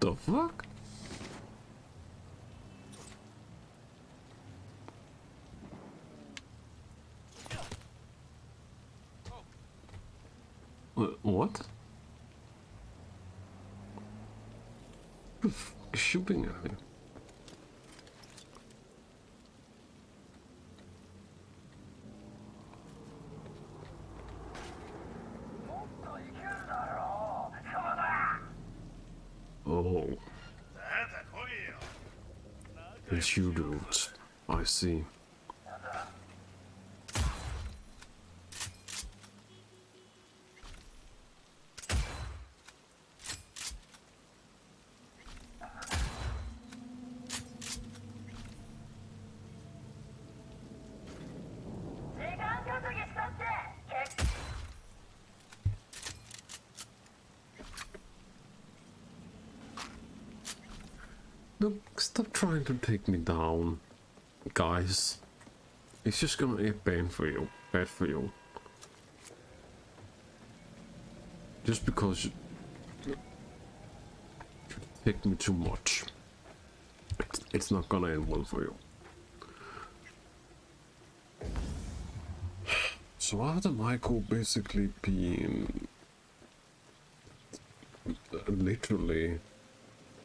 the fuck? What? Who the fuck is shooting at me? Oh. It's you dudes. I see. Look, stop trying to take me down, guys. It's just gonna be bad for you. Bad for you. Just because you take me too much. It's not gonna end well for you. So after Michael basically being literally,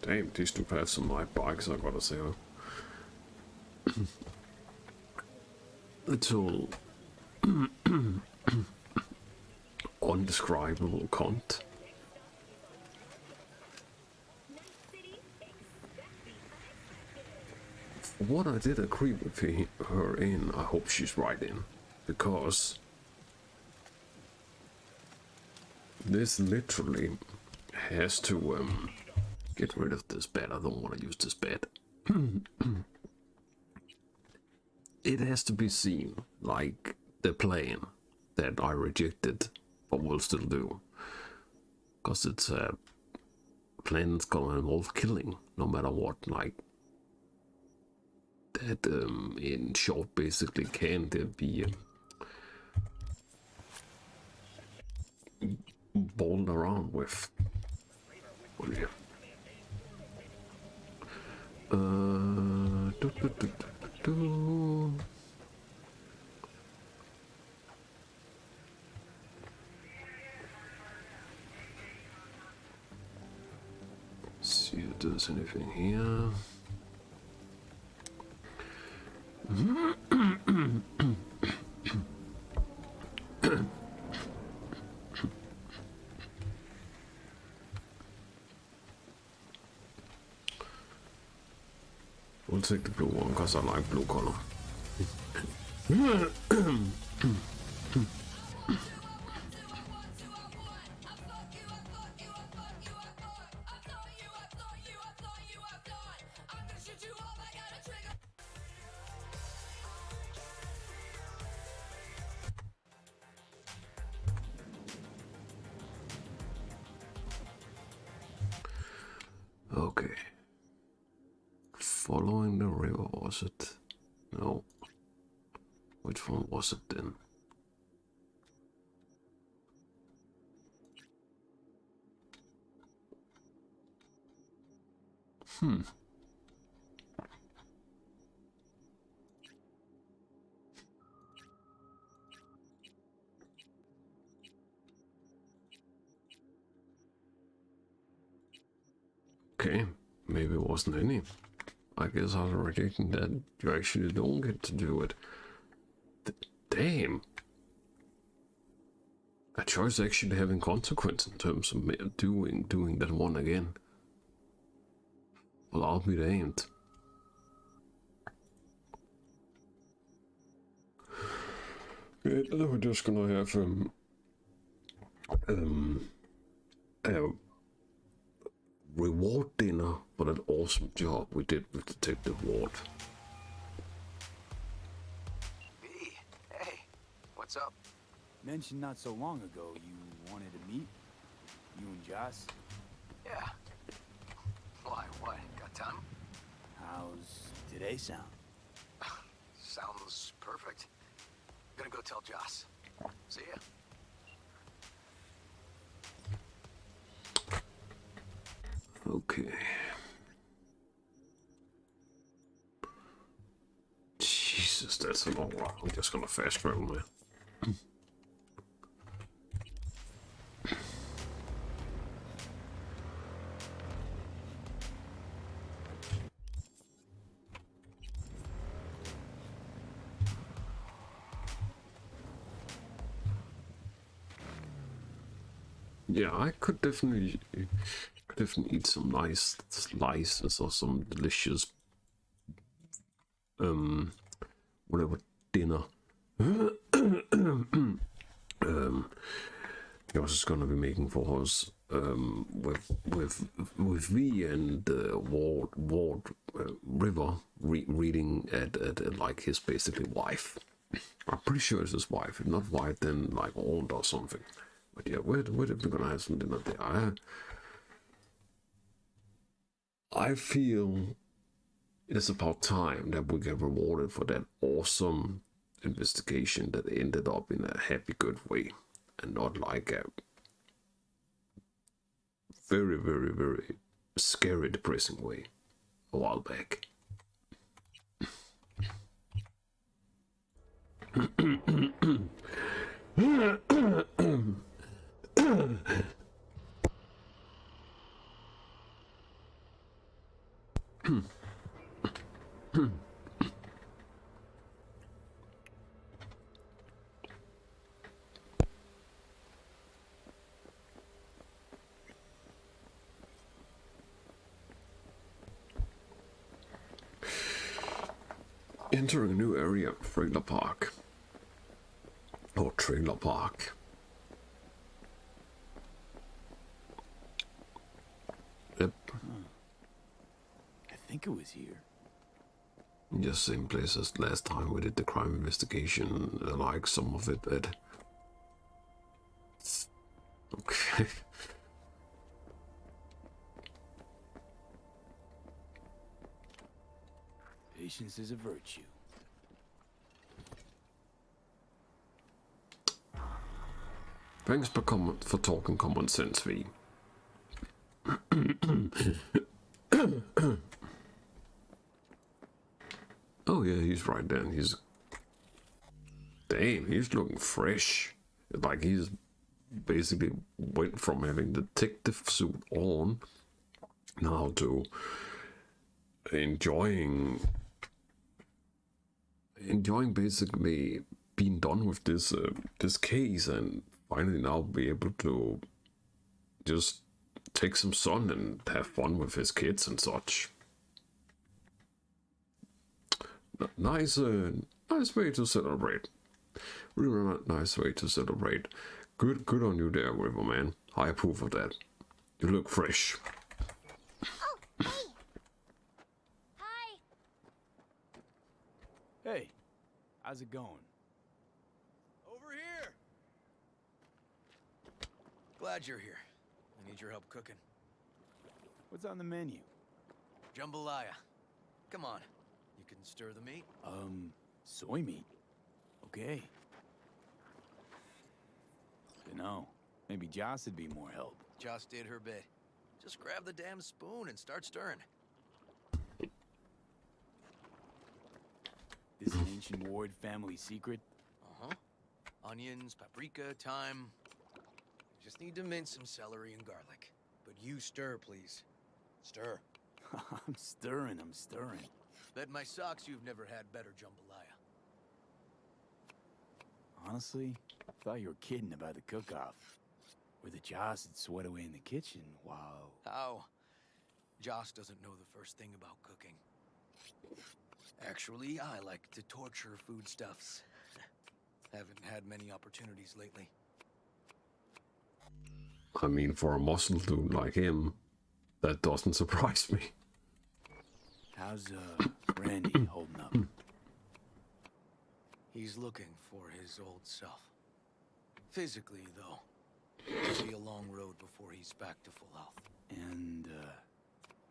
damn, these two have some nice bikes, I gotta say. It's all undescribable cunt. What I did agree with her in, I hope she's right in, because this literally has to get rid of this bed. I don't want to use this bed. It has to be seen like the plan that I rejected, but will still do, because it's a plan that's gonna involve killing, no matter what. Like that, in short, basically, can there be balled around with? Well, yeah. See if there's anything here. We'll take the blue one because I like blue color. Okay. Following the river, was it? No. Which one was it then? Okay, maybe it wasn't any. I guess I was rejecting that you actually don't get to do it. Damn. A choice actually having consequence in terms of doing that one again. Well, I'll be damned. Okay, then we're just gonna have a reward dinner for that awesome job we did with Detective Ward. B, hey, what's up? Mentioned not so long ago you wanted to meet? You and Joss? Yeah. Why, what? Got time? How's today sound? Sounds perfect. Gonna go tell Joss. See ya. Okay. Jesus, that's a long one. I'm just gonna fast travel, man. Yeah, I could definitely eat some nice slices or some delicious whatever dinner. Yours is gonna be making for us with V and Ward River reading at like his basically wife. I'm pretty sure it's his wife. If not wife, then like old or something. But yeah, we're definitely gonna have some dinner there. I feel it's about time that we get rewarded for that awesome investigation that ended up in a happy, good way, and not like a very, very, very scary, depressing way a while back. Entering a new area, trailer park. Or trailer park. Yep. I think it was here. Just same place as last time we did the crime investigation, like some of it, but... Okay. Patience is a virtue. Thanks for talking common sense, V. Oh yeah, he's right then. Damn, he's looking fresh. Like he's basically went from having the detective suit on now to enjoying basically being done with this case and finally now be able to just take some sun and have fun with his kids and such. Nice way to celebrate. Really nice way to celebrate. Good on you there, Riverman. I approve of that. You look fresh. Oh, hey! Hi! Hey, how's it going? Over here! Glad you're here. I need your help cooking. What's on the menu? Jambalaya. Come on. You can stir the meat. Soy meat. Okay. Dunno. Maybe Joss would be more help. Joss did her bit. Just grab the damn spoon and start stirring. This an ancient Ward family secret? Uh-huh. Onions, paprika, thyme. Just need to mince some celery and garlic. But you stir, please. Stir. I'm stirring. Bet my socks you've never had better jambalaya. Honestly, I thought you were kidding about the cook-off. Where the Joss would sweat away in the kitchen while... How? Joss doesn't know the first thing about cooking. Actually, I like to torture foodstuffs. Haven't had many opportunities lately. I mean, for a muscle dude like him, that doesn't surprise me. How's, Randy holding up? He's looking for his old self. Physically, though. It'll be a long road before he's back to full health. And,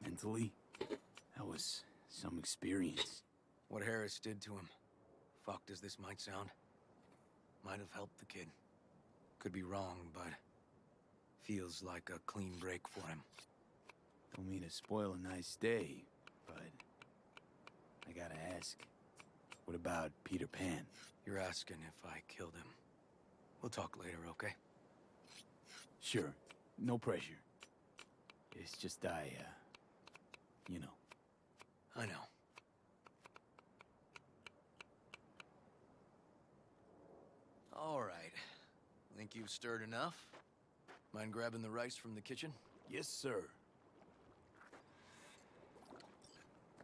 mentally? That was some experience. What Harris did to him, fucked as this might sound, might have helped the kid. Could be wrong, but feels like a clean break for him. Don't mean to spoil a nice day, but I gotta ask, what about Peter Pan? You're asking if I killed him. We'll talk later, okay? Sure, no pressure. It's just you know. I know. All right. Think you've stirred enough? Mind grabbing the rice from the kitchen? Yes, sir.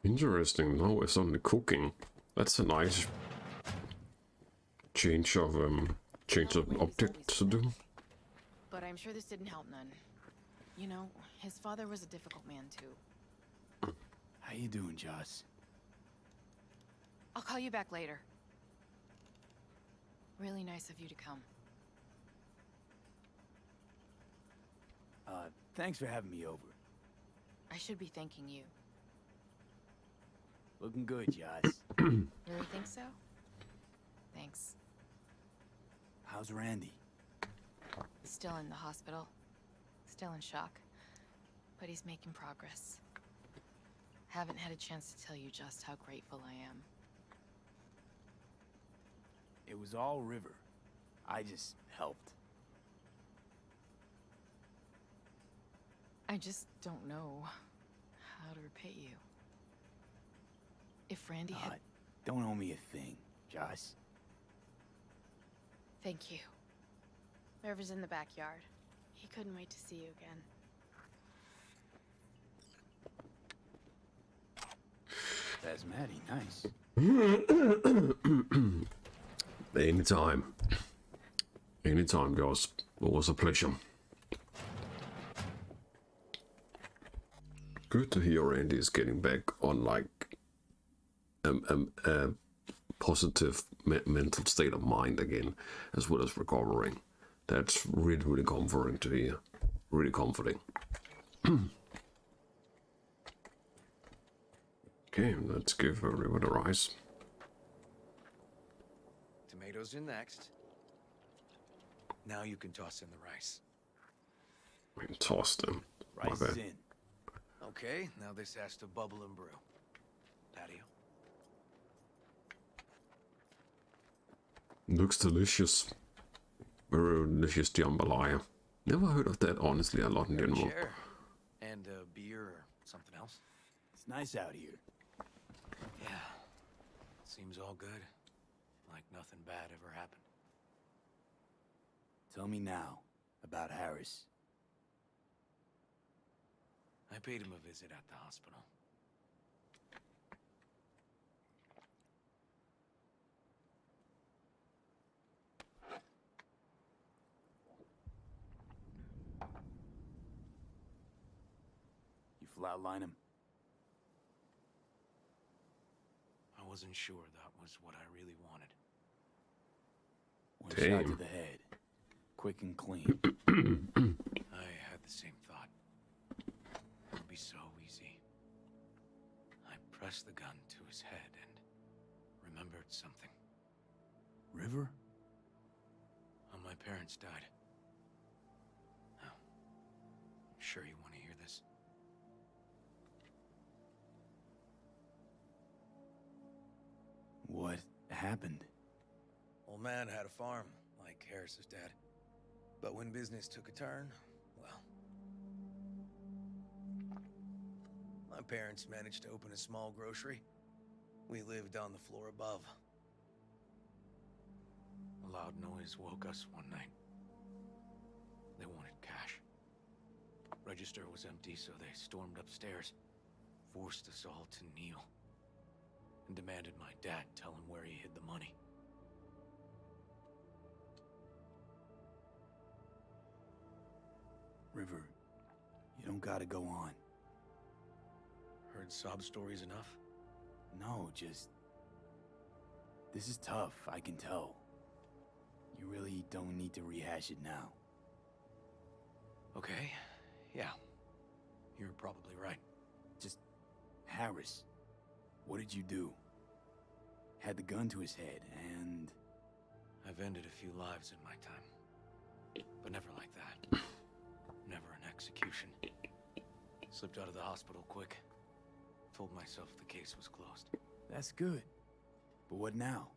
Interesting. Now we're suddenly cooking. That's a nice change of object to do. But I'm sure this didn't help none. You know, his father was a difficult man too. How you doing, Joss? I'll call you back later. Really nice of you to come. Thanks for having me over. I should be thanking you. Looking good, Joss. Really think so? Thanks. How's Randy? Still in the hospital. Still in shock. But he's making progress. Haven't had a chance to tell you just how grateful I am. It was all River. I just helped. I just don't know how to repay you. If Randy had... Don't owe me a thing, Joss. Thank you. River's in the backyard. He couldn't wait to see you again. That's Maddie, nice. Anytime. Anytime, guys. Always a pleasure. Good to hear Andy is getting back on like a positive mental state of mind again, as well as recovering. That's really, really comforting to hear. Really comforting. Okay, let's give everyone a rice. Tomatoes in next. Now you can toss in the rice. We toss them. Rice My bad. in. Okay, now this has to bubble and brew. Patio. Looks delicious. Very delicious jambalaya. Never heard of that, honestly, a lot in general. Chair. And beer or something else. It's nice out here. Yeah. Seems all good. Like nothing bad ever happened. Tell me now about Harris. I paid him a visit at the hospital. You flatline him? I wasn't sure that was what I really wanted. One shot to Damn. the head. Quick and clean. I had the same thought. It would be so easy. I pressed the gun to his head and remembered something. River? When my parents died. Now, I'm sure you want to hear this. What happened? Old man had a farm, like Harris's dad. But when business took a turn, well... My parents managed to open a small grocery. We lived on the floor above. A loud noise woke us one night. They wanted cash. Register was empty, so they stormed upstairs, forced us all to kneel, and demanded my dad tell him where he hid the money. River, you don't gotta go on. Heard sob stories enough? No, just... This is tough, I can tell. You really don't need to rehash it now. Okay, yeah. You're probably right. Just... Harris, what did you do? Had the gun to his head, and... I've ended a few lives in my time. But never like that. Never an execution. Slipped out of the hospital quick. Told myself the case was closed. That's good. But what now?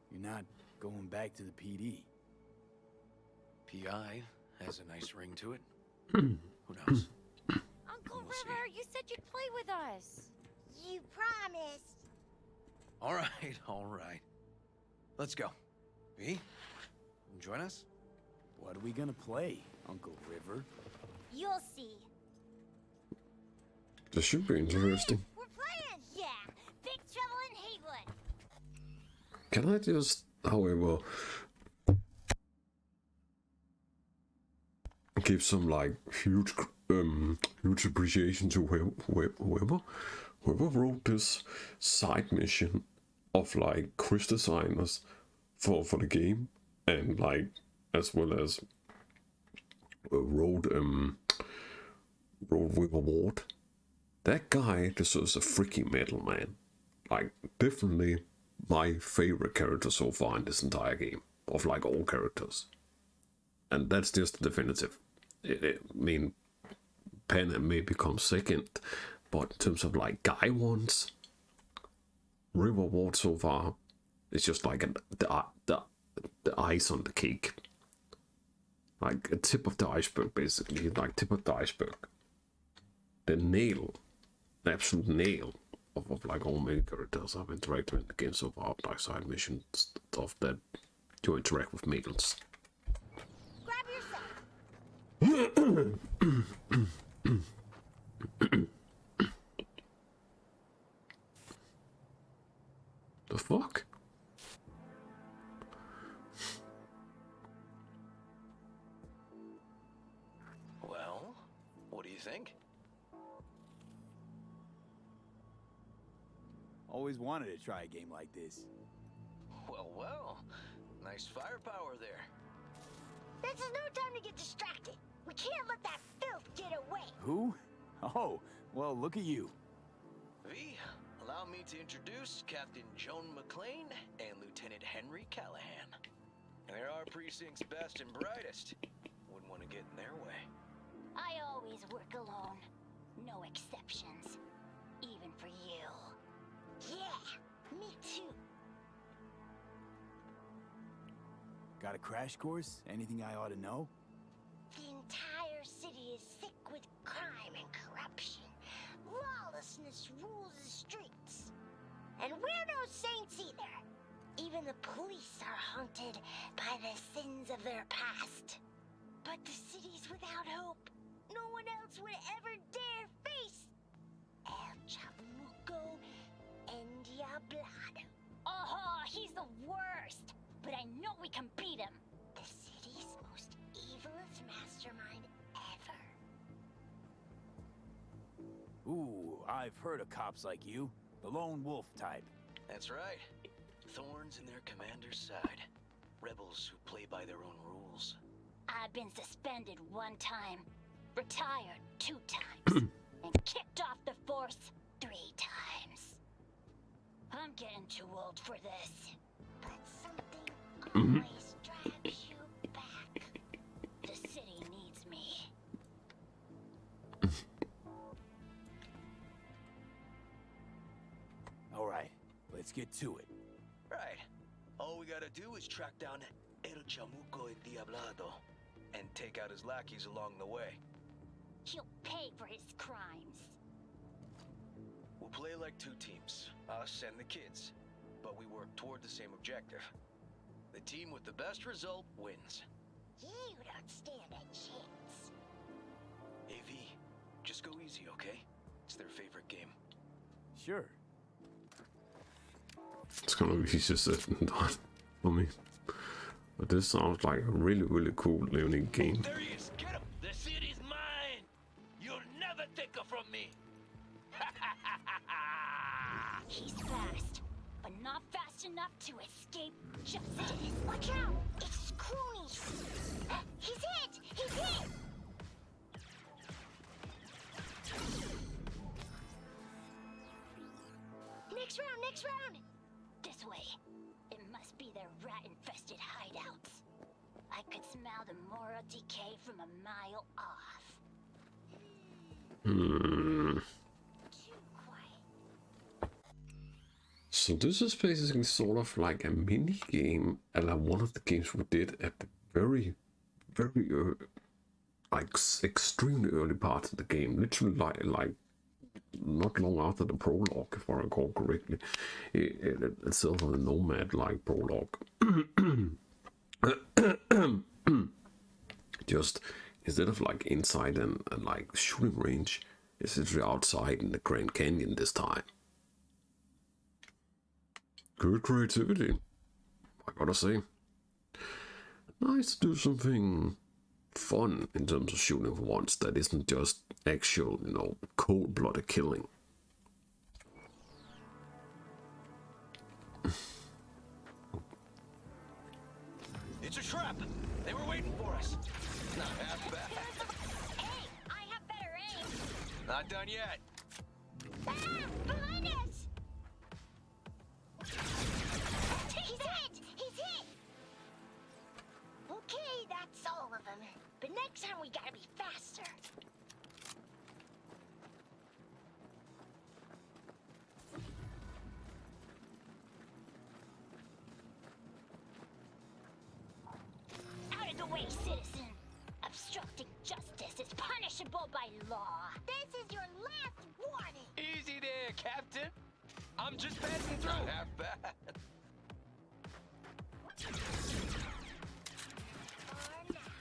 You're not going back to the PD. PI has a nice ring to it. Who knows? Uncle We'll see. River, you said you'd play with us. You promised. All right, all right. Let's go. V, join us? What are we gonna play, Uncle River? You'll see. This should be interesting. We're playing! Yeah, Big Trouble in Haywood. Can I just, however, give some like huge appreciation to whoever wrote this side mission of like quiz designers for the game, and like as well as wrote with award. That guy deserves a freaking medal, man. Like, definitely my favorite character so far in this entire game, of like all characters. And that's just definitive. I mean, Penn may become second, but in terms of like guy ones, River Ward so far is just like the ice on the cake. Like a tip of the iceberg, basically. Like tip of the iceberg. The nail, the absolute nail of like all main characters I've interacted with in the game so far, like side mission stuff that you interact with males. Grab yourself. The fuck? Well, what do you think? Always wanted to try a game like this. Well, well. Nice firepower there. This is no time to get distracted. We can't let that filth get away. Who? Oh, well, look at you. V, allow me to introduce Captain Joan McLean and Lieutenant Henry Callahan. They're our precinct's best and brightest. Wouldn't want to get in their way. I always work alone. No exceptions. Even for you. Yeah, me too. Got a crash course? Anything I ought to know? The entire city is sick with crime and corruption. Lawlessness rules the streets. And we're no saints either. Even the police are haunted by the sins of their past. But the city's without hope. No one else would ever dare face El Chamuco and Diablado. Oh, he's the worst. But I know we can beat him. The city's most evilest mastermind ever. Ooh, I've heard of cops like you. The lone wolf type. That's right. Thorns in their commander's side. Rebels who play by their own rules. I've been suspended one time, retired 2 times, and kicked off the force 3 times. I'm getting too old for this. But something always drags you back. The city needs me. All right, let's get to it. Right. All we gotta do is track down El Chamuco and Diablado, and take out his lackeys along the way. He'll pay for his crimes. We'll play like 2 teams, us and the kids, but we work toward the same objective. The team with the best result wins. You don't stand a chance. AV, just go easy, okay? It's their favorite game. Sure. It's gonna be easier said than done for me. But this sounds like a really cool unique game. There he is! Get him! The city's mine! You'll never take her from me! He's fast, but not fast enough to escape justice. Watch out! It's cronies! He's hit! He's hit! Next round! Next round! This way. It must be their rat-infested hideouts. I could smell the moral decay from a mile off. Hmm. Too quiet. So this is basically sort of like a mini game, and like one of the games we did at the very, very like extremely early part of the game. Literally like not long after the prologue, if I recall correctly. It's sort of a nomad-like prologue. Just instead of like inside and like shooting range, it's literally outside in the Grand Canyon this time. Good creativity, I gotta say. Nice to do something fun in terms of shooting for once that isn't just actual, cold-blooded killing. It's a trap! They were waiting for us! Not half bad. Hey, I have better aim. Not done yet. Ah, behind us! He's hit! He's hit! Okay, that's all of them. But next time we gotta be faster. Out of the way, citizen! Obstructing justice is punishable by law. This is your last warning! Easy there, Captain. I'm just passing through. Not half bad. For now.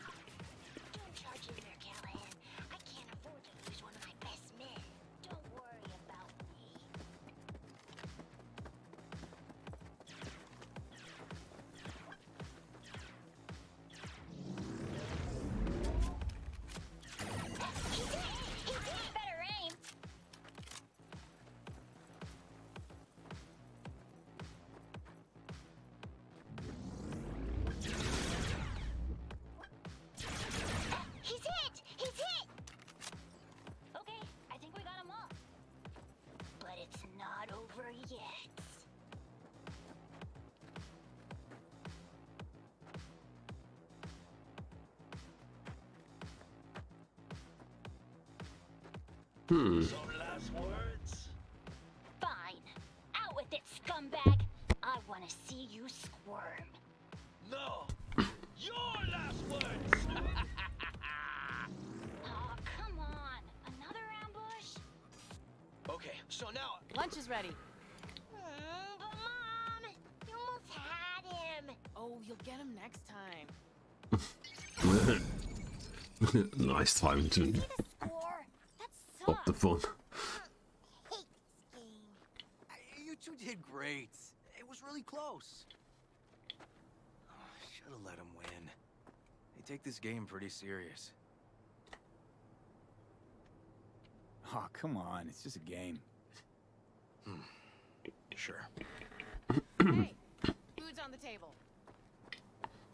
Don't charge in there, Callahan. I can't afford to lose one of my best men. Don't worry about me. He's hit! He's hit! Better aim! He's hit! He's hit! Okay, I think we got him all. But it's not over yet. Some last words? Fine. Out with it, scumbag. I want to see you squirm. No. Your last words! Oh, come on. Another ambush? Okay, so now... Lunch is ready. But Mom, you almost had him. Oh, you'll get him next time. Nice time to See the score? That up the sucks. fun. Hate this game. You two did great. It was really close. Should have let him win. They take this game pretty serious. Oh, come on. It's just a game. Sure. Hey, food's on the table.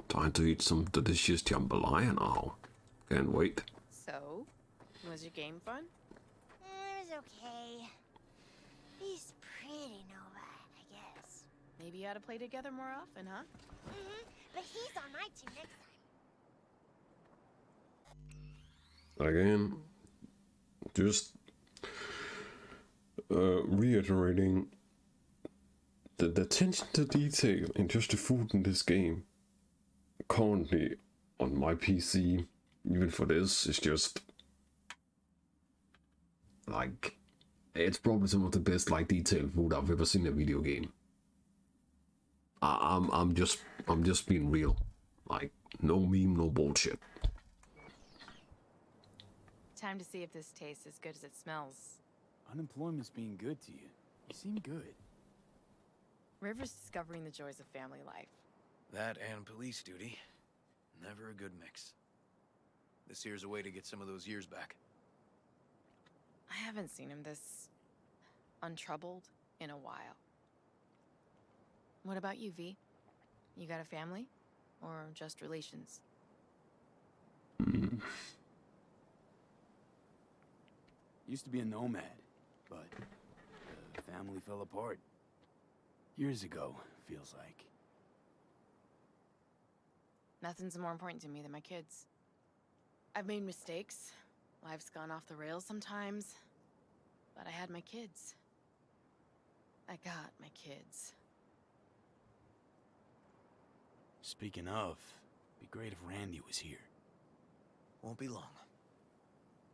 Time to eat some delicious jambalaya now. Can't wait. So, was your game fun? It was okay. He's pretty Nova, I guess. Maybe you ought to play together more often, huh? But he's on my team next time. Again, just reiterating the attention to detail in just the food in this game currently on my PC, even for this, is just like, it's probably some of the best like detailed food I've ever seen in a video game. I'm just being real, like no meme, no bullshit. Time to see if this tastes as good as it smells. Unemployment's being good to you. You seem good. River's discovering the joys of family life. That and police duty. Never a good mix. This here's a way to get some of those years back. I haven't seen him this untroubled in a while. What about you, V? You got a family? Or just relations? Used to be a nomad, but the family fell apart. Years ago, feels like. Nothing's more important to me than my kids. I've made mistakes, Life's gone off the rails sometimes, but I had my kids. I got my kids. Speaking of, be great if Randy was here. Won't be long.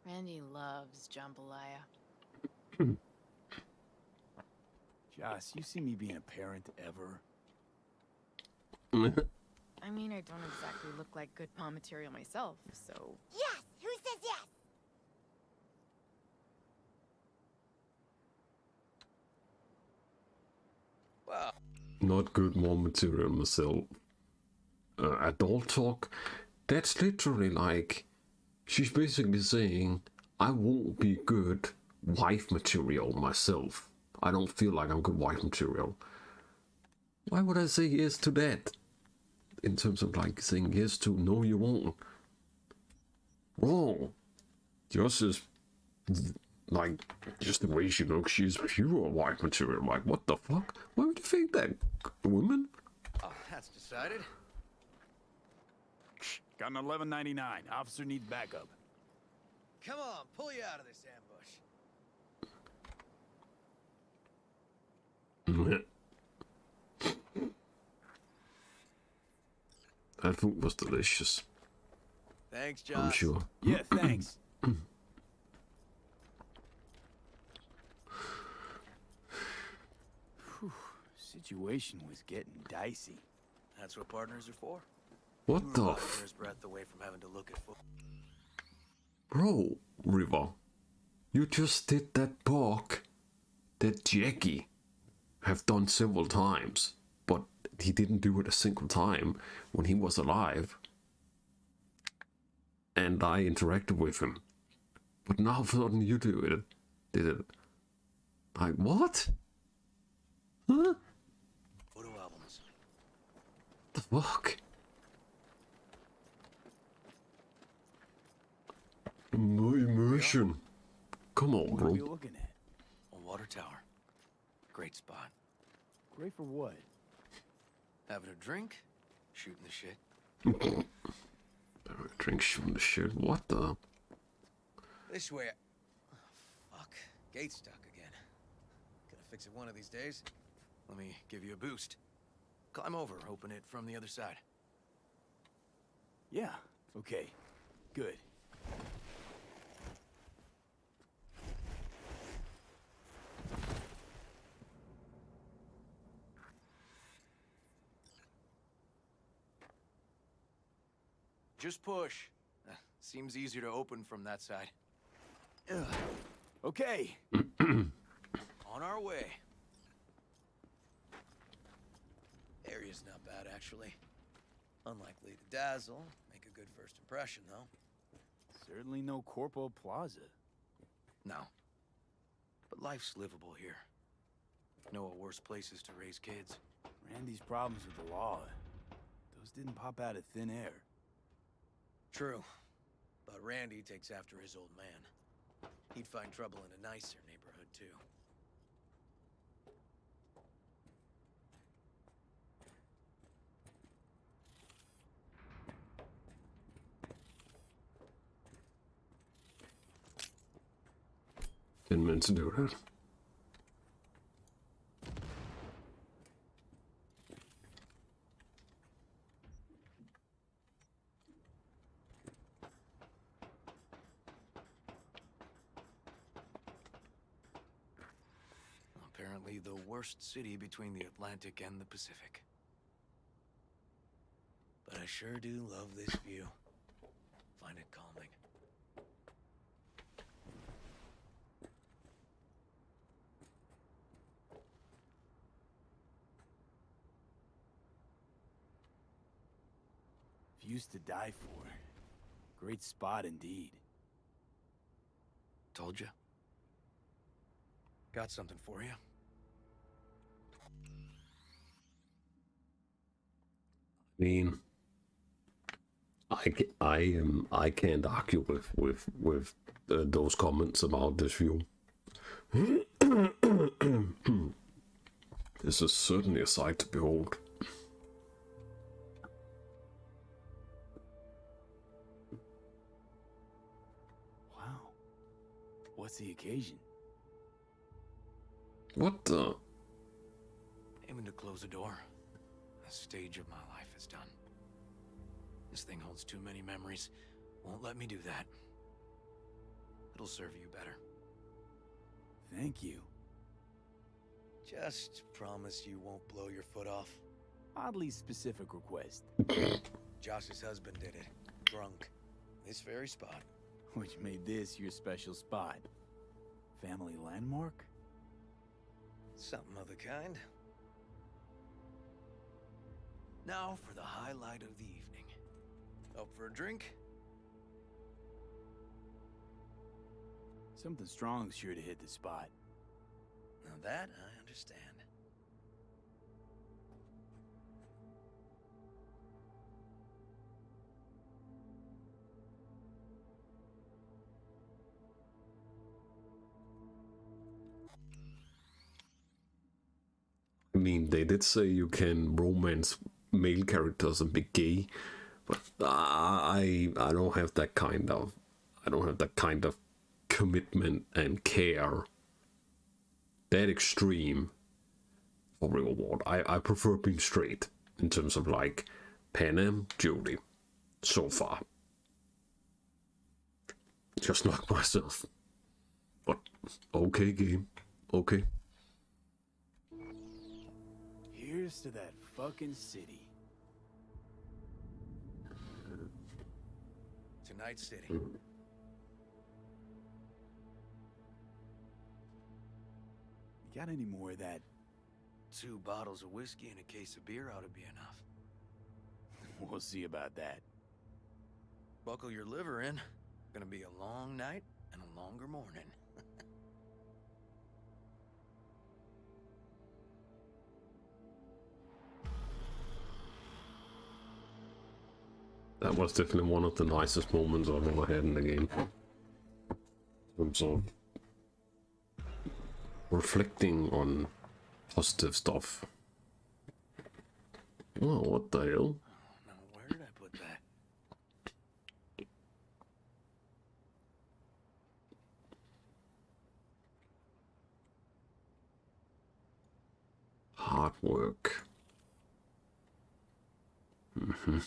Randy loves jambalaya. Joss, you see me being a parent ever? I mean, I don't exactly look like good mom material myself, so... Yes! Who says yes? Well, Not good mom material myself. Adult talk, that's literally like, she's basically saying, I won't be good wife material myself. I don't feel like I'm good wife material. Why would I say yes to that? In terms of like saying yes to, no you won't. Wrong. Just as, like, just the way she looks, she's pure wife material. Like, what the fuck? Why would you think that, women? oh, that's decided. Got an 11.99. Officer needs backup. Come on, pull you out of this ambush. That food was delicious, Thanks, Josh. I'm sure. Yeah, thanks. Whew, situation was getting dicey. That's what partners are for. What You were the about a f... hair's breadth away from having to look at foot. Bro, River, you just did that bark that Jackie have done several times, but he didn't do it a single time when he was alive. And I interacted with him. But now all of a sudden you do it. Did it. Like, what? Huh? Photo albums. The fuck? No immersion. Come on, What are we bro. looking at? A water tower. Great spot. Great for what? Having a drink, shooting the shit. Drink shooting the shit. What the? This way. Oh, fuck. Gate's stuck again. Gonna fix it one of these days. Let me give you a boost. Climb over, open it from the other side. Yeah, okay. Good. Just push. Seems easier to open from that side. Ugh. Okay. On our way. Area's not bad, actually. Unlikely to dazzle. Make a good first impression, though. Certainly no Corpo Plaza. No. But life's livable here. Know of worse places to raise kids. Randy's problems with the law. Those didn't pop out of thin air. True. But Randy takes after his old man. He'd find trouble in a nicer neighborhood, too. Didn't mean to do that. Apparently the worst city between the Atlantic and the Pacific. But I sure do love this view. Find it calming. Views to die for. Great spot indeed. Told you. Got something for you. I mean, I can't argue with those comments about this view. This is certainly a sight to behold. Wow. what's the occasion? What the? Aiming to close the door. A stage of my life is done. This thing holds too many memories. Won't let me do that. It'll serve you better. Thank you. Just promise you won't blow your foot off. Oddly specific request. Josh's husband did it. Drunk. This very spot. Which made this your special spot. Family landmark? Something of the kind. Now for the highlight of the evening. Up for a drink? Something strong's sure to hit the spot. Now that I understand. I mean, they did say you can romance male characters and be gay, but I don't have that kind of commitment and care that extreme for reward. I prefer being straight in terms of like Panam, Jodie, so far. Just knock myself. But okay, game. Okay. Here's to that fucking city. Tonight City. You got any more of that? 2 bottles of whiskey and a case of beer ought to be enough. We'll see about that. Buckle your liver in. Gonna be a long night and a longer morning. That was definitely one of the nicest moments I've ever had in the game. In terms of reflecting on positive stuff. Oh, what the hell? Now where did I put that? Hard work. Mm-hmm.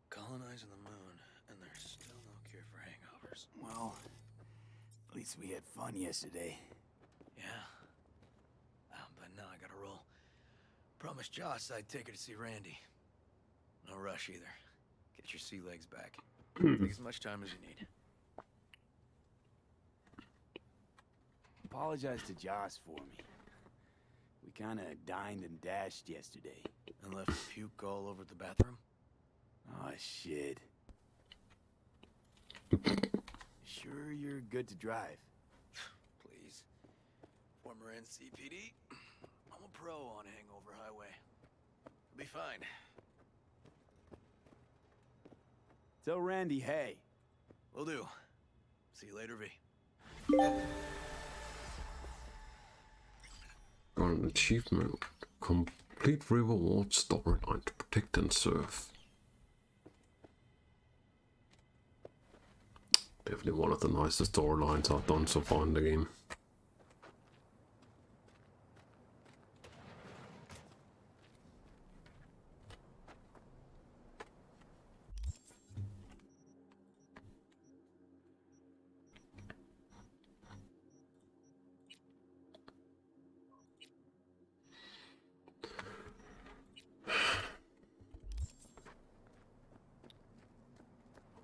Colonizing the moon, and there's still no cure for hangovers. Well, at least we had fun yesterday. Yeah. But now I gotta roll. Promised Joss I'd take her to see Randy. No rush either. Get your sea legs back. Take as much time as you need. Apologize to Joss for me. We kinda dined and dashed yesterday. And left puke all over the bathroom? Oh, shit. Sure you're good to drive? Please. Former NCPD. I'm a pro on Hangover Highway. I'll be fine. Tell Randy, hey. Will do. See you later, V. Got an achievement. Complete River Ward storyline to protect and serve. Definitely one of the nicest storylines I've done so far in the game.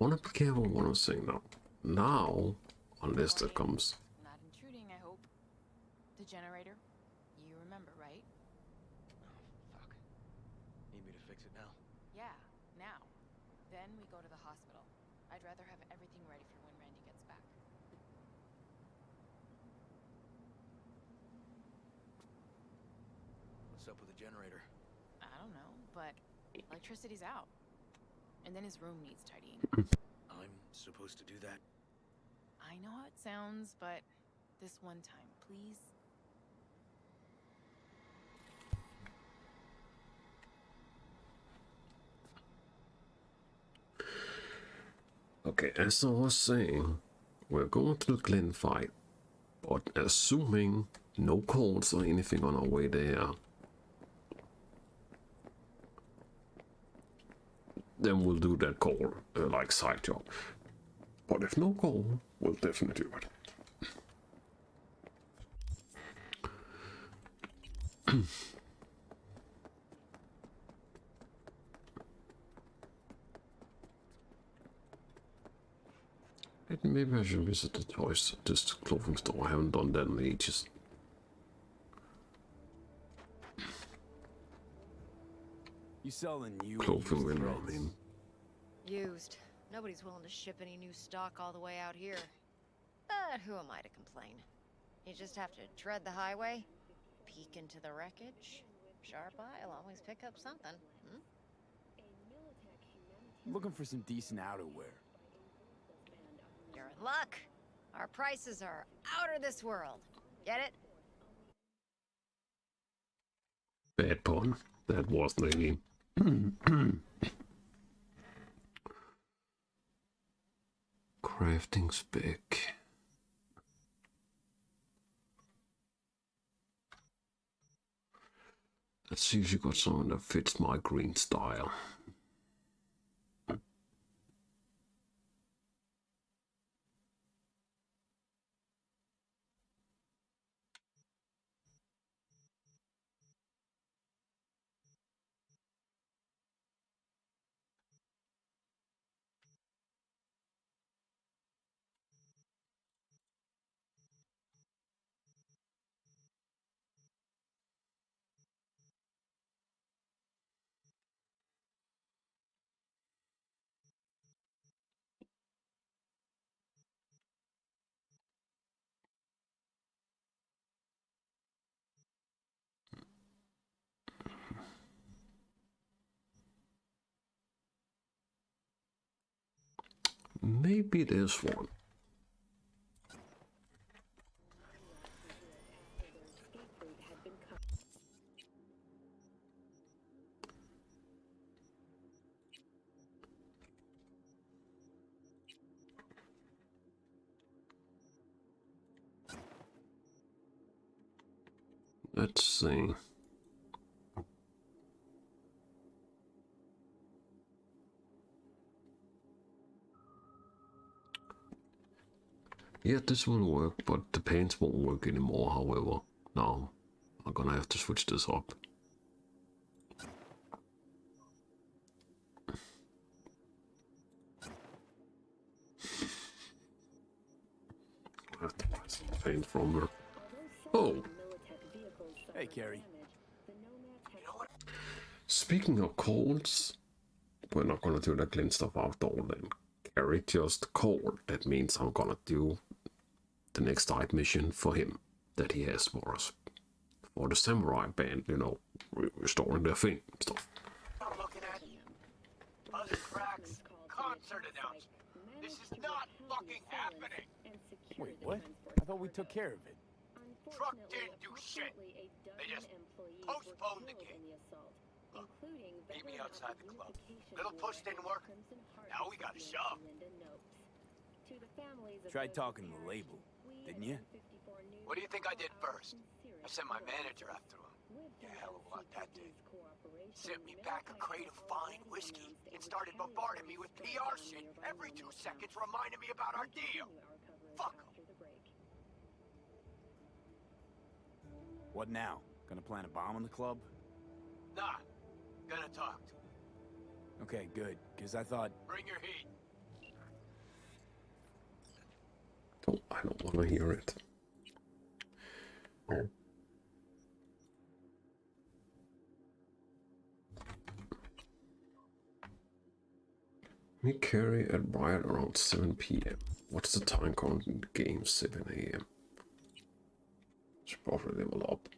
I want to be careful what I'm saying now. Now, unless there comes. Not intruding, I hope. The generator, you remember, right? Oh, fuck. Need me to fix it now? Yeah, now. Then we go to the hospital. I'd rather have everything ready for when Randy gets back. What's up with the generator? I don't know, but electricity's out. And then his room needs tidying. I'm supposed to do that? I know how it sounds, but This one time, please. Okay, as I was saying, we're going to the Glen fight, but assuming no calls or anything on our way there, then we'll do that call, like side job. But if no call, we'll definitely do it. Maybe I should visit the toys, this clothing store. I haven't done that in ages. You selling new Clothing used window, I threads? mean. Used. Nobody's willing to ship any new stock all the way out here. But who am I to complain? You just have to tread the highway, peek into the wreckage. Sharp eye'll always pick up something. Looking for some decent outerwear. You're in luck. Our prices are out of this world. Get it? Bad pun. That wasn't any. Crafting spec. Let's see if you got someone that fits my green style. Maybe this one. Let's see. Yeah, this will work, but the pants won't work anymore, however. Now, I'm gonna have to switch this up. I have to buy some paint from her. Oh! Hey, Carrie. Speaking of colds, we're not gonna do that clean stuff outdoor then. Carrie just called. That means I'm gonna do the next side mission for him that he has for us. For the samurai band, you know, restoring their thing and stuff. I'm looking at Buzz Crack's concert announcement. This is not fucking happening. Wait, what? I thought we took care of it. Truck didn't do shit. They just postponed the gig. Look, meet me outside the club. Little push didn't work. Now we gotta shove. Tried talking to the label, didn't you? What do you think I did first? I sent my manager after him. Yeah, hell of a lot that did. Sent me back a crate of fine whiskey and started bombarding me with PR shit every 2 seconds, reminding me about our deal. Fuck 'em. What now? Gonna plant a bomb on the club? Nah, gonna talk to him. Okay, good. Because I thought... Bring your heat. Oh, I don't want to hear it. Oh. We carry at Riot around 7 p.m. What's the time count in the game? 7 a.m. Should probably level up.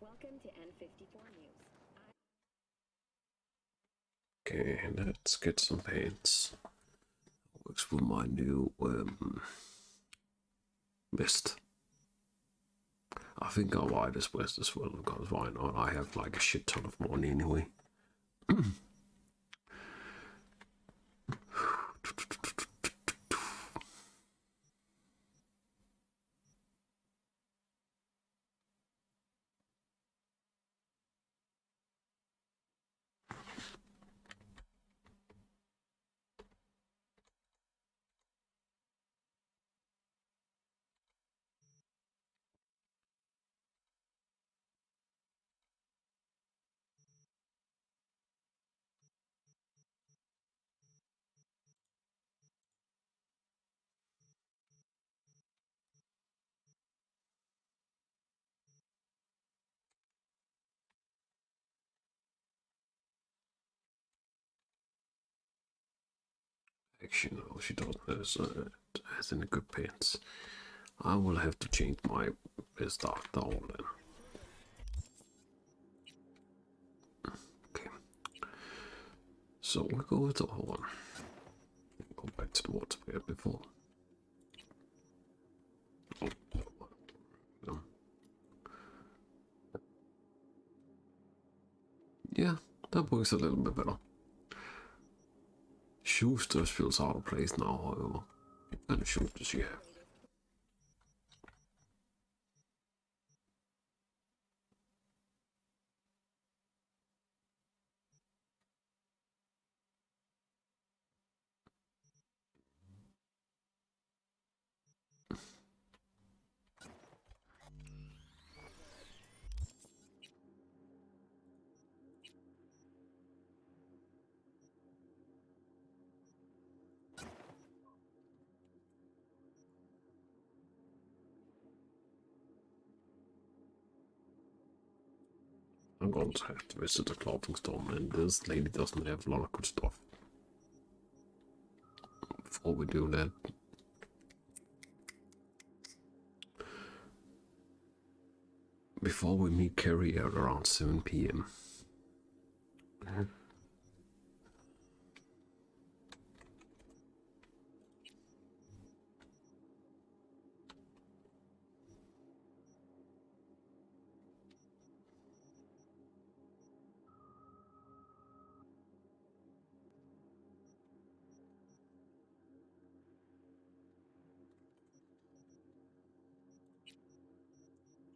Welcome to N54 News. Okay, let's get some paints. Works for my new vest. I think I'll buy this vest as well, because why not? I have like a shit ton of money anyway. Actually, no, she doesn't has any good pants. I will have to change my vest after all then. Okay. So we go with the horn. Go back to the water we had before. Oh, no. Yeah, that works a little bit better. Shoes just feels out of place now, however. What kind of shoes does she have? I'm going to have to visit the clothing store, and this lady doesn't have a lot of good stuff. Before we do that, before we meet Carrie at around 7 p.m.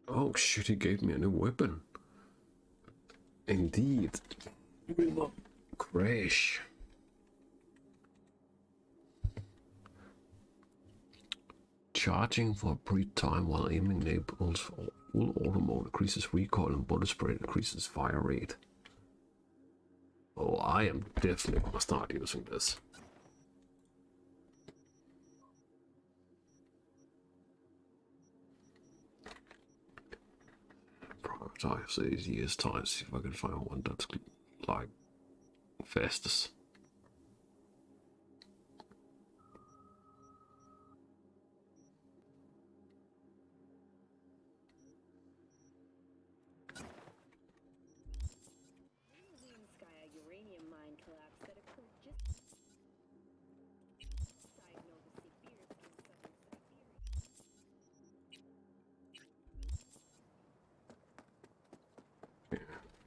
Oh shit, he gave me a new weapon. Indeed. Will not crash. Charging for a brief time while aiming enables full auto mode, increases recoil, and bullet spray increases fire rate. Oh, I am definitely gonna start using this. Prioritize these years time, see if I can find one that's like fastest.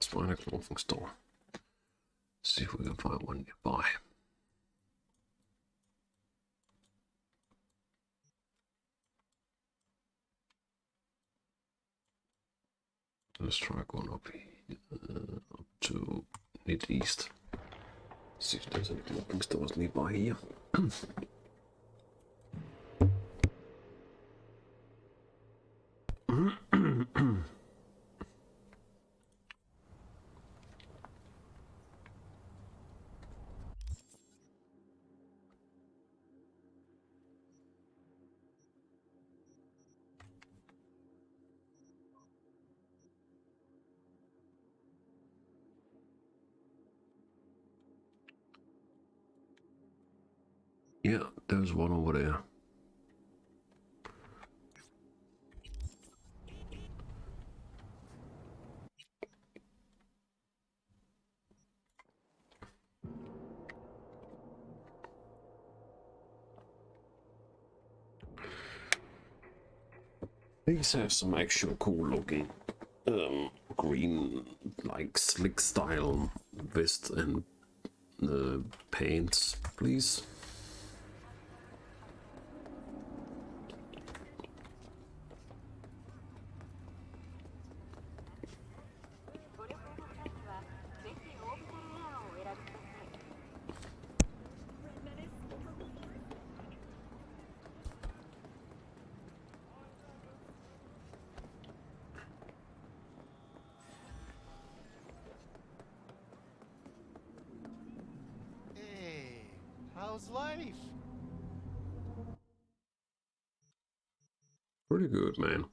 Let's find a clothing store. See if we can find one nearby. Let's try going up here, up to mid-east. See if there's any clothing stores nearby here. Yeah, there's one over there. These have some actual cool looking green, like slick style vest and pants, please. Hey, how's life? Pretty good, man.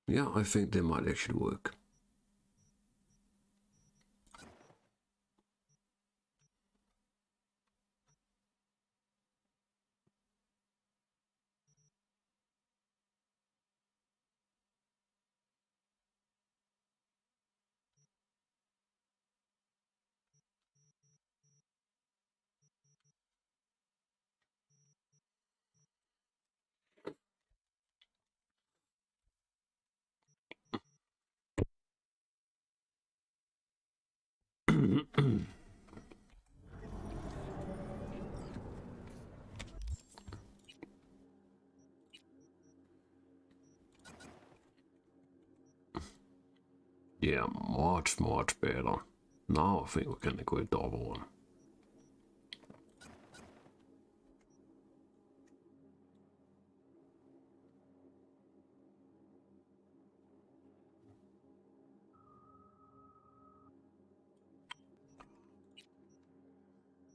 Yeah, I think they might actually work. Yeah, much better. Now I think we can equip the other one.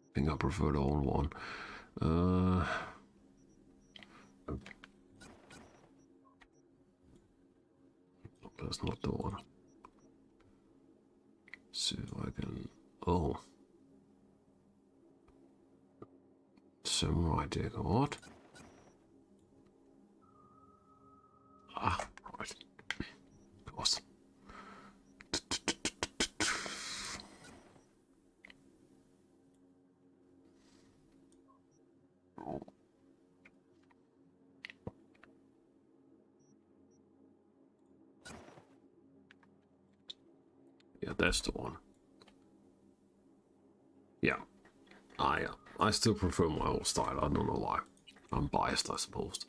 I think I prefer the old one. That's not the one. See if I can. Oh, samurai dagger. What? Ah, right. Of course. Yeah, that's the one. Yeah, I still prefer my old style. I don't know why. I'm biased, I suppose.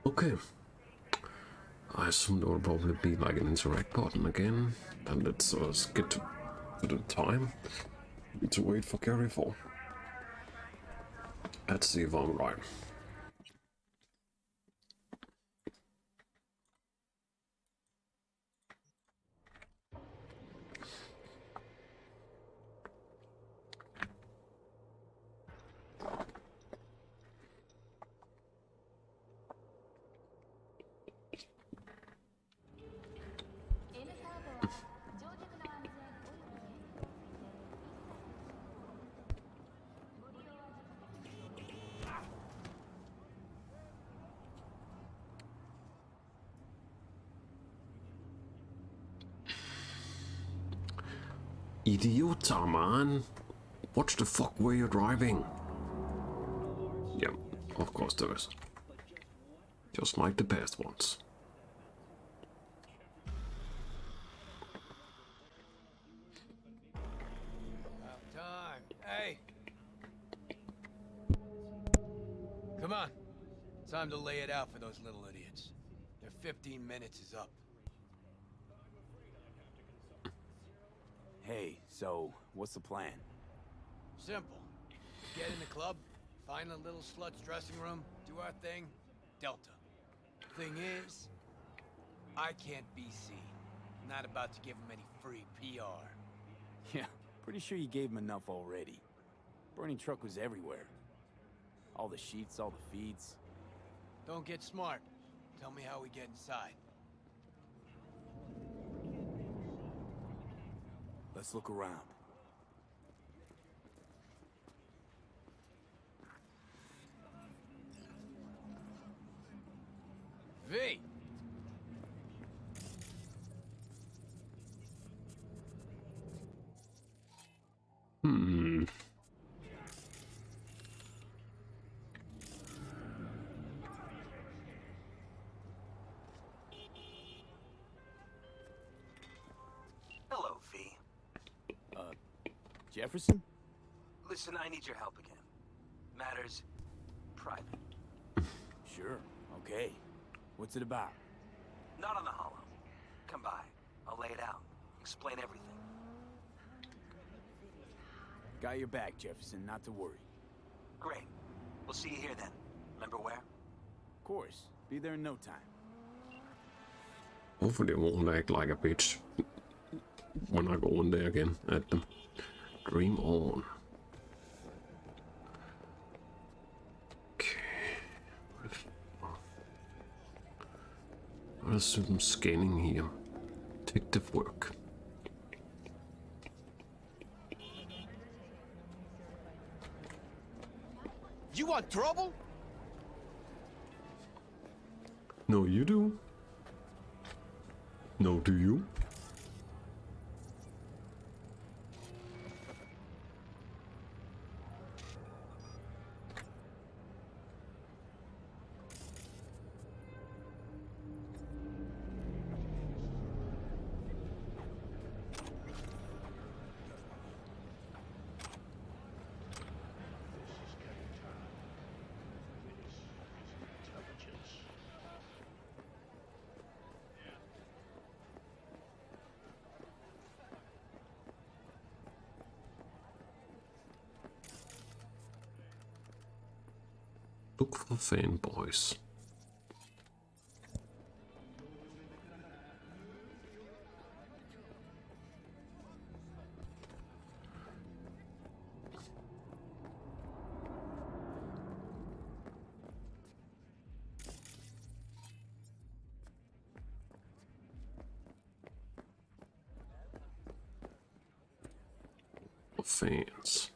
Okay. I assume there will probably be like an interact button again. And let's get to the time. Need to wait for Gary for. Let's see if I'm right. Idioter, man. Watch the fuck where you're driving. Yeah, of course there is. Just like the past ones. About time. Hey! Come on. Time to lay it out for those little idiots. Their 15 minutes is up. Hey, so, what's the plan? Simple. Get in the club, find a little slut's dressing room, do our thing, Delta. Thing is, I can't be seen. Not about to give him any free PR. Yeah, pretty sure you gave him enough already. Burning truck was everywhere. All the sheets, all the feeds. Don't get smart. Tell me how we get inside. Let's look around. V! Hello, V. Jefferson? Listen, I need your help again. Matters private. Sure, okay. What's it about? Not on the hollow. Come by. I'll lay it out. Explain everything. Got your back, Jefferson, not to worry. Great. We'll see you here then. Remember where? Of course, be there in no time. Hopefully it won't act like a bitch when I go in there again at them. Dream on. Okay. I'll do some scanning here. Detective work. You want trouble? No, you do? No, do you? Look for fanboys. Fans.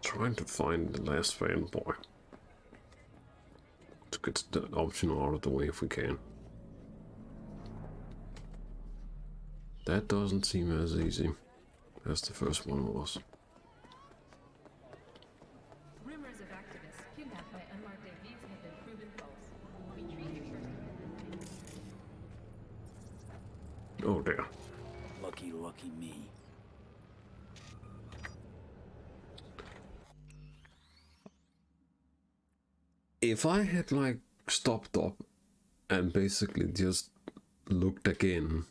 Trying to find the last fanboy. To get the option out of the way if we can. That doesn't seem as easy as the first one was. Rumors of activists kidnapped by unmarked AVs have been proven false. Retrieve your Oh dear. Lucky, lucky me. If I had like stopped up and basically just looked again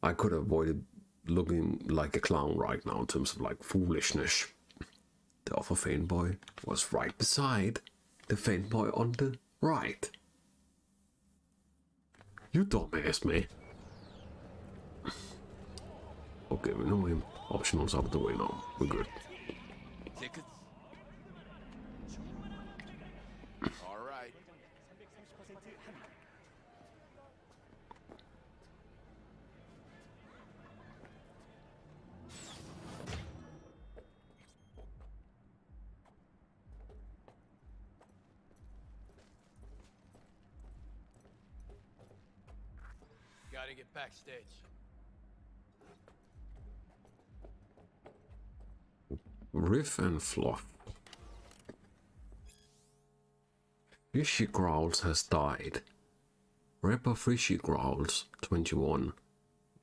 I could have avoided looking like a clown right now in terms of like foolishness. The other fanboy was right beside the fanboy on the right. You dumbass, man. Okay, we know him. Optionals out of the way now. We're good. Tickets? All right. Gotta get backstage. Riff and Fluff. Fishy Growls has died. Rapper Fishy Growls, 21,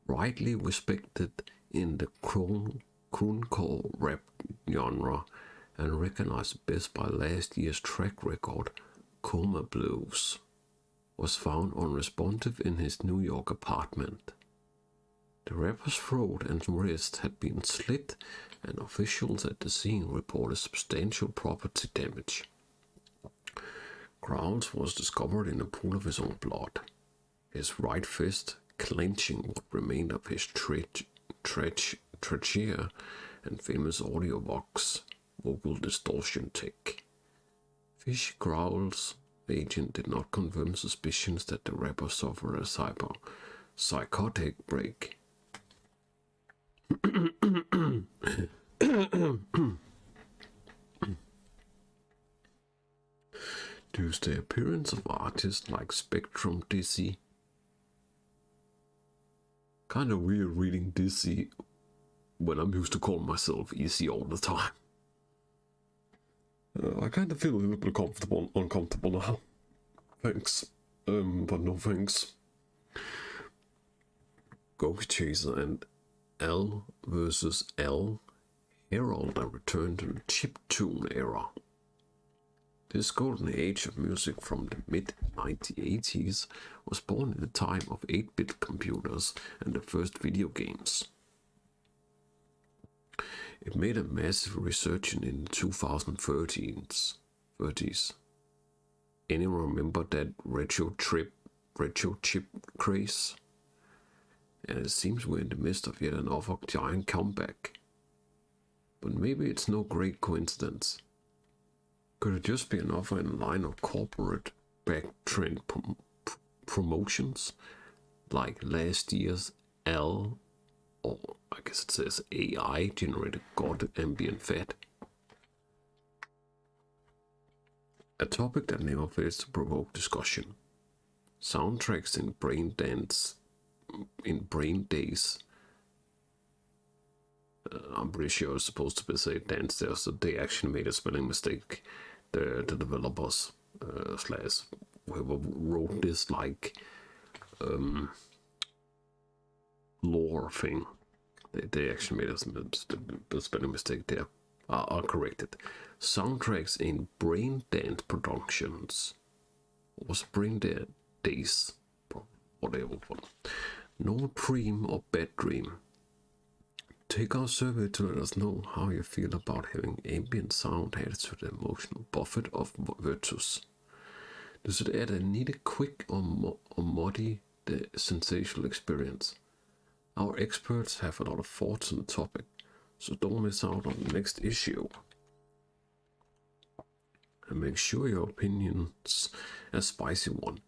widely respected in the crooncore rap genre and recognized best by last year's track record, Coma Blues, was found unresponsive in his New York apartment. The rapper's throat and wrist had been slit, and officials at the scene reported substantial property damage. Growls was discovered in a pool of his own blood, his right fist clenching what remained of his trachea and famous audio box vocal distortion tech. Fish Growls' agent did not confirm suspicions that the rapper suffered a psychotic break. Due to the appearance of artists like Spectrum Dizzy. Kind of weird reading Dizzy when I'm used to calling myself Easy all the time. I kind of feel a little bit uncomfortable now. Thanks, but no thanks. Ghost Chaser and L versus L herald a return to the chiptune era. This golden age of music from the mid-1980s was born in the time of 8-bit computers and the first video games. It made a massive resurgence in the 2030s. Anyone remember that retro chip craze? And it seems we're in the midst of yet another giant comeback. But maybe it's no great coincidence. Could it just be another in line of corporate backtrend promotions, like last year's L, or I guess it says AI generated God ambient fat? A topic that never fails to provoke discussion. Soundtracks in brain days. I'm pretty sure it's supposed to be say dance there, so they actually made a spelling mistake. The developers slash whoever wrote this like lore thing, they actually made a spelling mistake there. I'll correct it. Soundtracks in brain dance productions. What was brain days? Whatever. No dream or bad dream. Take our survey to let us know how you feel about having ambient sound added to the emotional buffet of Virtus. Does it add a needed quick or muddy the sensational experience? Our experts have a lot of thoughts on the topic, so don't miss out on the next issue. And make sure your opinion's a spicy one,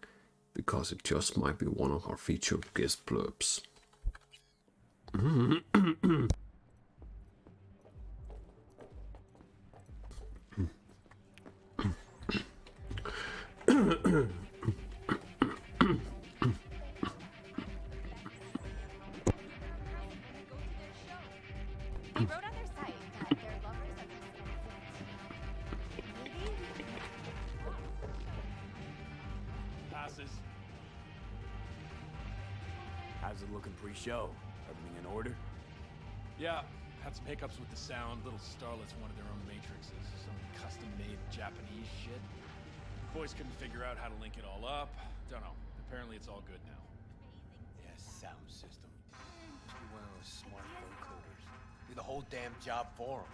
because it just might be one of our featured guest blurbs. Passes. How's it looking pre-show? Everything in order? Yeah, had some hiccups with the sound. Little starlets wanted their own matrices. Some custom-made Japanese shit. Boys couldn't figure out how to link it all up. Don't know. Apparently it's all good now. Yeah, sound system. whole damn job for him.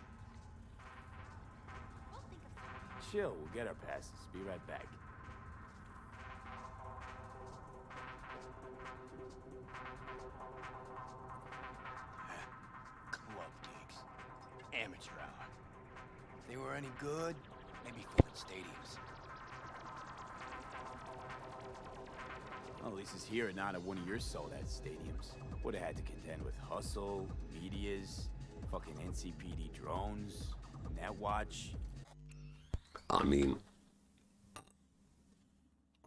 Chill, we'll get our passes. Be right back. Club gigs. Amateur hour. If they were any good, maybe filling stadiums. Well, at least it's here and not at one of your sold-out stadiums. Would have had to contend with hustle, medias, fucking NCPD drones, Netwatch. I mean,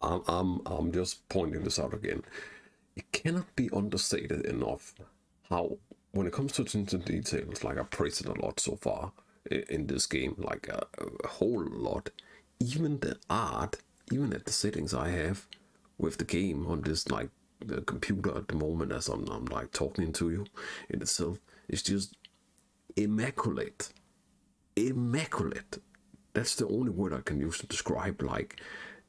I'm just pointing this out again. It cannot be understated enough how, when it comes to attention to details, like I praised it a lot so far in this game, like a whole lot. Even the art, even at the settings I have with the game on this like the computer at the moment as I'm like talking to you in itself, it's just immaculate. Immaculate. That's the only word I can use to describe like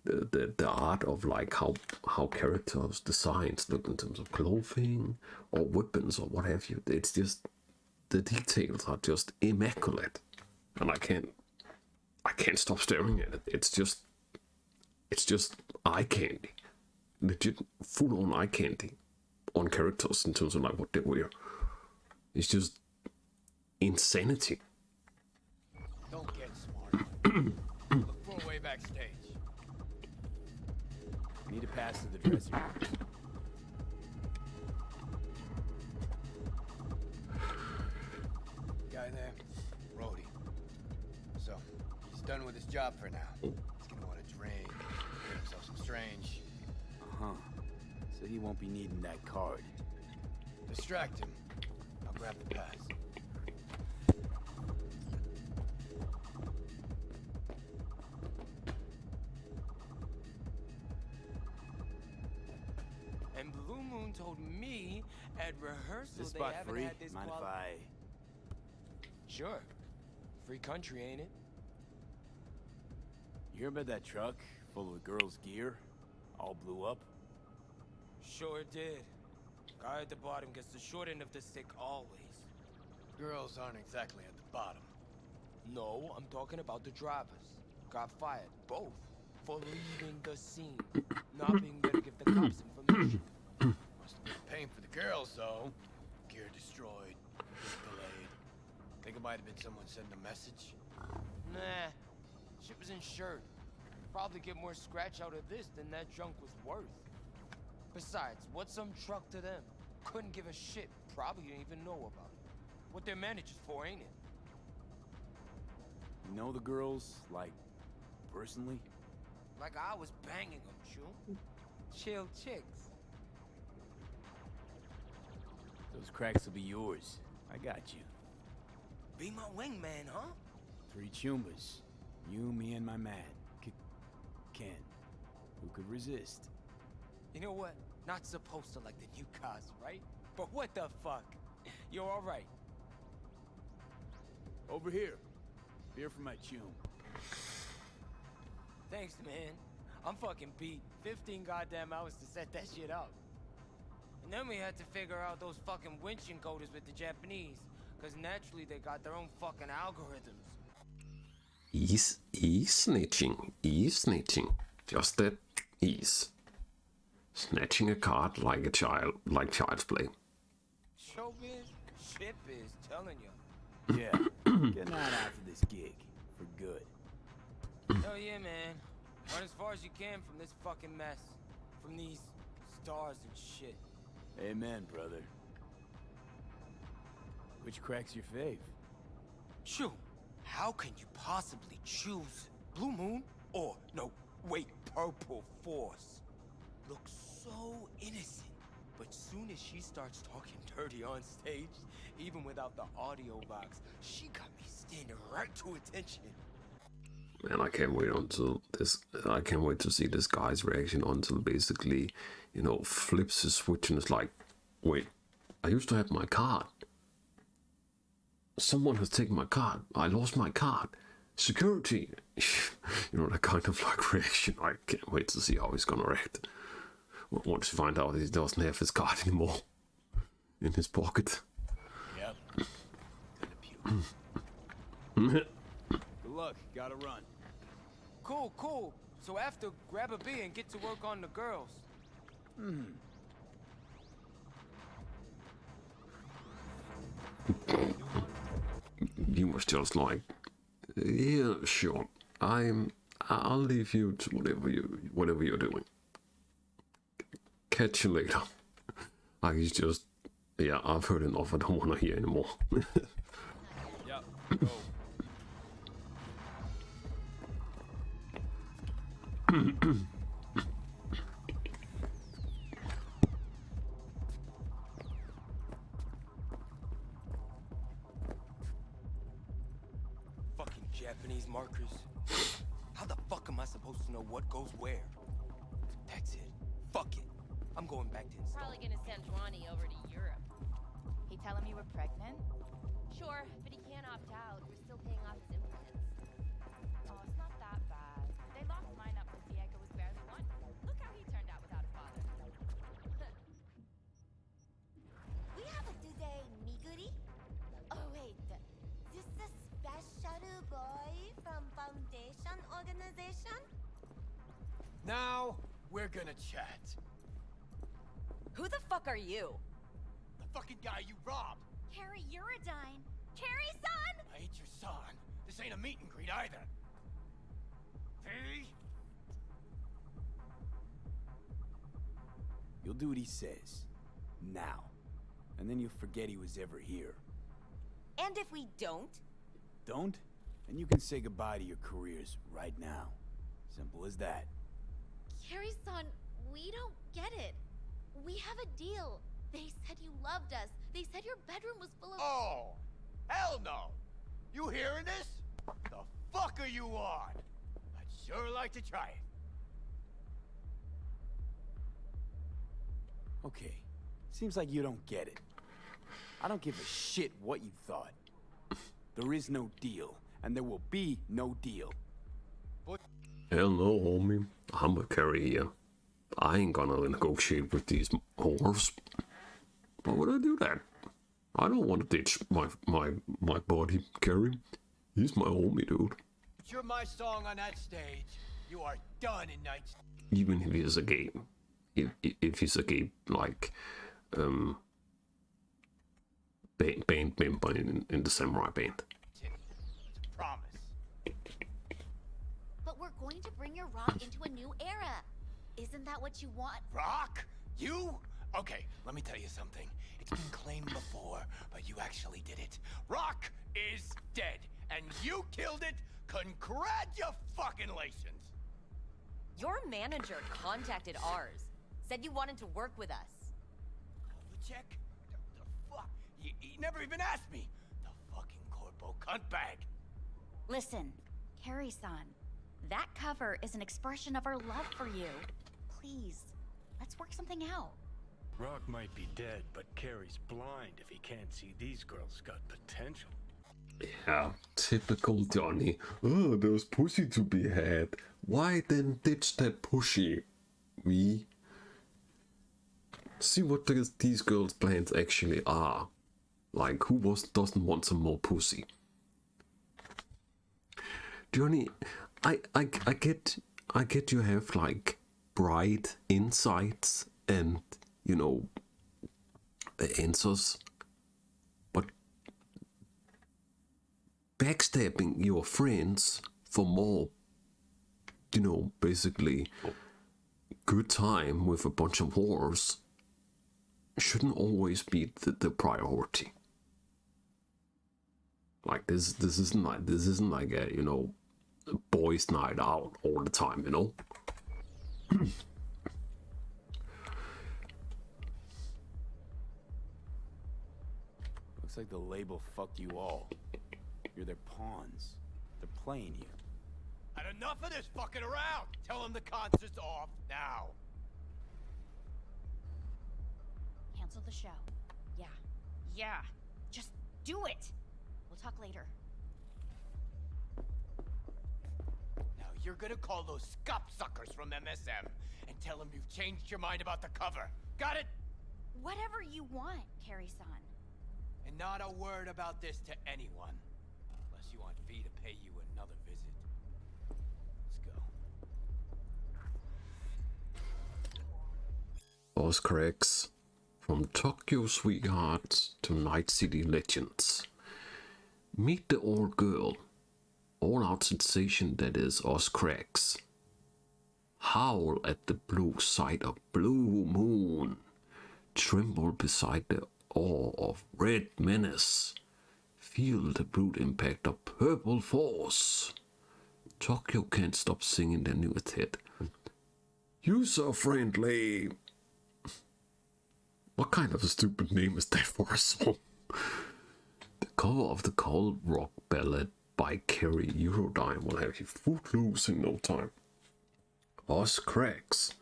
the art of like how characters' designs look in terms of clothing or weapons or what have you. It's just the details are just immaculate, and I can't stop staring at it. It's just eye candy, legit full on eye candy on characters in terms of like what they wear. It's just insanity. Don't get smart. Look for a way backstage. Need a pass to the dressing room. Guy there, Rhodey. So, he's done with his job for now. He's gonna want a drink, get himself some strange. Uh-huh. So he won't be needing that card. Distract him. I'll grab the pass. And Blue Moon told me at rehearsal Is this they spot haven't free? had this Mind if I... Sure. Free country, ain't it? You hear about that truck full of girls' gear? All blew up? Sure did. Guy at the bottom gets the short end of the stick always. Girls aren't exactly at the bottom. No, I'm talking about the drivers. Got fired, both, for leaving the scene. Not being there to give the cops information. Must have been paying for the girls, though. Gear destroyed, delayed. Think it might have been someone sending a message. Nah, shit was insured. Probably get more scratch out of this than that junk was worth. Besides, what's some truck to them? Couldn't give a shit. Probably didn't even know about it. What their manager's for, ain't it? You know the girls, like, personally? Like I was banging them, Chew. Chill chicks. Those cracks will be yours. I got you. Be my wingman, huh? 3 chumbas. You, me, and my man. Ken. Who could resist? You know what? Not supposed to like the new cars, right? But what the fuck? You're all right. Over here. Beer for my chum. Thanks, man. I'm fucking beat. 15 goddamn hours to set that shit up. And then we had to figure out those fucking winch encoders with the Japanese. Because naturally they got their own fucking algorithms. Ease snitching. Ease snitching. Just that ease. Snatching a card like a child, like child's play. Showbiz? Shit biz, telling you. Yeah. Getting out after this gig. For good. Hell yeah, man. Run as far as you can from this fucking mess. From these stars and shit. Amen, brother. Which crack's your fave? Chew, how can you possibly choose Blue Moon or, no, wait, Purple Force? Looks so innocent, but soon as she starts talking dirty on stage, even without the audio box, she got me standing right to attention. Man, I can't wait until this. I can't wait to see this guy's reaction until basically, you know, flips his switch and is like, wait, I used to have my card. Someone has taken my card. I lost my card. Security. You know, that kind of like reaction. I can't wait to see how he's gonna react. Once you find out he doesn't have his card anymore in his pocket. Yep. Gonna Good luck. Gotta run. Cool, cool. So after, grab a beer and get to work on the girls. You was just like, yeah, sure. I'll leave you to whatever you're doing. Catch you later. He's just, yeah, I've heard enough. I don't want to hear anymore. Yep. Go. Fucking Japanese markers. How the fuck am I supposed to know what goes where? That's it. Fuck it. I'm going back to install. Probably gonna send Ronnie over to Europe. He tell him you were pregnant? Sure, but he can't opt out. We're still paying off his implants. Oh, it's not that bad. They locked mine up when Diego was barely one. Look how he turned out without a father. We have a today, Miguri. Oh wait, this the special boy from Foundation Organization? Now, we're gonna chat. Who the fuck are you? The fucking guy you robbed. Carrie Uridine. Carrie-san! I ain't your son. This ain't a meet and greet either. Hey? You'll do what he says. Now. And then you'll forget he was ever here. And if we don't? Don't? And you can say goodbye to your careers right now. Simple as that. Carrie-san, we don't get it. We have a deal. They said you loved us. They said your bedroom was full of— Oh! Hell no! You hearing this? The fuck are you on? I'd sure like to try it. Okay. Seems like you don't get it. I don't give a shit what you thought. There is no deal, and there will be no deal. Hell no, homie. I'm with Carrie here. I ain't gonna negotiate with these whores. Why would I do that? I don't want to ditch my buddy, Carrie. He's my homie, dude. If you're my song on that stage, you are done in nights. Even if he's a gay, if he's a gay, like, band member in the samurai band. It's a promise. But we're going to bring your rock into a new era. Isn't that what you want? Rock? You? Okay, let me tell you something. It's been claimed before, but you actually did it. Rock is dead, and you killed it. Congratulations. Your manager contacted ours. Said you wanted to work with us. The check? The fuck? He never even asked me. The fucking corpo cuntbag. Listen, Carrie-san, that cover is an expression of our love for you. Please, let's work something out. Rock might be dead, but Carrie's blind if he can't see these girls got potential. Yeah, typical Johnny. Oh, there's pussy to be had. Why then ditch that pussy? We see what these girls' plans actually are. Like, who doesn't want some more pussy? Johnny, I get you have like bright insights and, you know, answers, but backstabbing your friends for more, you know, basically good time with a bunch of whores shouldn't always be the priority. Like this isn't like a, you know, boys' night out all the time, you know. Looks like the label fucked you all. You're their pawns. They're playing you. And enough of this fucking around. Tell him the concert's off now. Cancel the show. Yeah. Just do it. We'll talk later. Now you're gonna call those scop suckers from MSM and tell them you've changed your mind about the cover. Got it? Whatever you want, Carrie-san. And not a word about this to anyone. Unless you want V to pay you another visit. Let's go. Boss cracks. From Tokyo Sweethearts to Night City Legends. Meet the old girl. All-out sensation that is us cracks. Howl at the blue sight of blue moon. Tremble beside the awe of red menace. Feel the brute impact of purple force. Tokyo can't stop singing their newest hit. User-friendly. What kind of a stupid name is that for a song? The cover of the cold rock ballad by Kerry Eurodime will have you footloose in no time. Us cracks.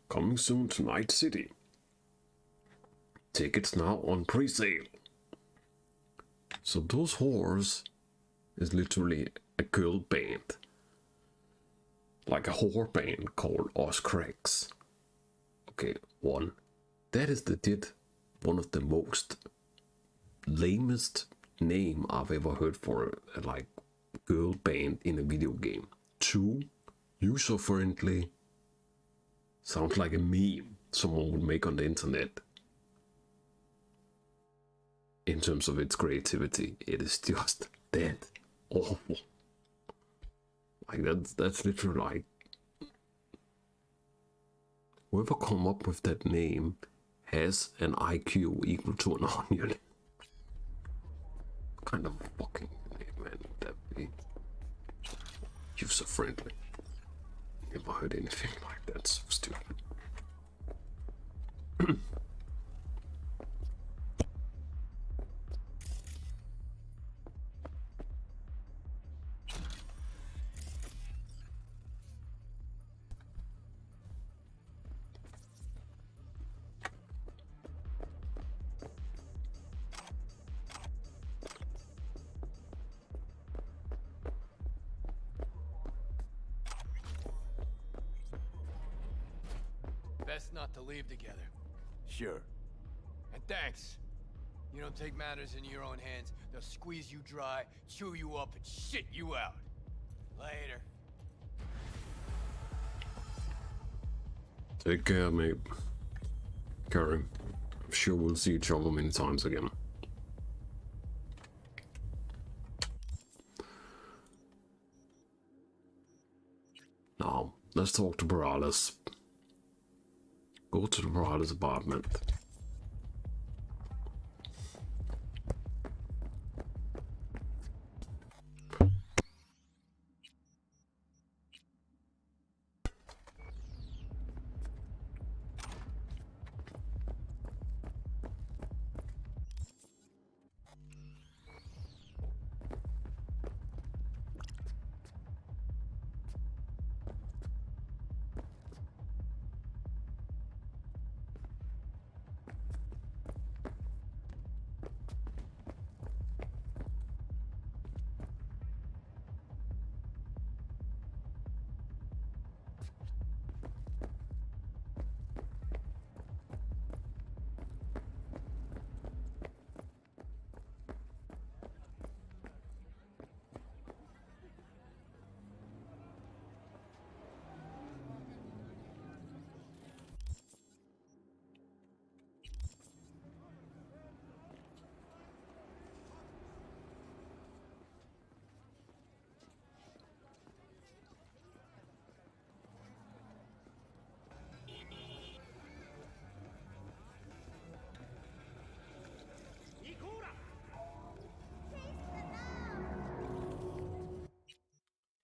Coming soon to Night City. Tickets now on pre-sale. So those whores is literally a girl band. Like a whore band called Us Cracks. Okay, one. That is legit one of the most lamest name I've ever heard for a like girl band in a video game. 2, user-friendly. Sounds like a meme someone would make on the internet. In terms of its creativity, it is just that awful. Like that's literally like whoever come up with that name has an IQ equal to an onion. What kind of fucking name, man, would that be? User friendly. Never heard anything like that. So stupid. Best not to leave together. Sure. And thanks. You don't take matters into your own hands, they'll squeeze you dry, chew you up, and shit you out. Later. Take care, mate. Karim. I'm sure we'll see each other many times again. Now, let's talk to Morales. Go to the Morales apartment.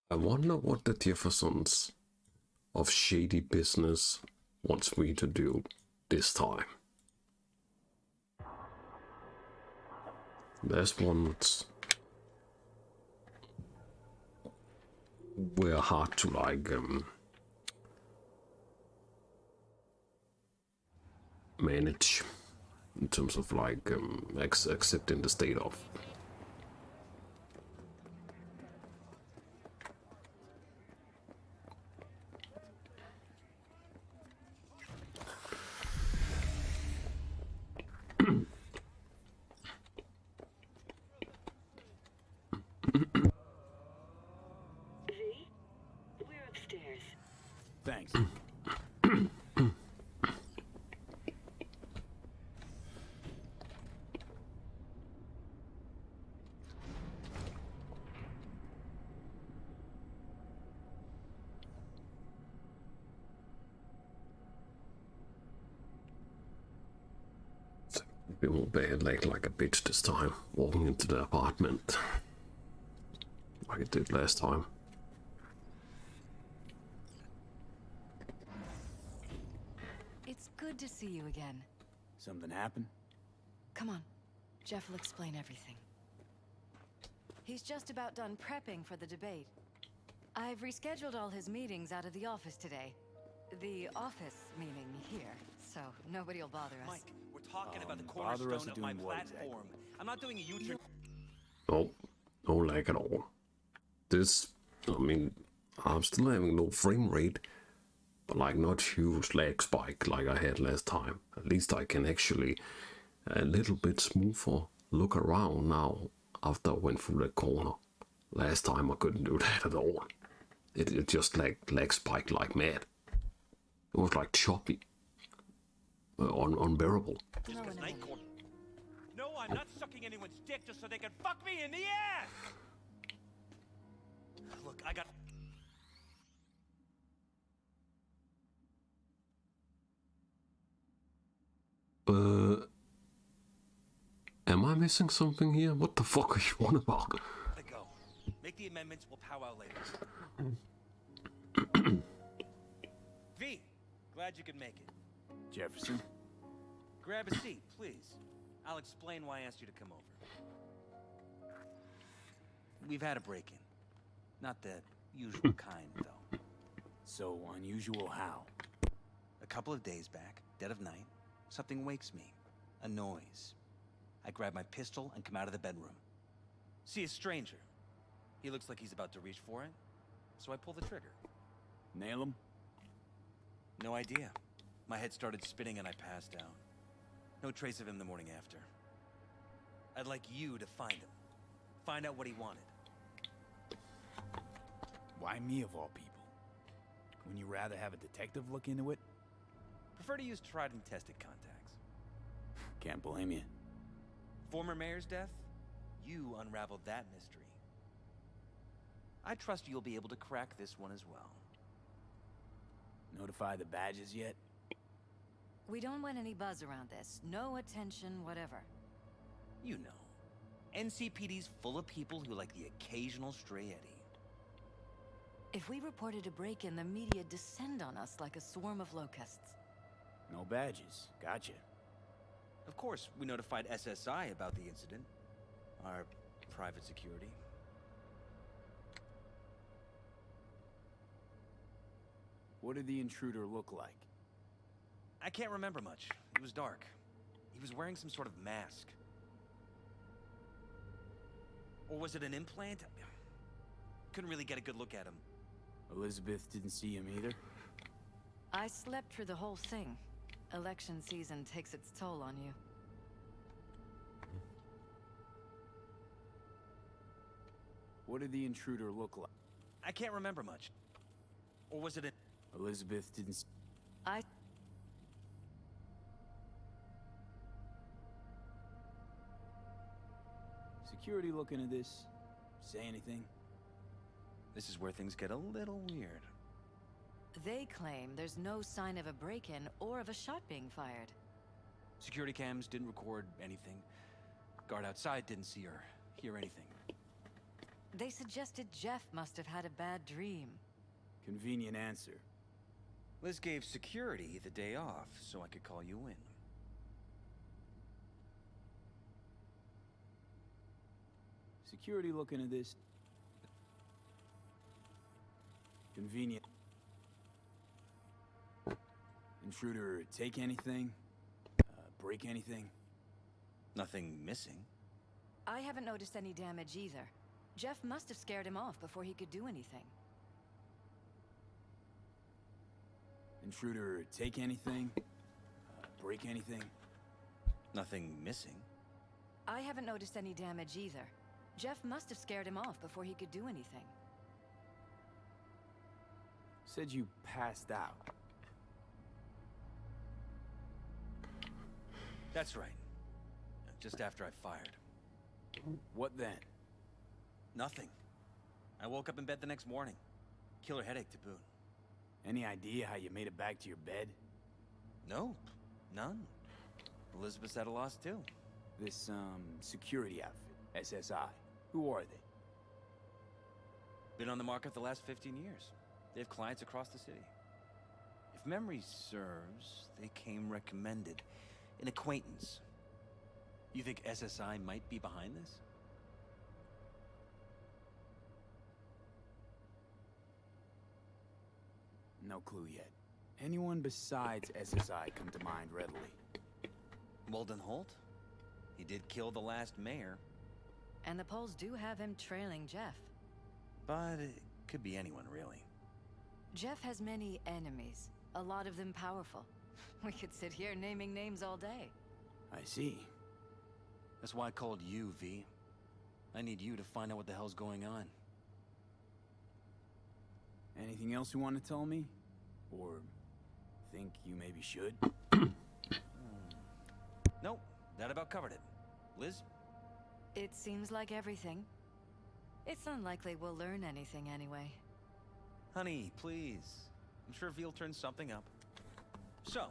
I wonder what the Jeffersons of shady business wants me to do this time. There's one that's were hard to like manage in terms of like accepting the state of. We won't be late like a bitch this time, walking into the apartment like it did last time. It's good to see you again. Something happened? Come on. Jeff will explain everything. He's just about done prepping for the debate. I've rescheduled all his meetings out of the office today. The office meaning here, so nobody will bother us. Mike, we're talking about the bother us cornerstone of my doing what platform. exactly? I'm not doing a U-turn. No, no lag at all. This, I mean, I'm still having low frame rate, but like not huge lag spike like I had last time. At least I can actually a little bit smoother look around now after I went through the corner. Last time I couldn't do that at all. It just lag spiked like mad. It was like choppy, unbearable. No, I'm not sucking anyone's dick just so they can fuck me in the ass! Look, I got... Am I missing something here? What the fuck are you on about? Let go. Make the amendments, we'll powwow later. V, glad you could make it. Jefferson? Grab a seat, please. I'll explain why I asked you to come over. We've had a break-in. Not the usual kind, though. So unusual how? A couple of days back, dead of night, something wakes me. A noise. I grab my pistol and come out of the bedroom. See a stranger. He looks like he's about to reach for it, so I pull the trigger. Nail him? No idea. My head started spinning and I passed out. No trace of him the morning after. I'd like you to find him. Find out what he wanted. Why me of all people? Wouldn't you rather have a detective look into it? Prefer to use tried and tested contacts. Can't blame you. Former mayor's death? You unraveled that mystery. I trust you'll be able to crack this one as well. Notify the badges yet? We don't want any buzz around this. No attention, whatever. You know. NCPD's full of people who like the occasional stray Eddie. If we reported a break-in, the media descend on us like a swarm of locusts. No badges. Gotcha. Of course, we notified SSI about the incident. Our private security. What did the intruder look like? I can't remember much. It was dark. He was wearing some sort of mask. Or was it an implant? Couldn't really get a good look at him. Elizabeth didn't see him either? I slept through the whole thing. Election season takes its toll on you. What did the intruder look like? I can't remember much. Or was it a... Elizabeth didn't... I... Security looking at this? Say anything? This is where things get a little weird. They claim there's no sign of a break-in or of a shot being fired. Security cams didn't record anything. Guard outside didn't see or hear anything. They suggested Jeff must have had a bad dream. Convenient answer. Liz gave security the day off so I could call you in. Security looking at this? Convenient. Intruder take anything? Break anything? Nothing missing. I haven't noticed any damage either. Jeff must have scared him off before he could do anything. Intruder take anything? Break anything? Nothing missing. I haven't noticed any damage either. Jeff must have scared him off before he could do anything. Said you passed out. That's right. Just after I fired. What then? Nothing. I woke up in bed the next morning. Killer headache to boot. Any idea how you made it back to your bed? Nope. None. Elizabeth's at a loss too. This, security outfit, SSI. Who are they? Been on the market the last 15 years. They have clients across the city. If memory serves, they came recommended. An acquaintance. You think SSI might be behind this? No clue yet. Anyone besides SSI come to mind readily? Walden Holt? He did kill the last mayor. And the polls do have him trailing Jeff. But it could be anyone, really. Jeff has many enemies, a lot of them powerful. We could sit here naming names all day. I see. That's why I called you, V. I need you to find out what the hell's going on. Anything else you want to tell me? Or think you maybe should? Nope, that about covered it. Liz? It seems like everything. It's unlikely we'll learn anything anyway. Honey, please. I'm sure V'll turn something up. So,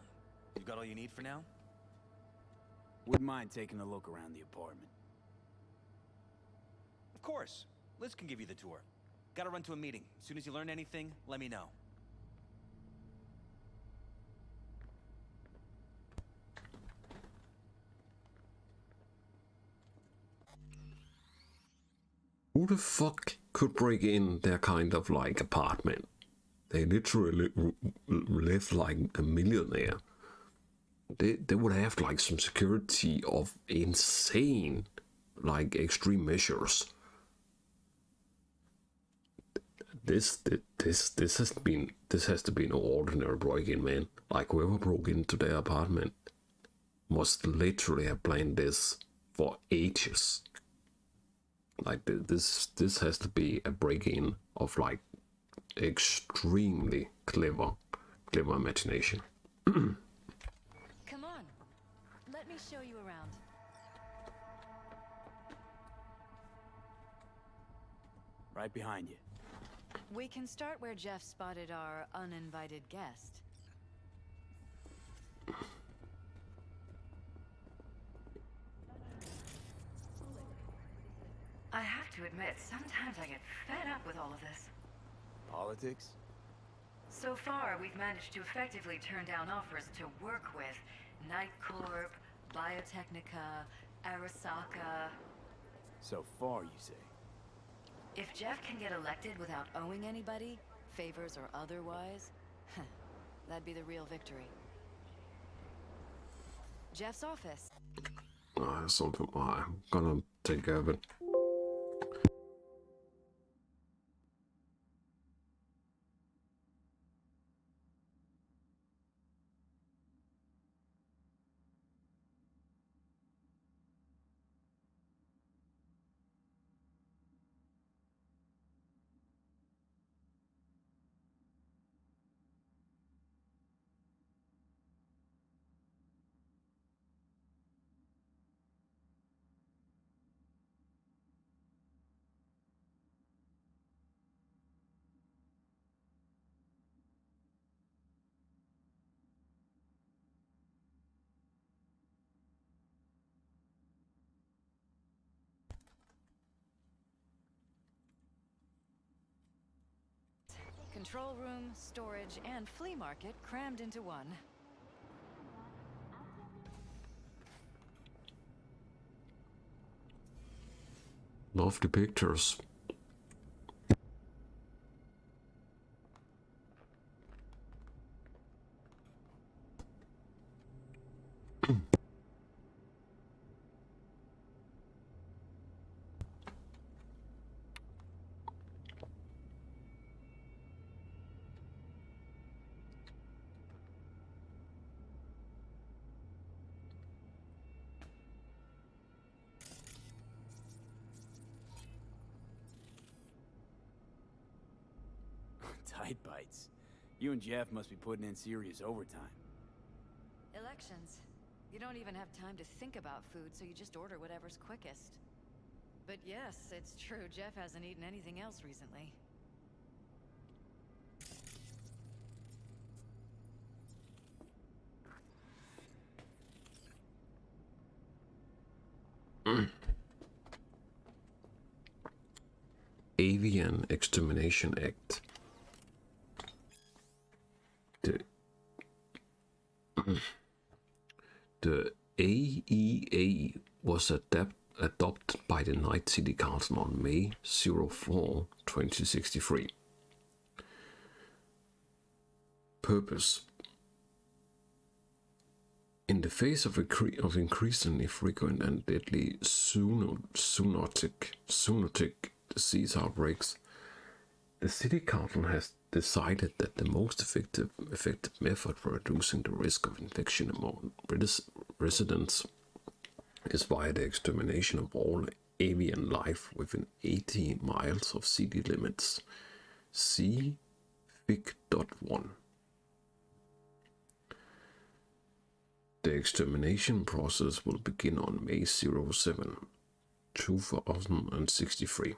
you've got all you need for now? Wouldn't mind taking a look around the apartment. Of course. Liz can give you the tour. Gotta run to a meeting. As soon as you learn anything, let me know. Who the fuck could break in their kind of like apartment? They literally live like a millionaire. They would have like some security of insane, like extreme measures. This has to be no ordinary break-in, man. Like whoever broke into their apartment must literally have planned this for ages. Like this has to be a break-in of like extremely clever imagination. Come on, let me show you around. Right behind you. We can start where Jeff spotted our uninvited guest. I have to admit, sometimes I get fed up with all of this. Politics? So far, we've managed to effectively turn down offers to work with Night Corp, Biotechnica, Arasaka. So far, you say? If Jeff can get elected without owing anybody, favors or otherwise, that'd be the real victory. Jeff's office. Something I'm gonna take care of it. Control room, storage, and flea market crammed into one. Lovely pictures. Tight bites. You and Jeff must be putting in serious overtime. Elections. You don't even have time to think about food, so you just order whatever's quickest. But yes, it's true, Jeff hasn't eaten anything else recently. Avian Extermination Act. The AEA was adopted by the Night City Council on May 04, 2063. Purpose. In the face of increasingly frequent and deadly zoonotic disease outbreaks, the City Council has decided that the most effective method for reducing the risk of infection among residents is via the extermination of all avian life within 80 miles of city limits. See Fig.1. The extermination process will begin on May 07, 2063.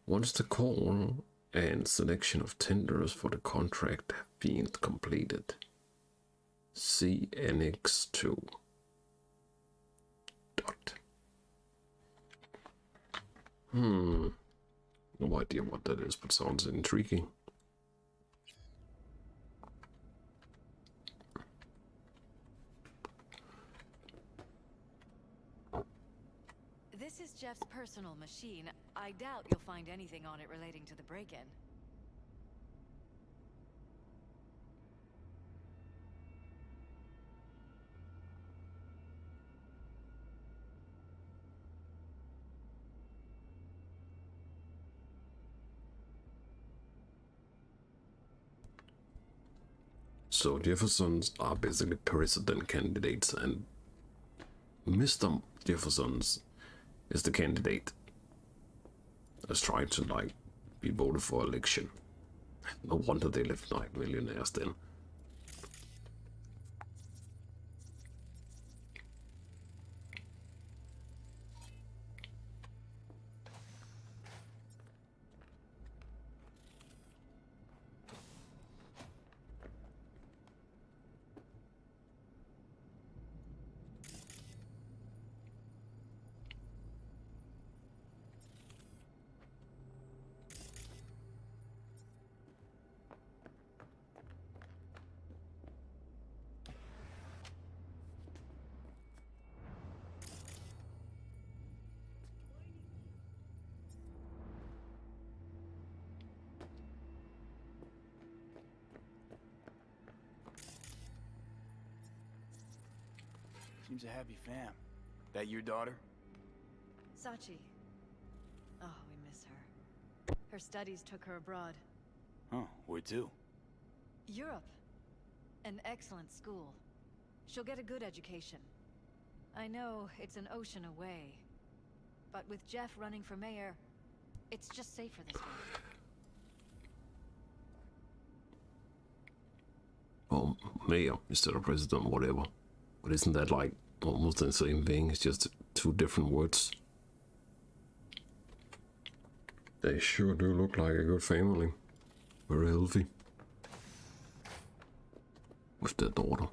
Once the call and selection of tenders for the contract have been completed. See Annex 2. No idea what that is, but sounds intriguing. This is Jeff's personal machine. I doubt you'll find anything on it relating to the break-in. So Jeffersons are basically president candidates, and Mr. Jeffersons is the candidate that's trying to be voted for election. No wonder they live like millionaires then. Seems a happy fam. That your daughter? Sachi. Oh, we miss her. Her studies took her abroad. Oh, where to? Europe. An excellent school. She'll get a good education. I know it's an ocean away, but with Jeff running for mayor, it's just safer this way. Oh, mayor instead of president, whatever. But isn't that like almost the same thing? It's just two different words. They sure do look like a good family. Very healthy. With their daughter.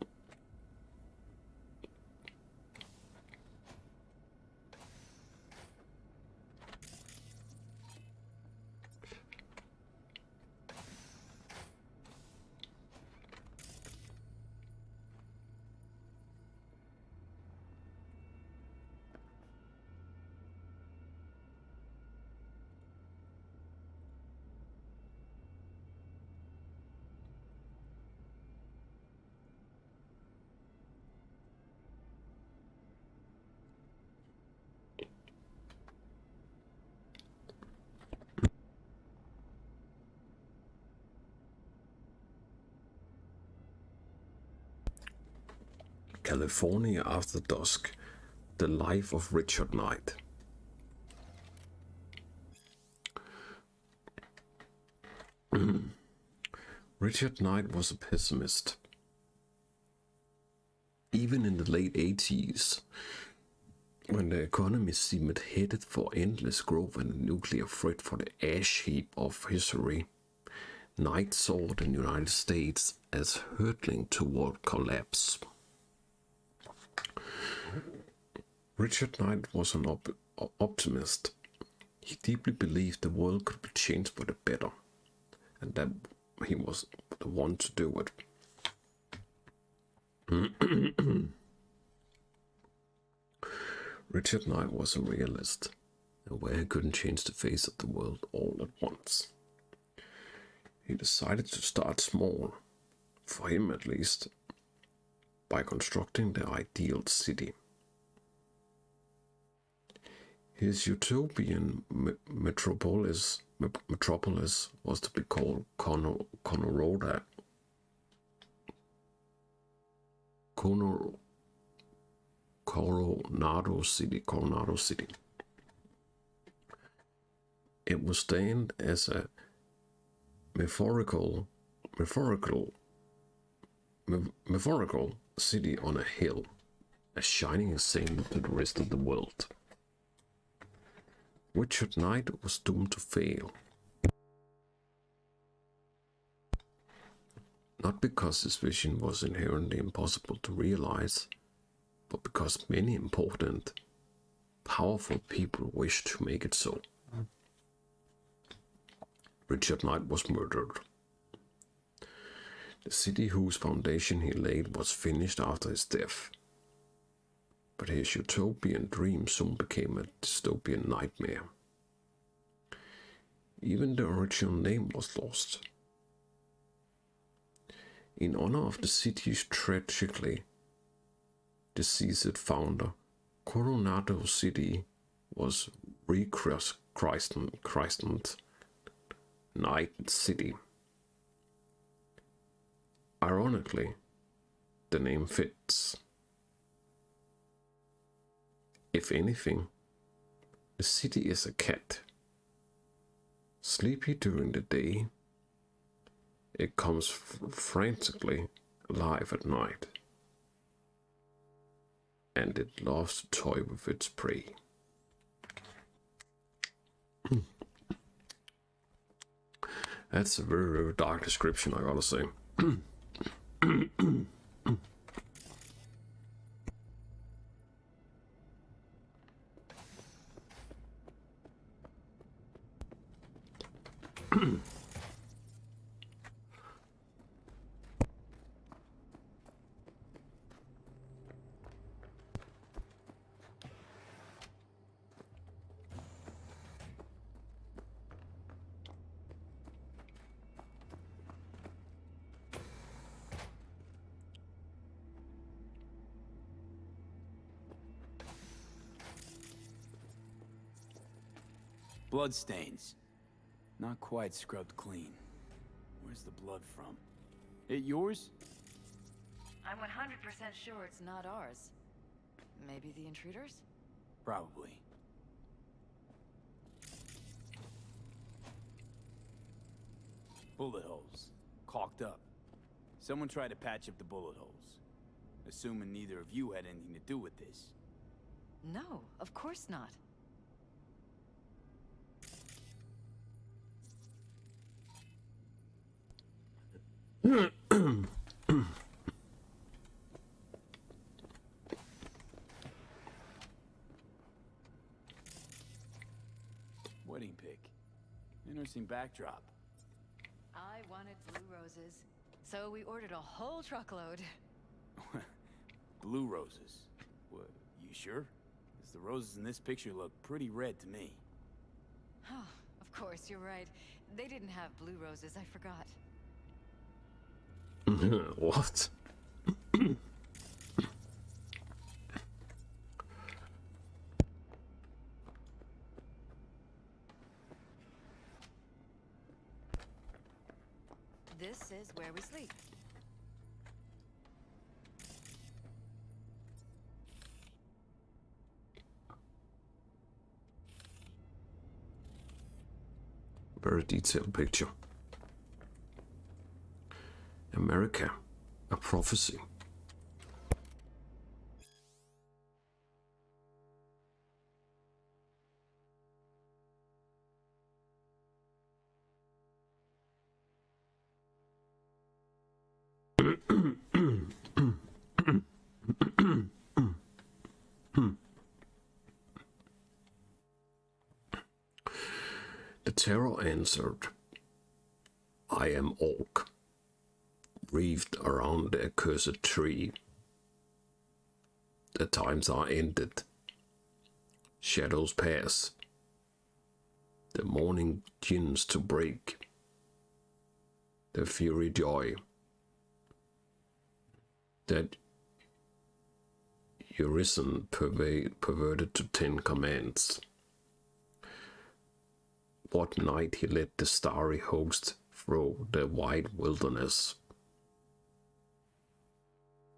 California After Dusk, The Life of Richard Knight. Richard Knight was a pessimist. Even in the late 80s, when the economy seemed headed for endless growth and a nuclear threat for the ash heap of history, Knight saw the United States as hurtling toward collapse. Richard Knight was an optimist, He deeply believed the world could be changed for the better, and that he was the one to do it. Richard Knight was a realist, aware he couldn't change the face of the world all at once. He decided to start small, for him at least, by constructing the ideal city. His utopian metropolis was to be called Coronado City. It would stand as a metaphorical city on a hill, a shining example to the rest of the world. Richard Knight was doomed to fail. Not because his vision was inherently impossible to realize, but because many important, powerful people wished to make it so. Richard Knight was murdered. The city whose foundation he laid was finished after his death. But his utopian dream soon became a dystopian nightmare. Even the original name was lost. In honor of the city's tragically deceased founder, Coronado City was rechristened Night City. Ironically, the name fits. If anything, the city is a cat. Sleepy during the day, it comes frantically alive at night. And it loves to toy with its prey. That's a very, very dark description, I gotta say. Bloodstains. Not quite scrubbed clean. Where's the blood from? It yours? I'm 100% sure it's not ours. Maybe the intruders? Probably. Bullet holes. Caulked up. Someone tried to patch up the bullet holes. Assuming neither of you had anything to do with this. No, of course not. Wedding pic. Interesting backdrop. I wanted blue roses, so we ordered a whole truckload. Blue roses. What, you sure? Because the roses in this picture look pretty red to me. Oh, of course, you're right. They didn't have blue roses, I forgot. What? This is where we sleep. Very detailed picture. America, a prophecy. terror answered, I am Orc, wreathed around the accursed tree. The times are ended. Shadows pass. The morning begins to break. The fury joy that Urizen perverted to 10 commands. What night he led the starry host through the wide wilderness.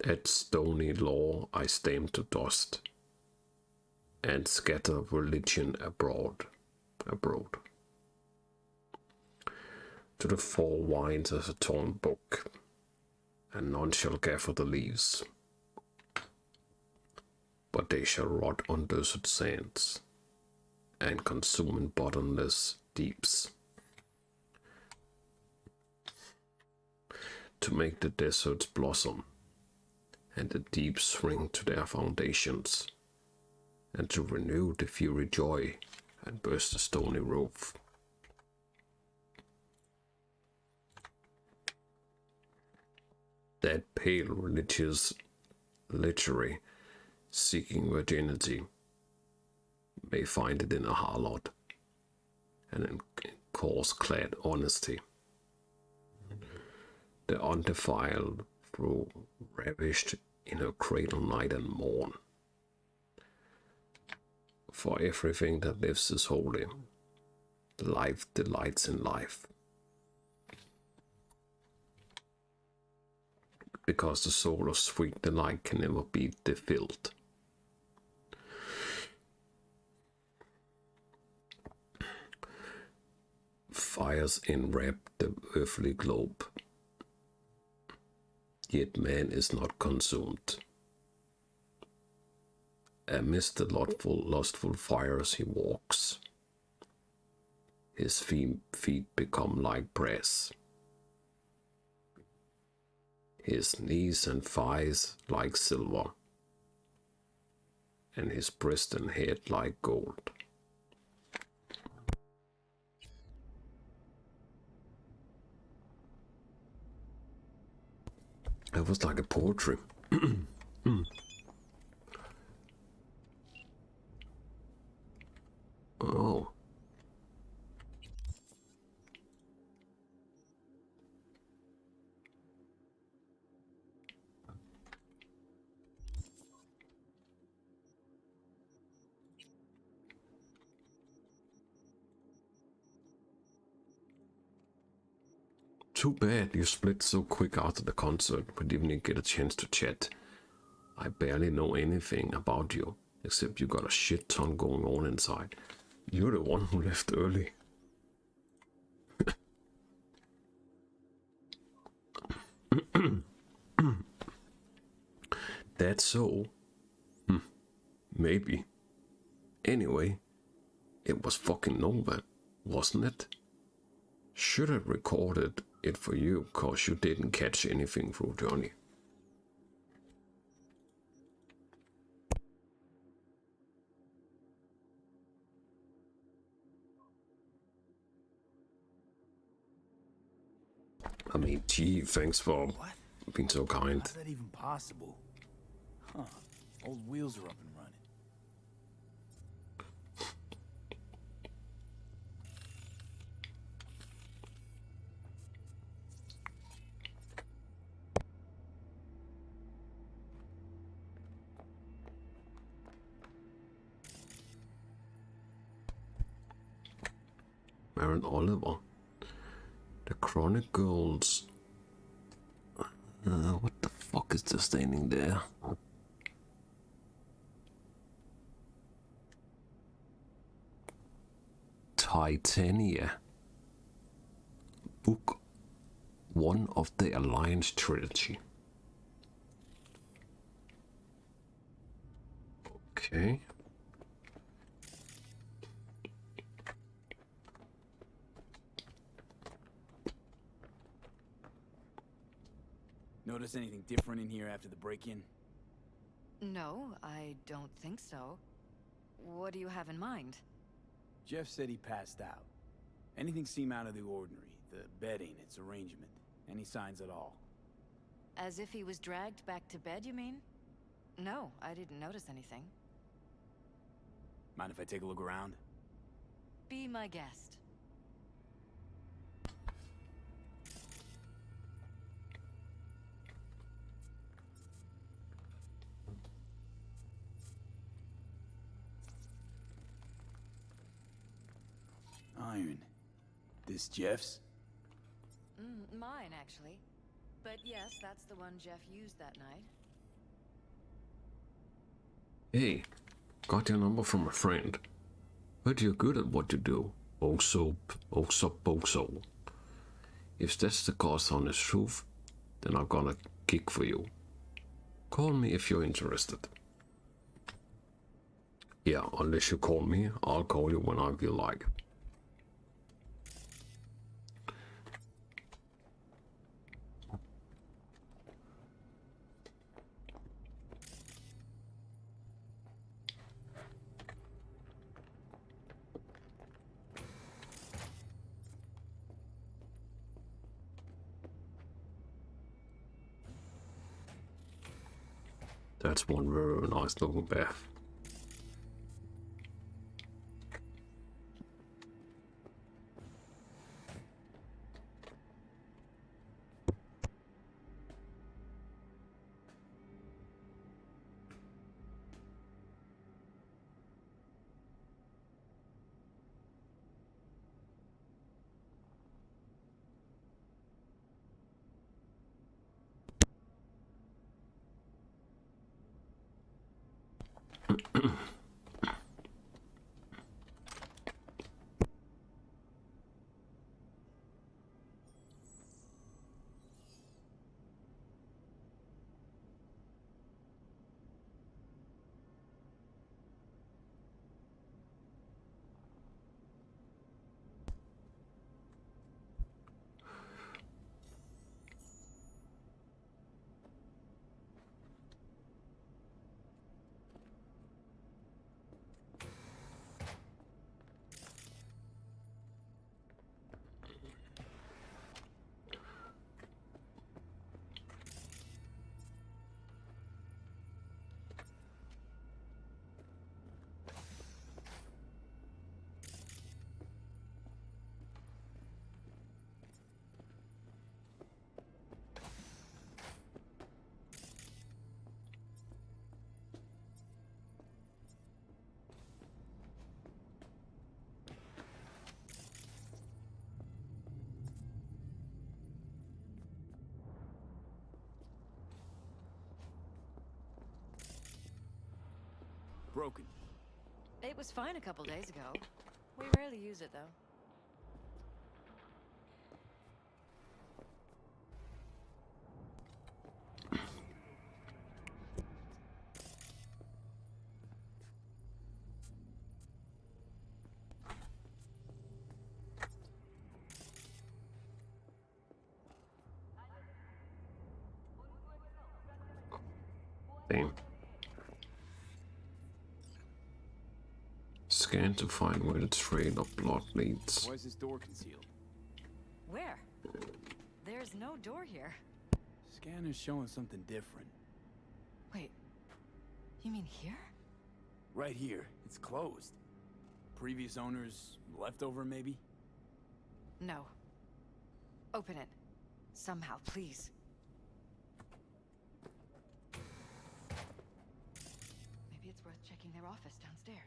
At stony law I stamp to dust, and scatter religion abroad. To the four winds as a torn book, and none shall gather the leaves, but they shall rot on desert sands, and consume in bottomless deeps. To make the deserts blossom, and the deeps shrink to their foundations, and to renew the fury joy, and burst the stony roof. That pale religious lechery, seeking virginity, may find it in a harlot, and in coarse-clad honesty. The undefiled through ravished in her cradle night and morn. For everything that lives is holy. Life delights in life. Because the soul of sweet delight can never be defilled. Fires enwrap the earthly globe, yet man is not consumed. Amidst the lustful fires he walks. His feet become like brass. His knees and thighs like silver, and his breast and head like gold. That was like a poetry. Oh. Too bad you split so quick after the concert. We didn't even get a chance to chat. I barely know anything about you, except you got a shit ton going on inside. You're the one who left early. That's so. Maybe. Anyway, it was fucking Nova, wasn't it? Should have recorded it for you, cause you didn't catch anything through Johnny. I mean, gee, thanks for being so kind. How's that even possible? Huh. Old wheels are up and running. Aaron Oliver. The Chronicles. What the fuck is just standing there? Titania. Book 1 of the Alliance trilogy. Okay. Notice anything different in here after the break-in? No, I don't think so. What do you have in mind? Jeff said he passed out. Anything seem out of the ordinary? The bedding, its arrangement. Any signs at all? As if he was dragged back to bed, you mean? No, I didn't notice anything. Mind if I take a look around? Be my guest. Iron. This Jeff's? Mine, actually. But yes, that's the one Jeff used that night. Hey, got your number from a friend. Heard you're good at what you do. Also. If that's the cause on his truth, then I'm gonna kick for you. Call me if you're interested. Yeah, unless you call me, I'll call you when I feel like. That's one very nice looking bath. Broken. It was fine a couple days ago. We rarely use it, though. Damn. Scan to find where the trail of blood leads. Why is this door concealed? Where? There's no door here. Scanner's showing something different. Wait, you mean here? Right here. It's closed. Previous owners leftover, maybe? No. Open it. Somehow, please. Maybe it's worth checking their office downstairs.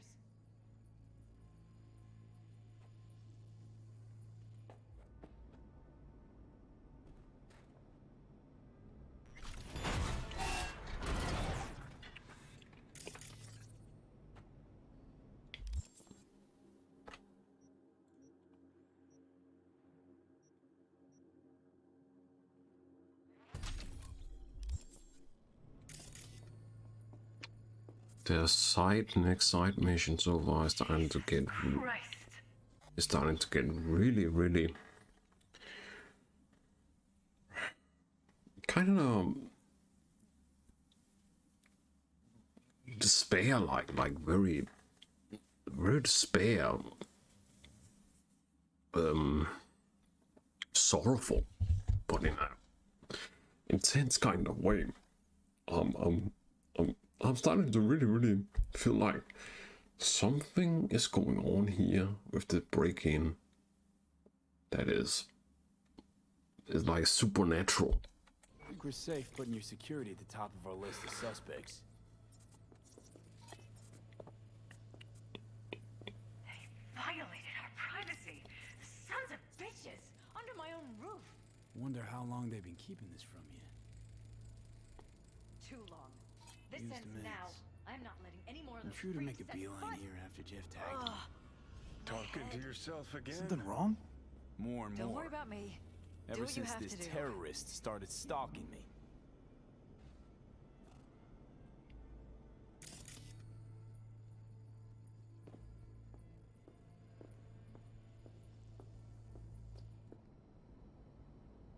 The next side mission so far is starting to get really kind of despair, like very despair. sorrowful, but in a intense kind of way. I'm starting to really feel like something is going on here with the break-in that is like supernatural. I think we're safe putting your security at the top of our list of suspects. They violated our privacy. Sons of bitches! Under my own roof. Wonder how long they've been keeping this from you. Too long. This Use the ends meds. now. I'm not letting any more of I'm those sure to make a freaks set beeline foot. here after Jeff tagged him. Talking to yourself again? Something wrong? More and Don't more. worry about me. Do Ever what you since have this to do. terrorist started stalking me.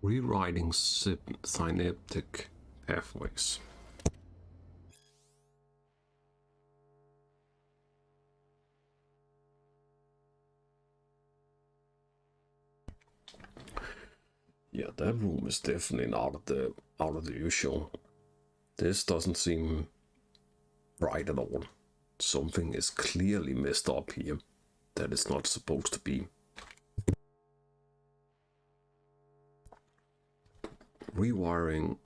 Rewriting synaptic pathways. Yeah, that room is definitely out of the usual. This doesn't seem right at all. Something is clearly messed up here that is not supposed to be. Rewiring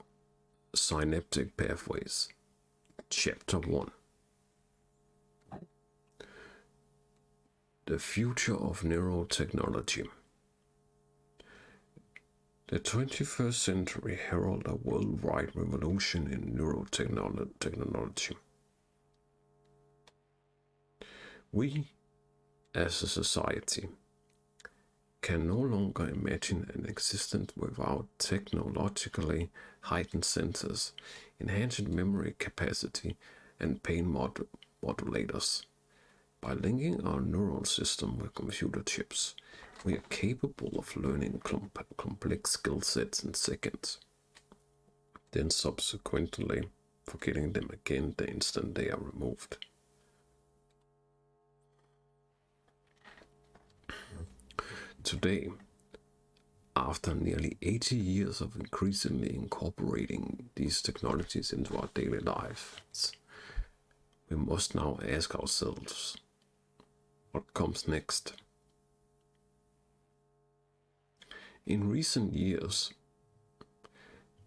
synaptic pathways. Chapter 1. The future of neurotechnology. The 21st century heralded a worldwide revolution in neurotechnology. We, as a society, can no longer imagine an existence without technologically heightened senses, enhanced memory capacity, and pain modulators. By linking our neural system with computer chips, we are capable of learning complex skill sets in seconds, then subsequently forgetting them again the instant they are removed. Today, after nearly 80 years of increasingly incorporating these technologies into our daily lives, we must now ask ourselves, what comes next? In recent years,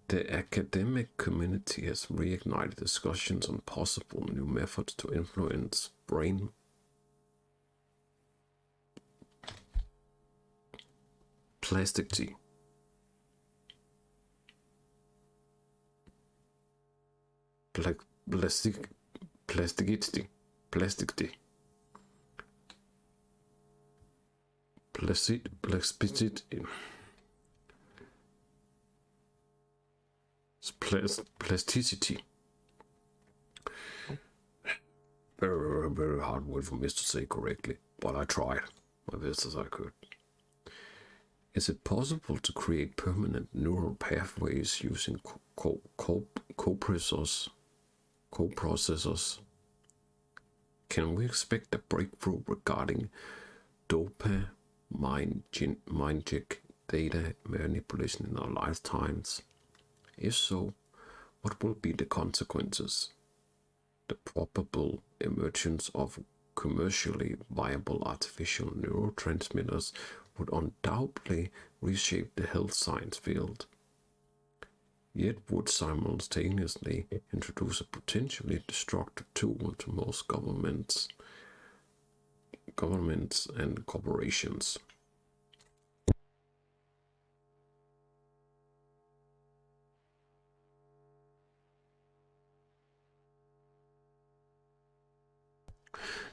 the academic community has reignited discussions on possible new methods to influence brain plasticity. Plasticity. Plasticity. Very hard word for me to say correctly, but I tried my best as I could. Is it possible to create permanent neural pathways using coprocessors? Can we expect a breakthrough regarding dopaminergic data manipulation in our lifetimes? If so, what will be the consequences? The probable emergence of commercially viable artificial neurotransmitters would undoubtedly reshape the health science field, yet would simultaneously introduce a potentially destructive tool to most governments and corporations.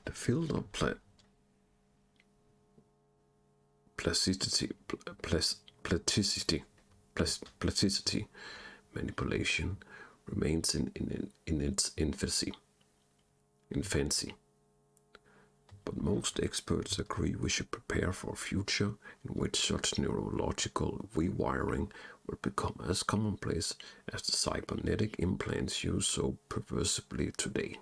The field of plasticity manipulation remains in its infancy. But most experts agree we should prepare for a future in which such neurological rewiring will become as commonplace as the cybernetic implants used so perversively today.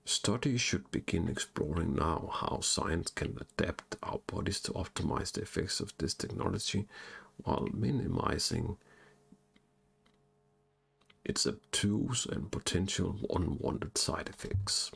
Studies should begin exploring now how science can adapt our bodies to optimize the effects of this technology while minimizing its obtuse and potential unwanted side effects.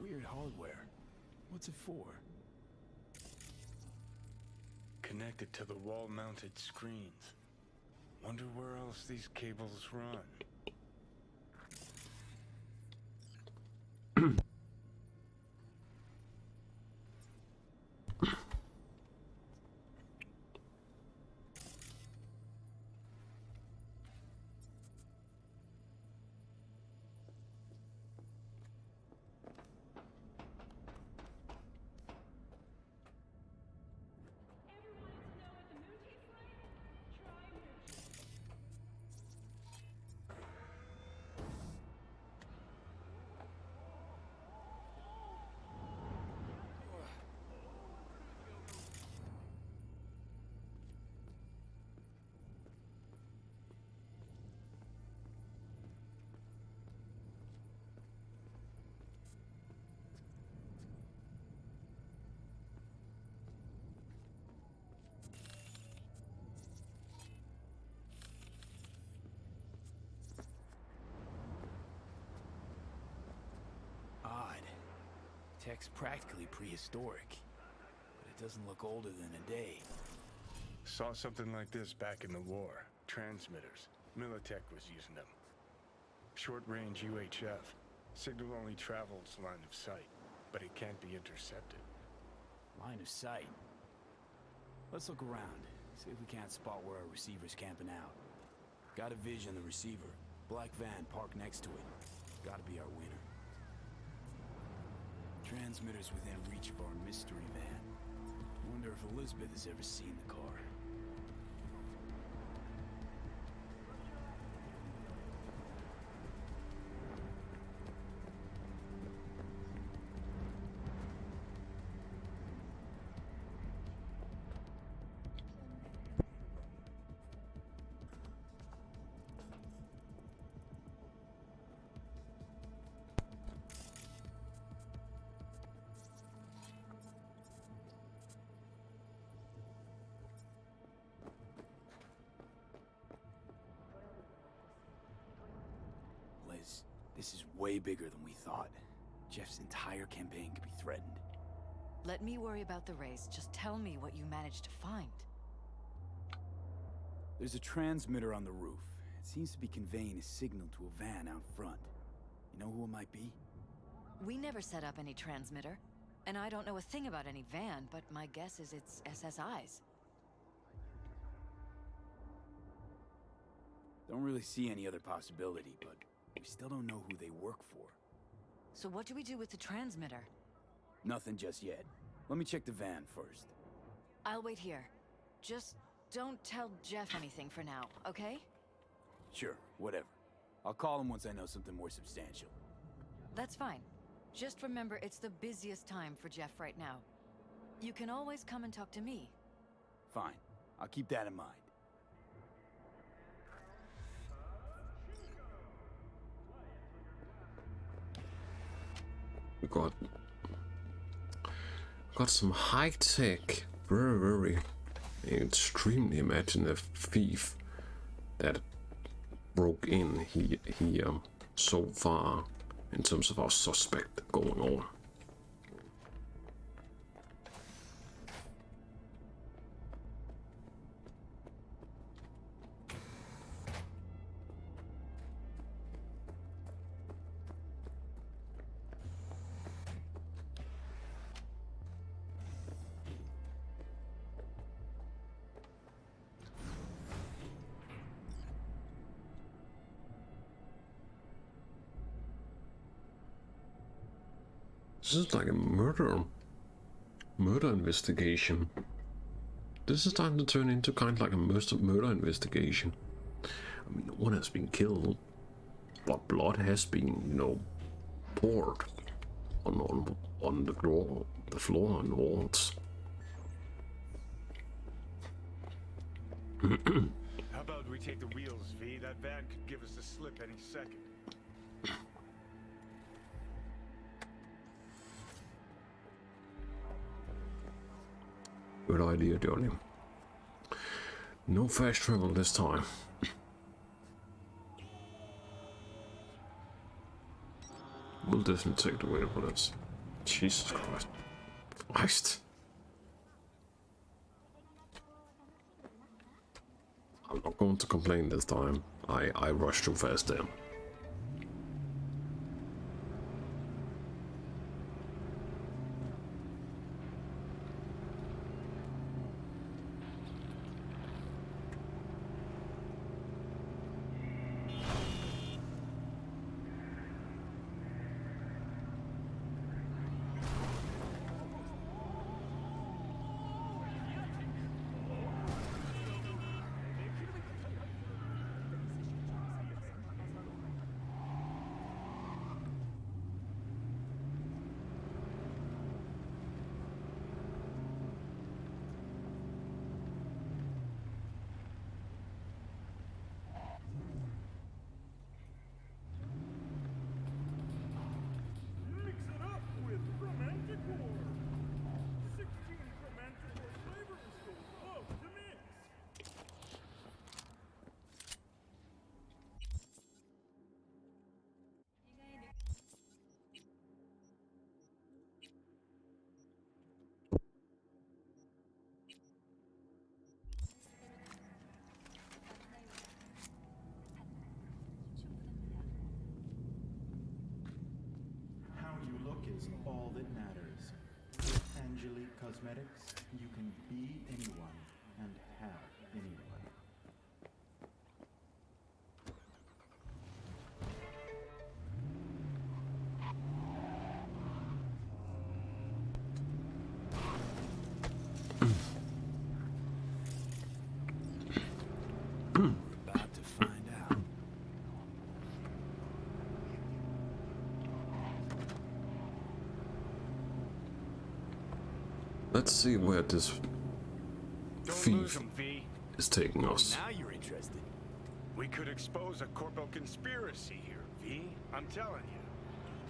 Weird hardware. What's it for? Connected to the wall-mounted screens. Wonder where else these cables run. Tech's practically prehistoric, but it doesn't look older than a day. Saw something like this back in the war. Transmitters. Militech was using them. Short-range UHF. Signal only travels line of sight, but it can't be intercepted. Line of sight. Let's look around, see if we can't spot where our receiver's camping out. Got a vision of the receiver. Black van parked next to it. Gotta be our winner. Transmitters within reach of our mystery van. Wonder if Elizabeth has ever seen the car. This is way bigger than we thought. Jeff's entire campaign could be threatened. Let me worry about the race. Just tell me what you managed to find. There's a transmitter on the roof. It seems to be conveying a signal to a van out front. You know who it might be? We never set up any transmitter. And I don't know a thing about any van, but my guess is it's SSI's. Don't really see any other possibility, but we still don't know who they work for. So what do we do with the transmitter? Nothing just yet. Let me check the van first. I'll wait here. Just don't tell Jeff anything for now, okay? Sure, whatever. I'll call him once I know something more substantial. That's fine. Just remember it's the busiest time for Jeff right now. You can always come and talk to me. Fine. I'll keep that in mind. We got Got some high tech, very extremely imaginative thief that broke in here so far in terms of our suspect going on. This is like a murder investigation. This is starting to turn into kind of like a murder investigation. I mean, no one has been killed, but blood has been, you know, poured on the floor and walls. How about we take the wheels, V? That van could give us a slip any second. Good idea, Johnny. No fast travel this time. We'll definitely take the wheel bullets. Jesus Christ. I'm not going to complain this time. I rushed too fast there. Is all that matters. With Angelique Cosmetics, you can be anyone and have anyone. About to find out. Let's see where this thief is taking us. Now you're interested. We could expose a Corpo conspiracy here, V. I'm telling you.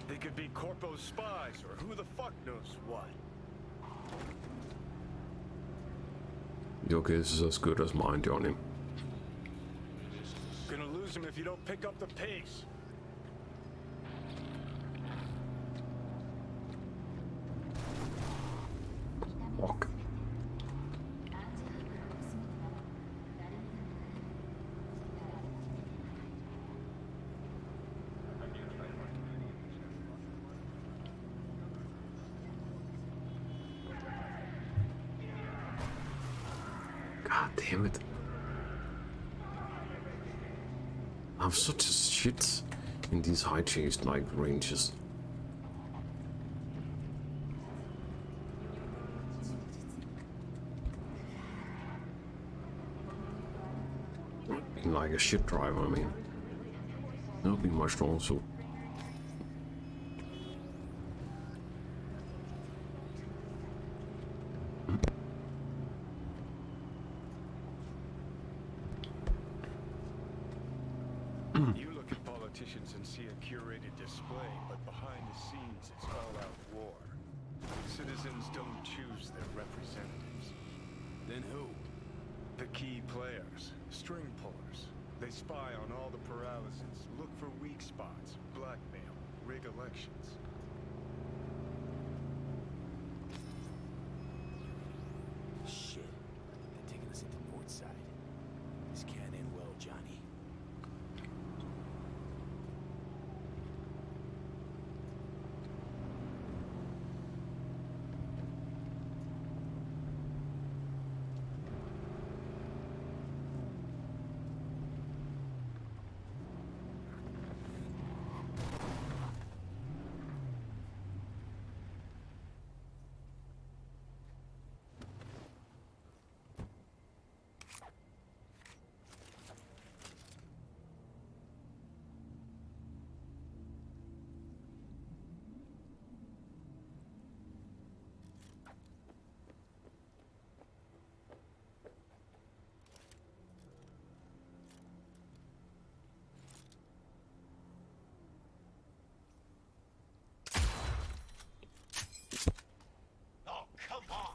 They could be Corpo spies or who the fuck knows what. Your guess is as good as mine, Johnny. Gonna lose him if you don't pick up the pace. Walk. God damn it. I'm such a shit in these high chase like ranges. Being like a shit driver, I mean. That'll be my strong suit. You look at politicians and see a curated display, but behind the scenes it's all out war. Citizens don't choose their representatives. Then who? The key players, string pullers. They spy on all the paralysis, look for weak spots, blackmail, rig elections. Shit. They're taking us into Northside. This can't end well, Johnny. Oh, come on!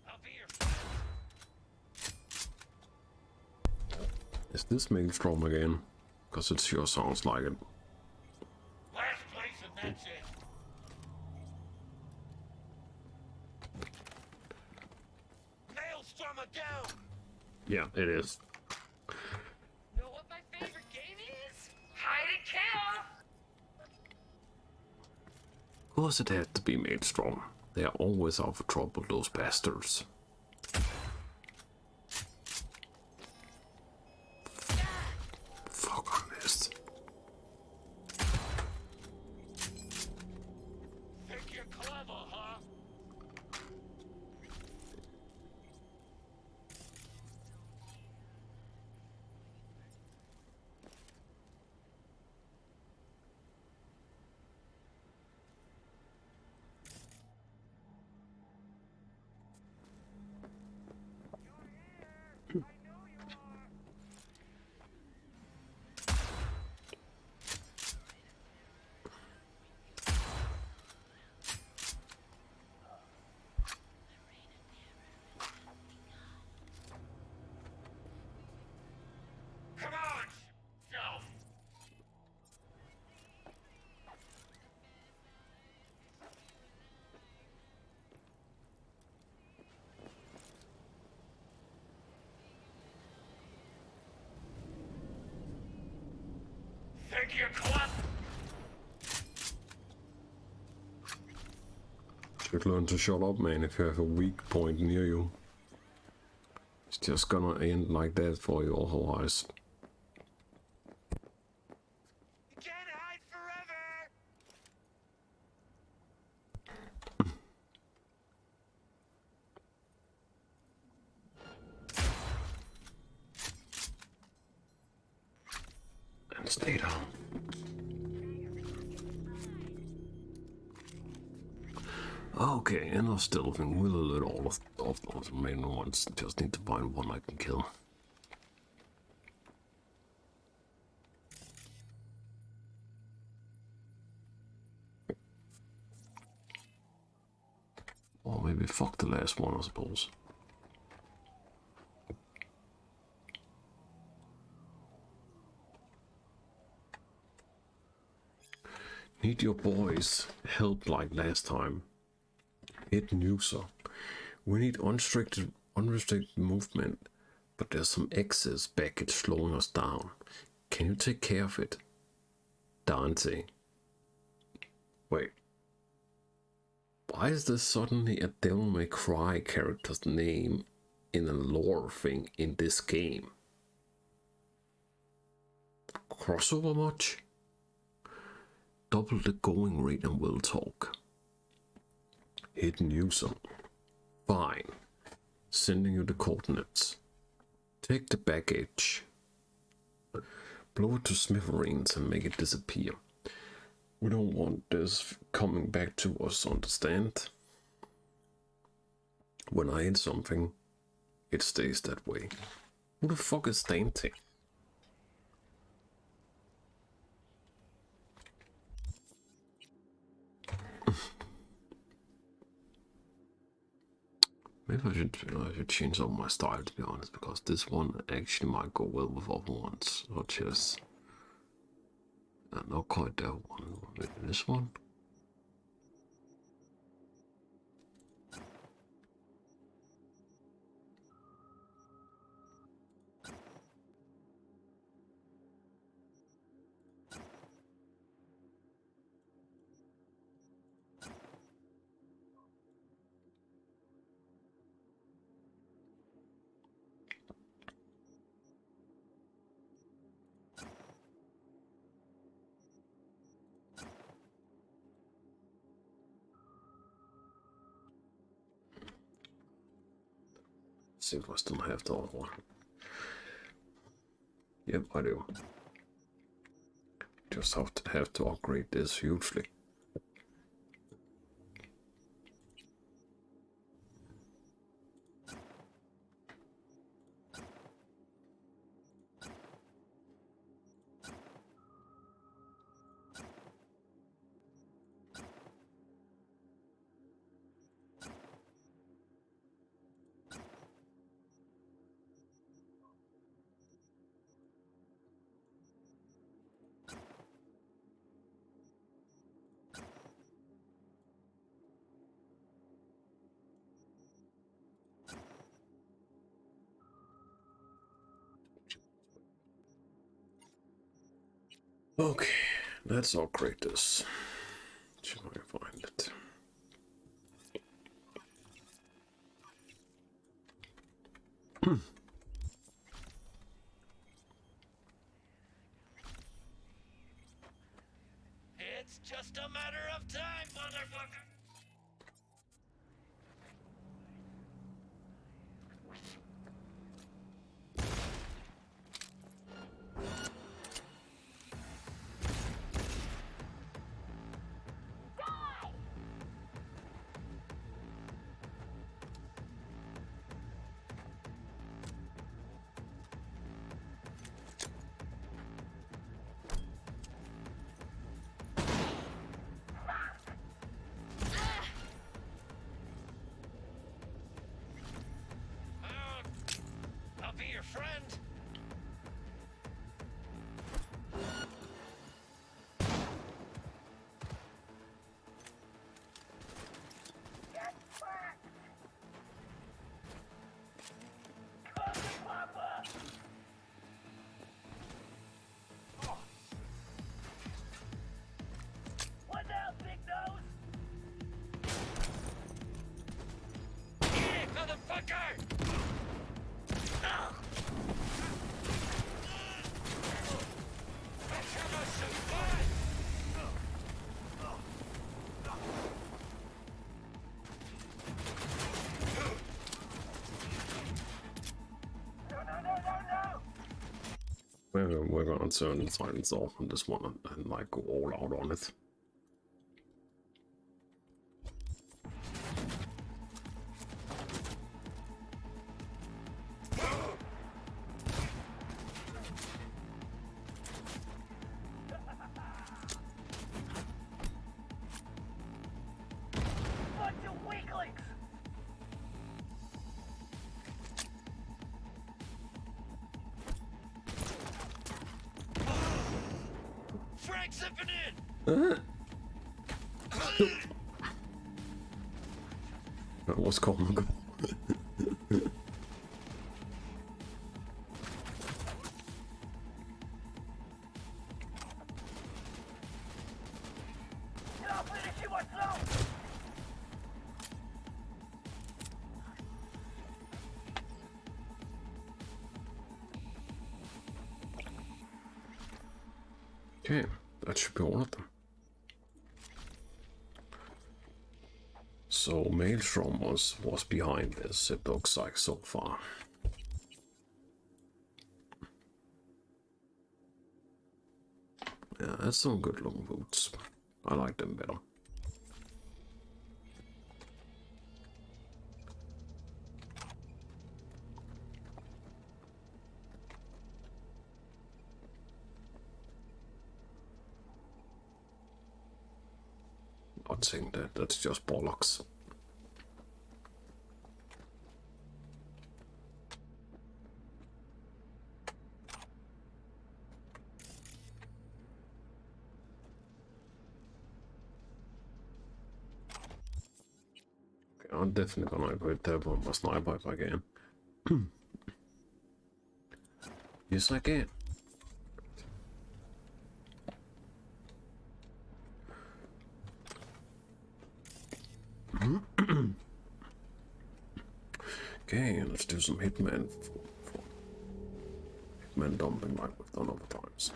I'll be your friend. Is this Maelstrom again? Because it sure sounds like it. Last place and that's it. Maelstrom down! Yeah, it is. Know what my favorite game is? Hide and kill! Of course it had to be Maelstrom. They are always out for trouble, those bastards. Fuck, I missed. Think you're clever, huh? Come on, self! Think you're clever? Should learn to shut up, man, if you have a weak point near you. It's just gonna end like that for you otherwise. You can't hide forever! And stay down. Okay, and I'm still thinking we'll alert all of those main ones. Just need to find one I can kill. Or maybe fuck the last one, I suppose. Need your boys help like last time. Hidden user. We need unrestricted movement, but there's some excess baggage slowing us down. Can you take care of it? Dante. Wait. Why is this suddenly a Devil May Cry character's name in a lore thing in this game? Crossover much? Double the going rate and we'll talk. Hidden user. Fine. Sending you the coordinates. Take the baggage. Blow it to smithereens and make it disappear. We don't want this coming back to us, understand? When I hit something, it stays that way. Who the fuck is Dante? Maybe I should change up my style, to be honest, because this one actually might go well with other ones, such as not quite that one, maybe this one. See if I still have the other one. Yep, I do. Just have to upgrade this hugely. Okay, let's upgrade this. Should I find it? It's just a matter of time, motherfucker! I'll be your friend. Get back! Come to Papa! Oh. What now, big nose? Eat it, motherfucker! We're gonna turn the silence off on this one and like go all out on it. Bunch of weaklings! Frag zipping in! That was comical. I'll finish you myself! Okay, that should be all of them. So Maelstrom was behind this, it looks like so far. Yeah, that's some good long boots. I like them better. Not saying that, that's just bollocks. I'm definitely gonna upgrade that one my sniper if I can. Yes, I can. Okay, let's do some hitman hitman dumping like we've done other times.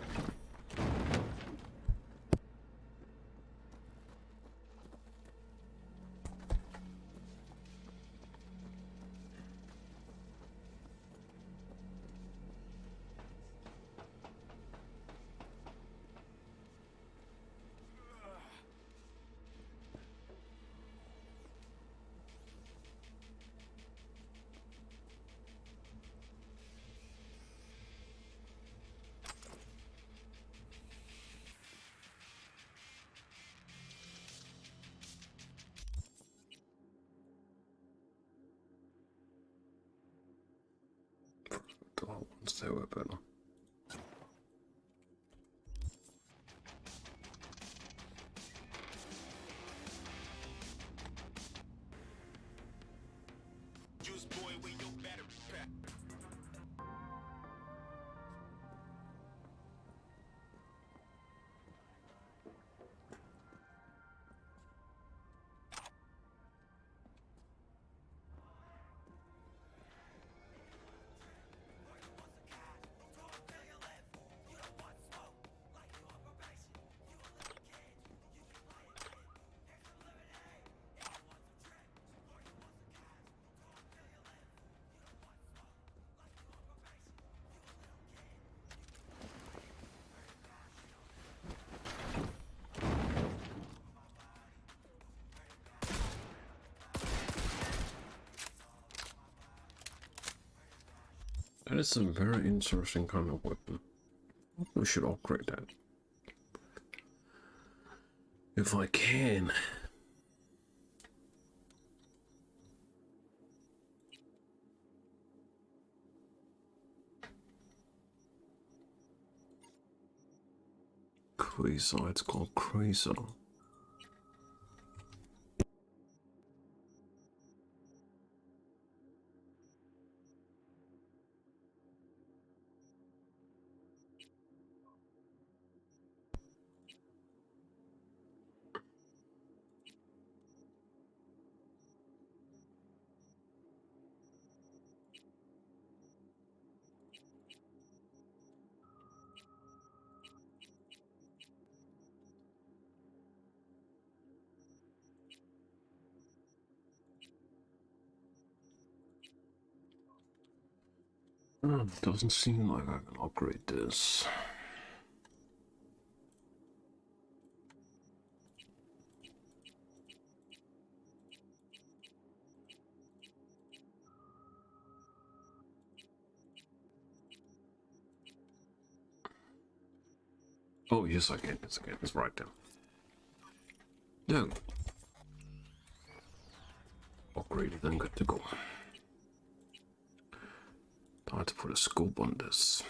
The whole one's there were better. That is a very interesting kind of weapon. We should upgrade that. If I can. Quasar, it's called Quasar. Doesn't seem like I can upgrade this. Oh, yes, I can. Yes, I can. It's right there. No. Upgraded and good to go. Time to put a scope on this.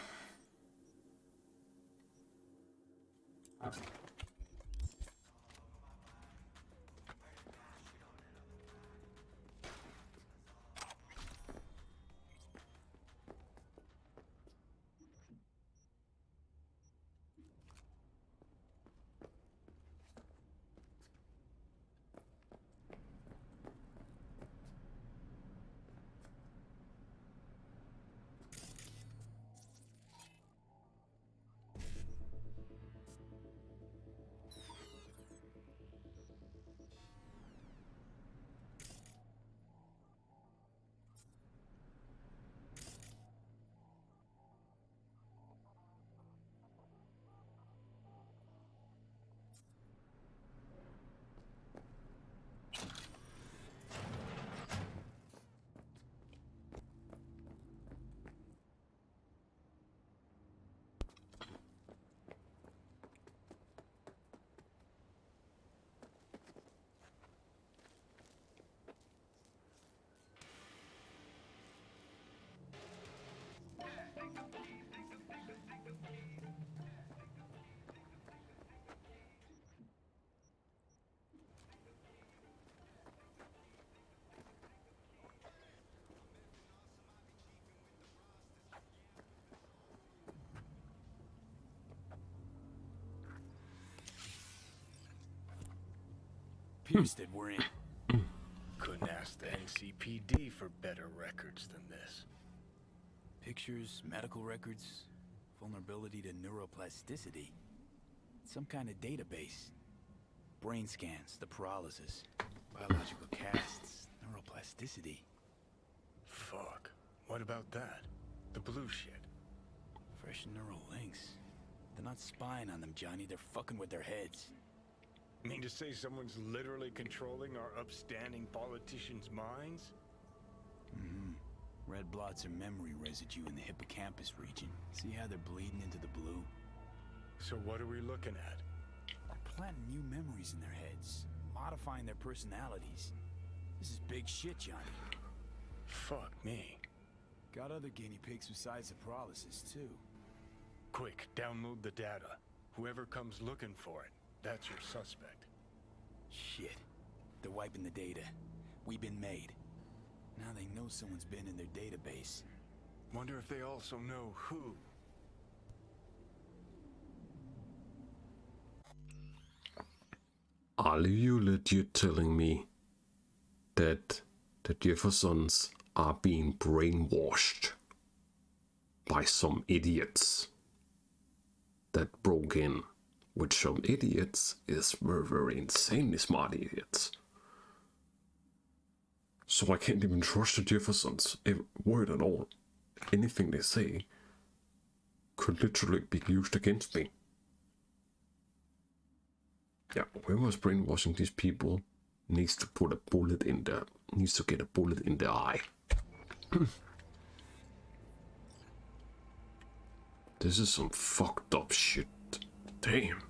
Houston, we're in. Couldn't ask the NCPD for better records than this. Pictures, medical records, vulnerability to neuroplasticity. Some kind of database. Brain scans, the paralysis, biological casts, neuroplasticity. Fuck. What about that? The blue shit. Fresh neural links. They're not spying on them, Johnny. They're fucking with their heads. Mean to say someone's literally controlling our upstanding politicians' minds? Mm-hmm. Red blots are memory residue in the hippocampus region. See how they're bleeding into the blue? So what are we looking at? They're planting new memories in their heads, modifying their personalities. This is big shit, Johnny. Fuck me. Got other guinea pigs besides the paralysis, too. Quick, download the data. Whoever comes looking for it, that's your suspect. Shit. They're wiping the data. We've been made. Now they know someone's been in their database. Wonder if they also know who. Are you legit telling me that the Jeffersons are being brainwashed by some idiots that broke in? Which some idiots is very insanely smart idiots. So I can't even trust the Jeffersons a word at all. Anything they say could literally be used against me. Yeah, whoever's brainwashing these people needs to put a bullet in their, needs to get a bullet in their eye. This is some fucked up shit. Damn.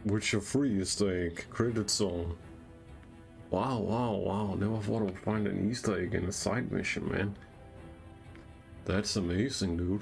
Witcher 3 Easter egg credit song. Wow, wow, wow. Never thought I would find an Easter egg in a side mission, man. That's amazing, dude.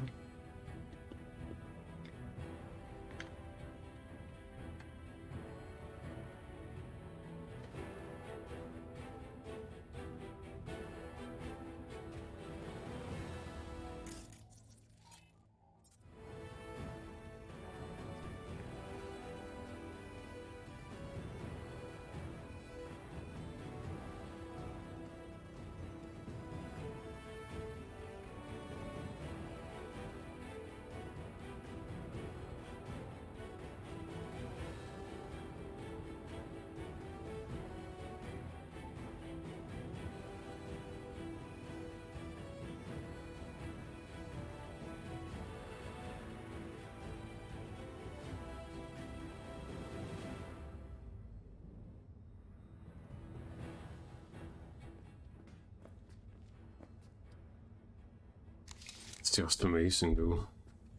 It's just amazing, dude.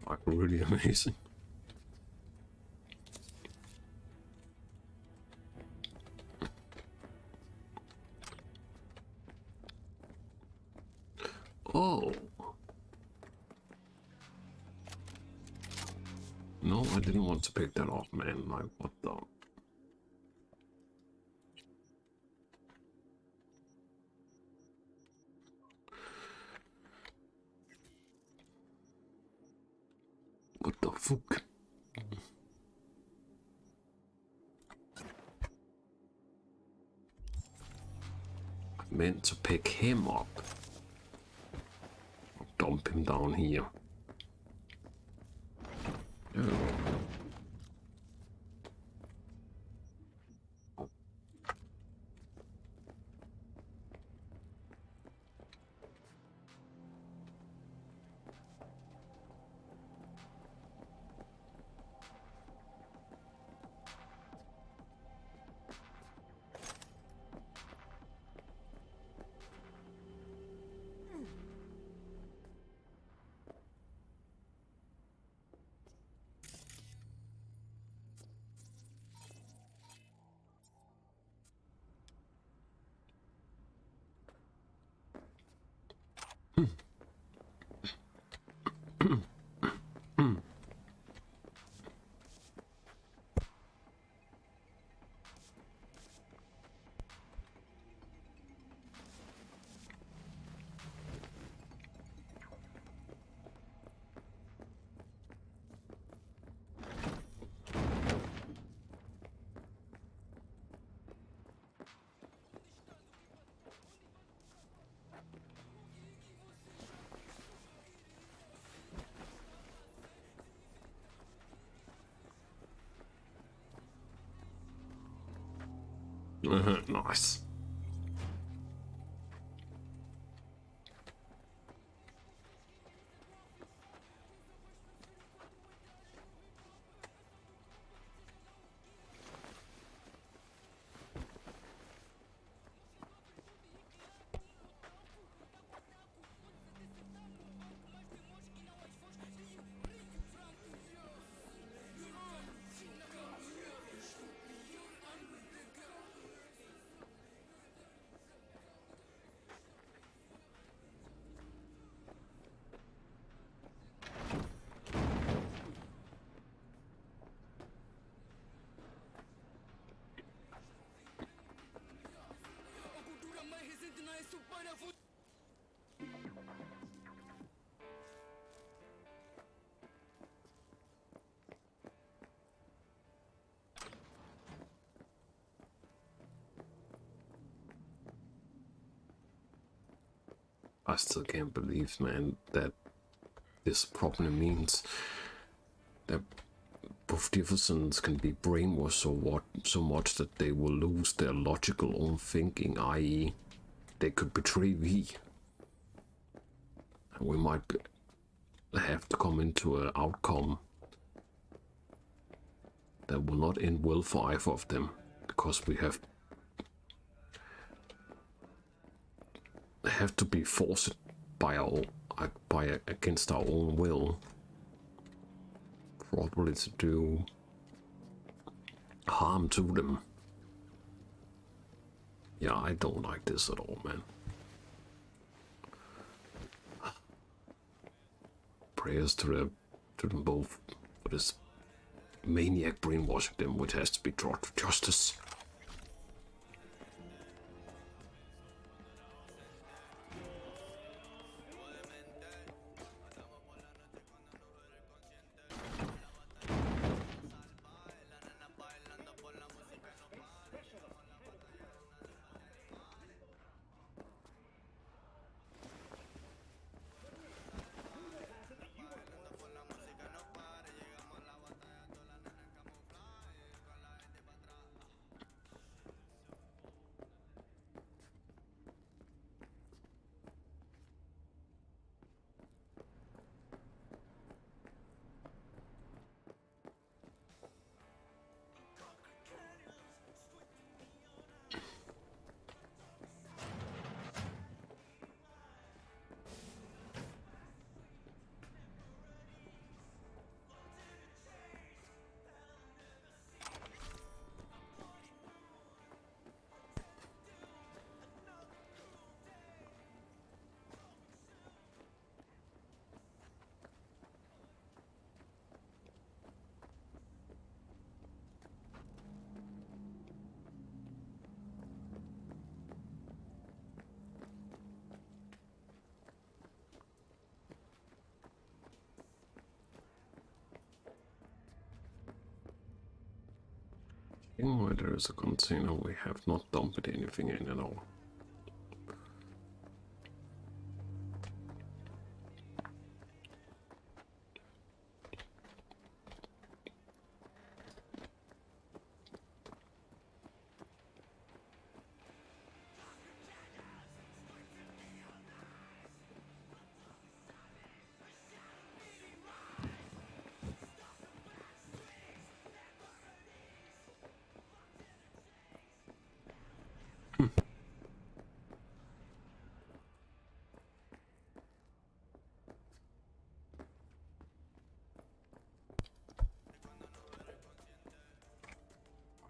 Like, really amazing. Oh. No, I didn't want to pick that up, man. Like, what the... What the fuck? I meant to pick him up. Dump him down here. Oh. Nice. I still can't believe, man, that this probably means that both Jeffersons can be brainwashed so much that they will lose their logical own thinking, i.e. they could betray V. And we might have to come into an outcome that will not end well for either of them, because we have to be forced by against our own will, probably to do harm to them. Yeah, I don't like this at all, man. Prayers to them both for this maniac brainwashing them, which has to be brought to justice. Where there is a container we have not dumped anything in at all.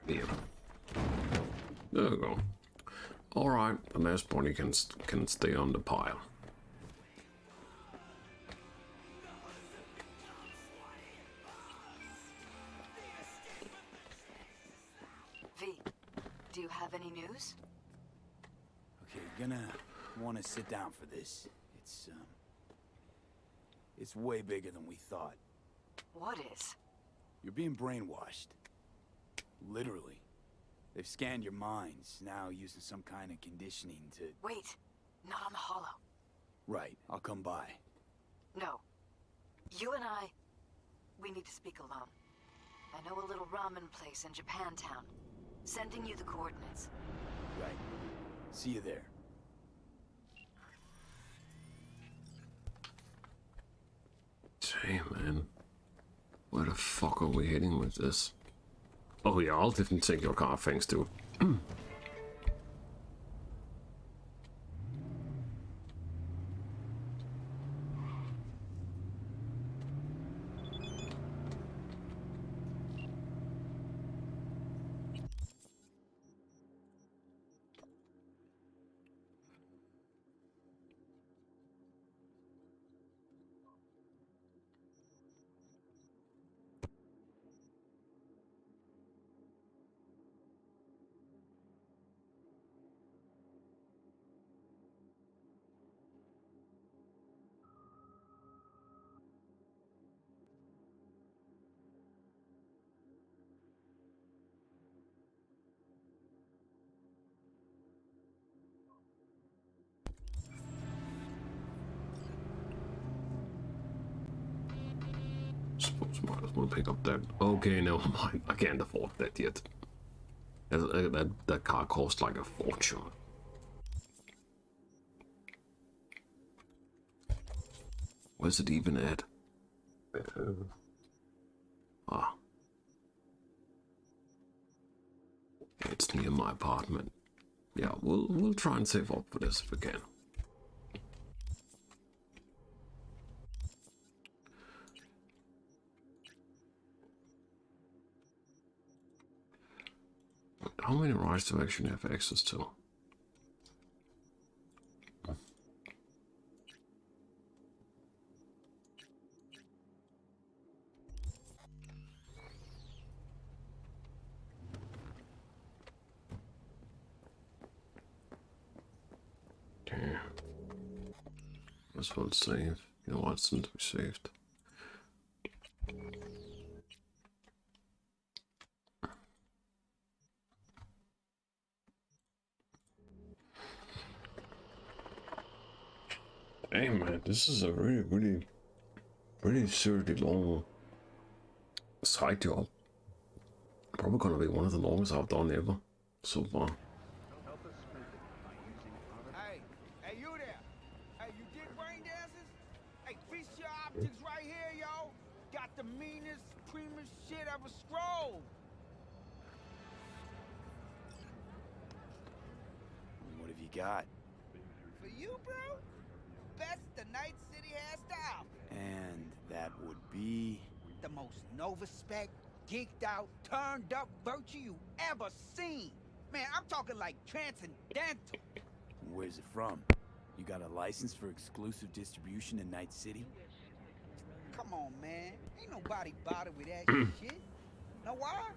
Here. There we go. Alright, the last body can stay on the pile. V, do you have any news? Okay, gonna want to sit down for this. It's way bigger than we thought. What is? You're being brainwashed. Literally. They've scanned your minds, now using some kind of conditioning to... Wait, not on the hollow. Right, I'll come by. No. You and we need to speak alone. I know a little ramen place in Japantown. Sending you the coordinates. Right. See you there. Hey man, where the fuck are we heading with this? Oh yeah, I'll definitely take your car, thanks dude. Suppose might as well pick up that. Okay, never mind. I can't afford that yet. That car costs like a fortune. Where's it even at? Ah. It's near my apartment. Yeah, we'll try and save up for this if we can. How many rights do I actually have access to? Okay. This one save. You know what's not to be saved. Hey man, this is a really pretty seriously long side job. Probably gonna be one of the longest I've done ever so far. Hey, you there? Hey, you dig brain dances? Hey, feast your optics right here, yo. Got the meanest, creamiest shit ever scrolled. What have you got? For you, bro? Best the Night City has to offer. And that would be... The most Nova-spec, geeked out, turned up virtue you ever seen. Man, I'm talking like transcendental. Where's it from? You got a license for exclusive distribution in Night City? Come on, man. Ain't nobody bothered with that shit. Know why?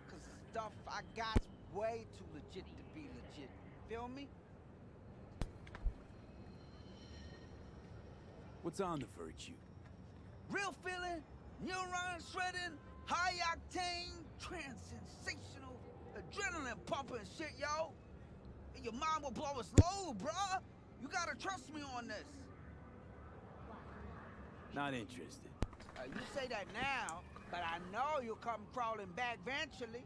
Cause the stuff I got's way too legit to be legit. Feel me? What's on the virtue? Real feeling, neuron shredding, high octane, trans-sensational, adrenaline pumping shit, yo. And your mind will blow its load, bruh. You gotta trust me on this. Not interested. You say that now, but I know you'll come crawling back eventually.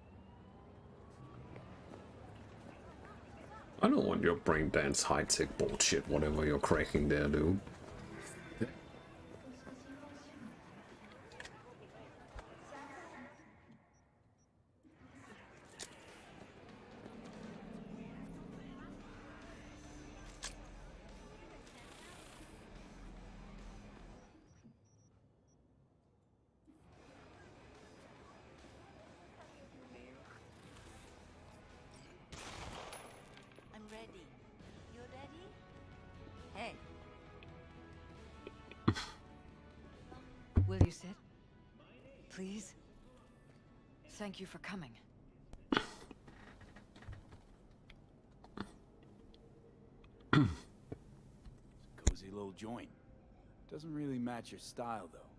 I don't want your brain dance high-tech bullshit, whatever you're cracking there, dude. I'm ready. You ready? Hey. Will you sit? Please? Thank you for coming. Cozy little joint. Doesn't really match your style, though.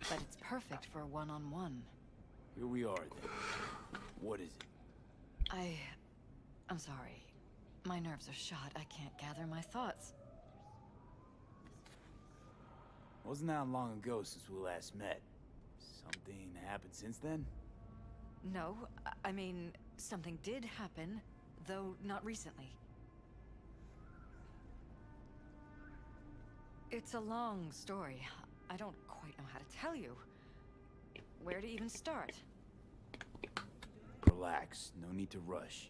But it's perfect for a one-on-one. Here we are, then. What is it? I'm sorry. My nerves are shot. I can't gather my thoughts. Wasn't that long ago since we last met? Something happened since then? No, I mean, something did happen, though not recently. It's a long story. I don't quite know how to tell you. Where to even start? Relax. No need to rush.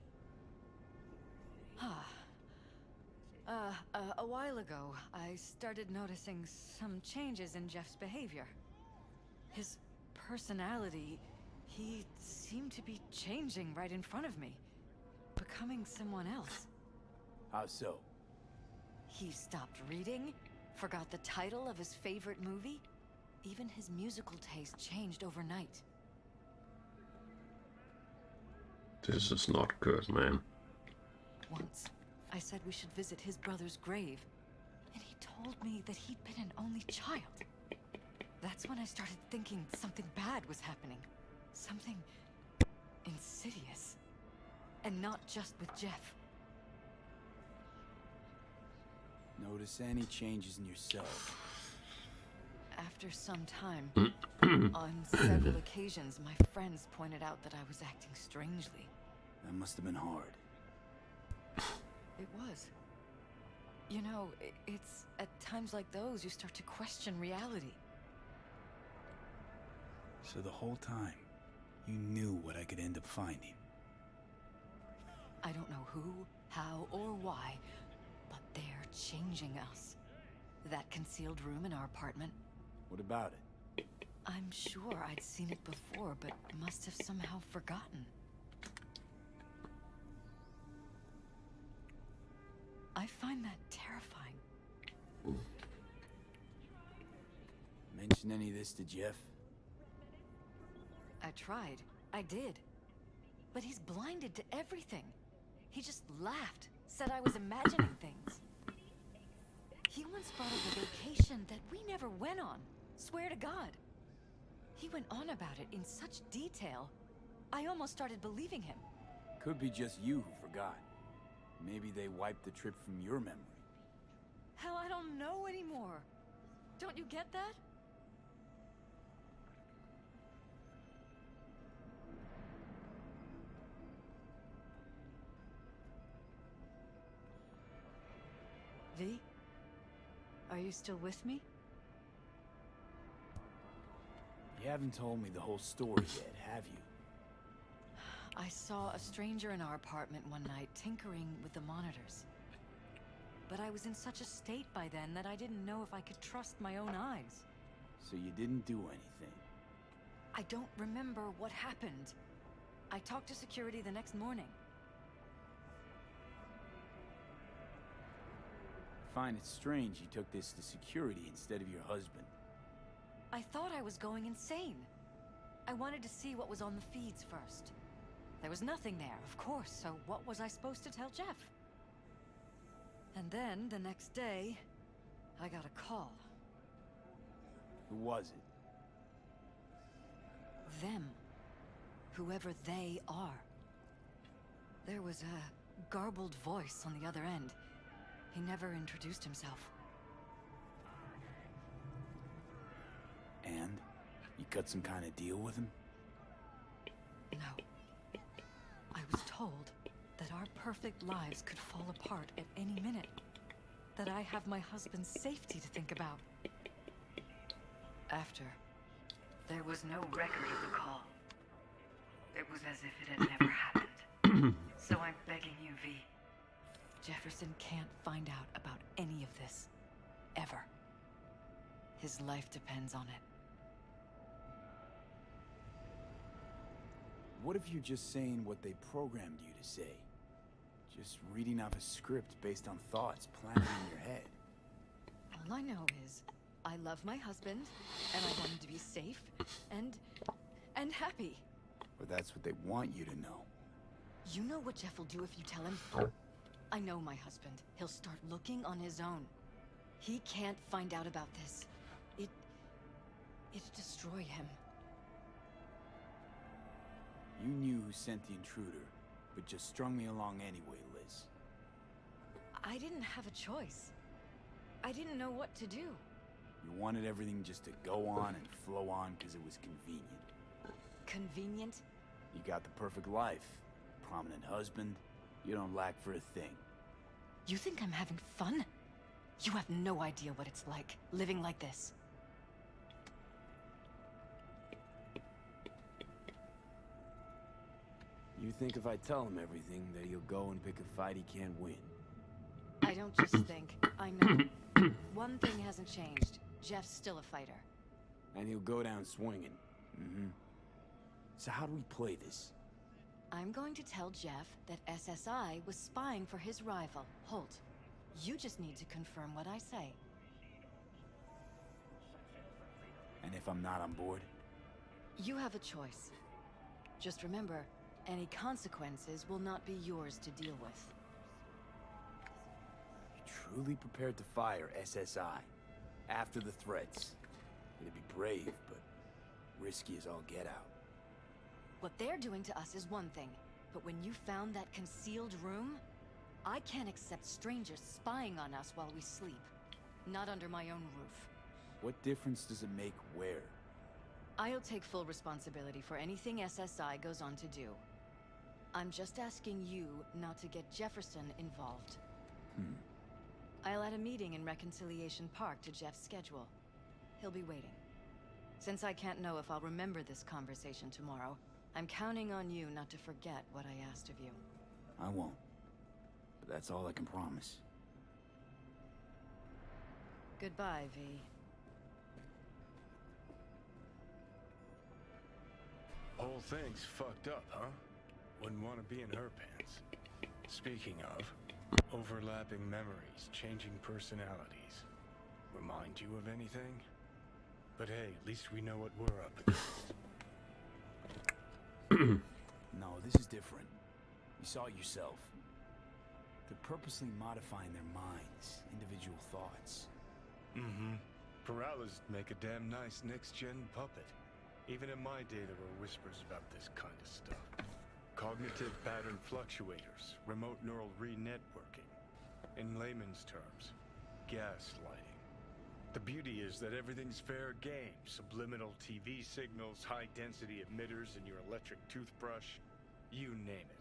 A while ago, I started noticing some changes in Jeff's behavior. His personality, he seemed to be changing right in front of me. Becoming someone else. How so? He stopped reading, forgot the title of his favorite movie. Even his musical taste changed overnight. This is not good, man. Once, I said we should visit his brother's grave, and he told me that he'd been an only child. That's when I started thinking something bad was happening. Something insidious. And not just with Jeff. Notice any changes in yourself? After some time, on several occasions, my friends pointed out that I was acting strangely. That must have been hard. It was. You know, it's at times like those you start to question reality. So the whole time, you knew what I could end up finding. I don't know who, how, or why, but they're changing us. That concealed room in our apartment. What about it? I'm sure I'd seen it before, but must have somehow forgotten. find that terrifying. Mention any of this to Jeff? I tried. I did. But he's blinded to everything. He just laughed, said I was imagining things. He once brought up a vacation that we never went on. Swear to God. He went on about it in such detail, I almost started believing him. Could be just you who forgot. Maybe they wiped the trip from your memory. Hell, I don't know anymore. Don't you get that? V? Are you still with me? You haven't told me the whole story yet, have you? I saw a stranger in our apartment one night tinkering with the monitors. But I was in such a state by then that I didn't know if I could trust my own eyes. So you didn't do anything? I don't remember what happened. I talked to security the next morning. I find it strange you took this to security instead of your husband. I thought I was going insane. I wanted to see what was on the feeds first. There was nothing there, of course, so what was I supposed to tell Jeff? And then, the next day, I got a call. Who was it? Them. Whoever they are. There was a garbled voice on the other end. He never introduced himself. And? You cut some kind of deal with him? No. I was told that our perfect lives could fall apart at any minute. That I have my husband's safety to think about. After, there was no record of the call. It was as if it had never happened. So I'm begging you, V. Jefferson can't find out about any of this. Ever. His life depends on it. What if you're just saying what they programmed you to say? Just reading off a script based on thoughts planted in your head. All I know is, I love my husband, and I want him to be safe, and happy. Or that's what they want you to know. You know what Jeff will do if you tell him? I know my husband. He'll start looking on his own. He can't find out about this. It'd destroy him. You knew who sent the intruder, but just strung me along anyway, Liz. I didn't have a choice. I didn't know what to do. You wanted everything just to go on and flow on because it was convenient. Convenient? You got the perfect life. Prominent husband. You don't lack for a thing. You think I'm having fun? You have no idea what it's like, living like this. You think if I tell him everything, that he'll go and pick a fight he can't win? I don't just think, I know. One thing hasn't changed. Jeff's still a fighter. And he'll go down swinging. Mm-hmm. So how do we play this? I'm going to tell Jeff that SSI was spying for his rival, Holt. You just need to confirm what I say. And if I'm not on board? You have a choice. Just remember, any consequences will not be yours to deal with. You're truly prepared to fire SSI after the threats. It'd be brave, but risky as all get out. What they're doing to us is one thing, but when you found that concealed room, I can't accept strangers spying on us while we sleep. Not under my own roof. What difference does it make where? I'll take full responsibility for anything SSI goes on to do. I'm just asking you not to get Jefferson involved. I'll add a meeting in Reconciliation Park to Jeff's schedule. He'll be waiting. Since I can't know if I'll remember this conversation tomorrow, I'm counting on you not to forget what I asked of you. I won't. But that's all I can promise. Goodbye, V. Whole thing's fucked up, huh? Wouldn't want to be in her pants. Speaking of, Overlapping memories, changing personalities. Remind you of anything? But hey, at least we know what we're up against. No, this is different. You saw it yourself. They're purposely modifying their minds, individual thoughts. Mm-hmm. Paralas make a damn nice next-gen puppet. Even in my day, there were whispers about this kind of stuff. Cognitive pattern fluctuators, remote neural re-networking. In layman's terms, gaslighting. The beauty is that everything's fair game. Subliminal TV signals, high-density emitters in your electric toothbrush. You name it.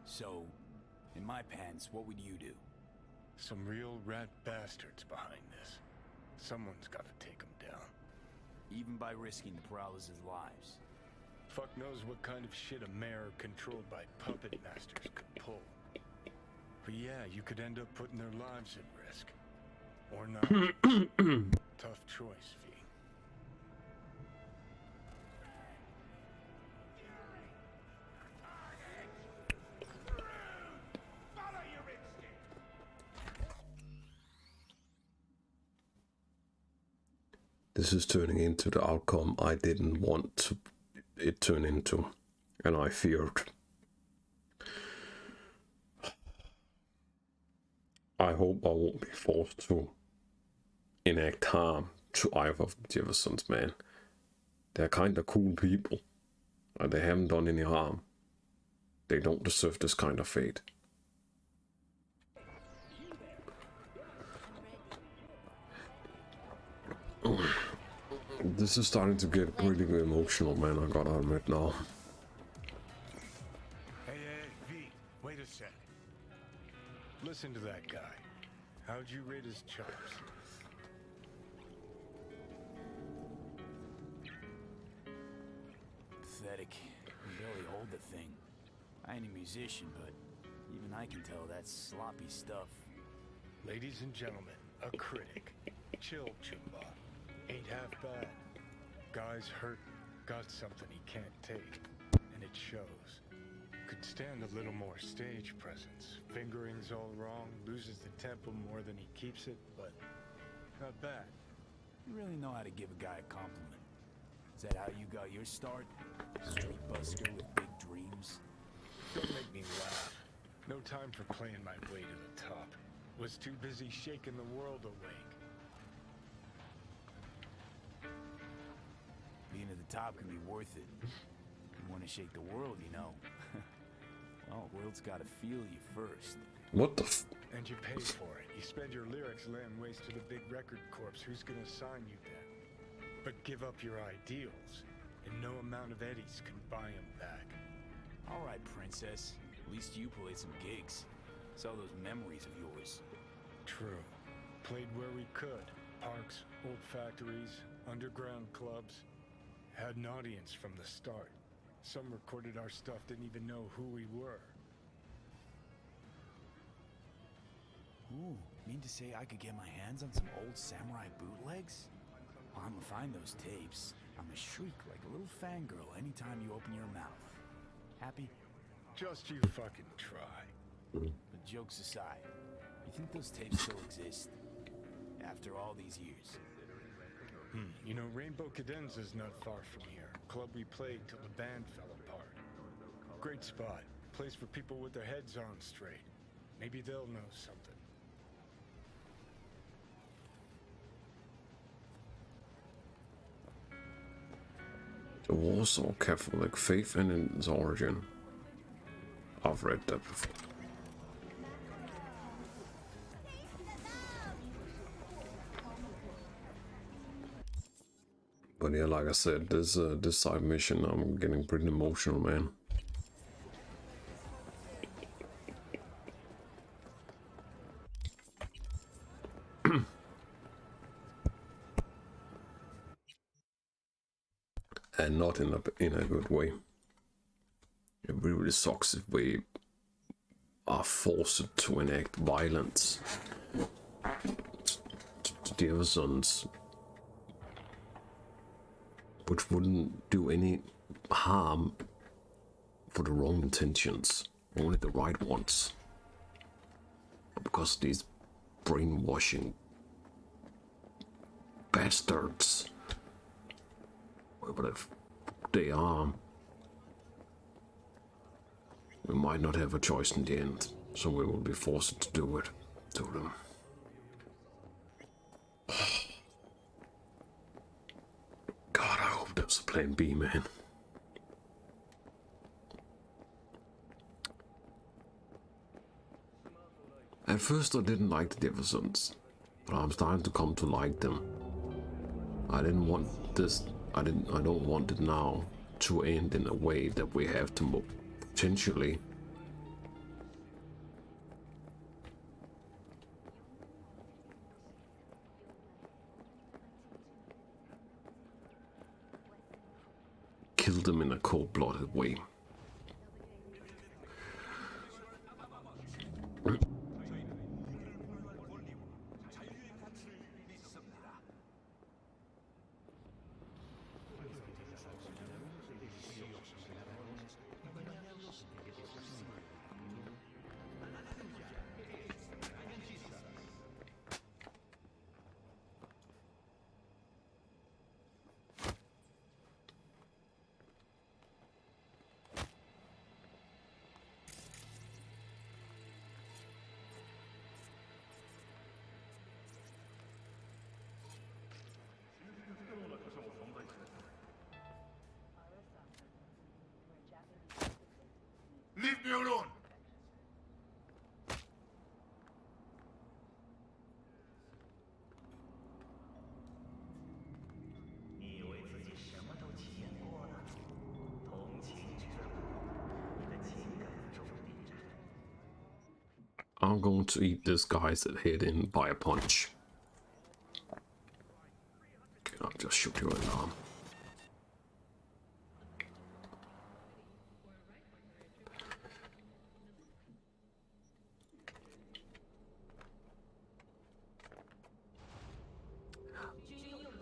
So, in my pants, what would you do? Some real rat bastards behind this. Someone's gotta take them down. Even by risking the Paralysis' lives. Fuck knows what kind of shit a mayor controlled by puppet masters could pull. But yeah, you could end up putting their lives at risk. Or not. Tough choice, V. This is turning into the outcome I didn't want it turn into, and I feared. I hope I won't be forced to enact harm to either of the Jeffersons, man. They're kinda cool people, and they haven't done any harm. They don't deserve this kind of fate. This is starting to get really emotional, man, I gotta admit now. Hey, V, wait a sec. Listen to that guy. How'd you rate his chops? Pathetic. You barely hold the thing. I ain't a musician, but even I can tell that's sloppy stuff. Ladies and gentlemen, a critic. Chill, Chumba. Ain't half bad. Guy's hurt, got something he can't take, and it shows. Could stand a little more stage presence. Fingering's all wrong, loses the tempo more than he keeps it, but not bad. You really know how to give a guy a compliment. Is that how you got your start? Street busker with big dreams? Don't make me laugh. No time for playing my way to the top. Was too busy shaking the world awake. Being at the top can be worth it. You want to shake the world, you know. Well, the world's got to feel you first. What the f... And you pay for it. You spend your lyrics laying waste to the big record corps. Who's gonna sign you then? But give up your ideals, and no amount of eddies can buy them back. All right, princess. At least you played some gigs. Saw those memories of yours. True. Played where we could. Parks, old factories, underground clubs. Had an audience from the start. Some recorded our stuff, didn't even know who we were. Ooh, mean to say I could get my hands on some old samurai bootlegs? I'm gonna find those tapes. I'm gonna shriek like a little fangirl anytime you open your mouth. Happy? Just you fucking try. But jokes aside, you think those tapes still exist? After all these years? You know, Rainbow Cadenza's not far from here. Club we played till the band fell apart. Great spot. Place for people with their heads on straight. Maybe they'll know something. The Warsaw Catholic Faith and its Origin. I've read that before. But yeah, like I said, this side mission, I'm getting pretty emotional, man. And not in a good way. It really sucks if we are forced to enact violence to the other sons, which wouldn't do any harm for the wrong intentions. Only the right ones. Because these brainwashing bastards, whatever they are, we might not have a choice in the end, so we will be forced to do it to them. God, I hope there's a plan B, man. At first I didn't like the Jeffersons, but I'm starting to come to like them. I didn't want this, I don't want it now to end in a way that we have to potentially kill them in a cold-blooded way. Leave me alone! I'm going to eat this guy's head in by a punch. Okay, I'll just shoot you in the arm.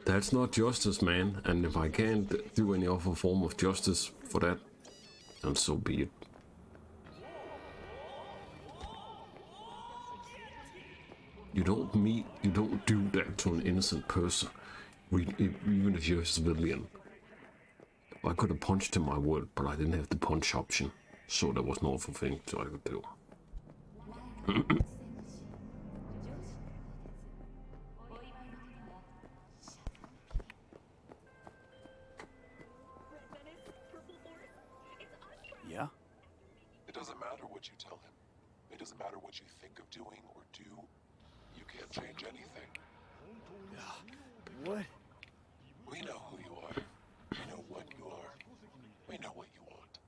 That's not justice, man, and if I can't do any other form of justice for that, then so be it. You don't do that to an innocent person, even if you're a civilian. I could have punched him, I would, but I didn't have the punch option, so there was no other thing I could do. Yeah? It doesn't matter what you tell him. It doesn't matter what you think of doing or do. You can't change anything. What? We know who you are. We know what you are. We know what you want.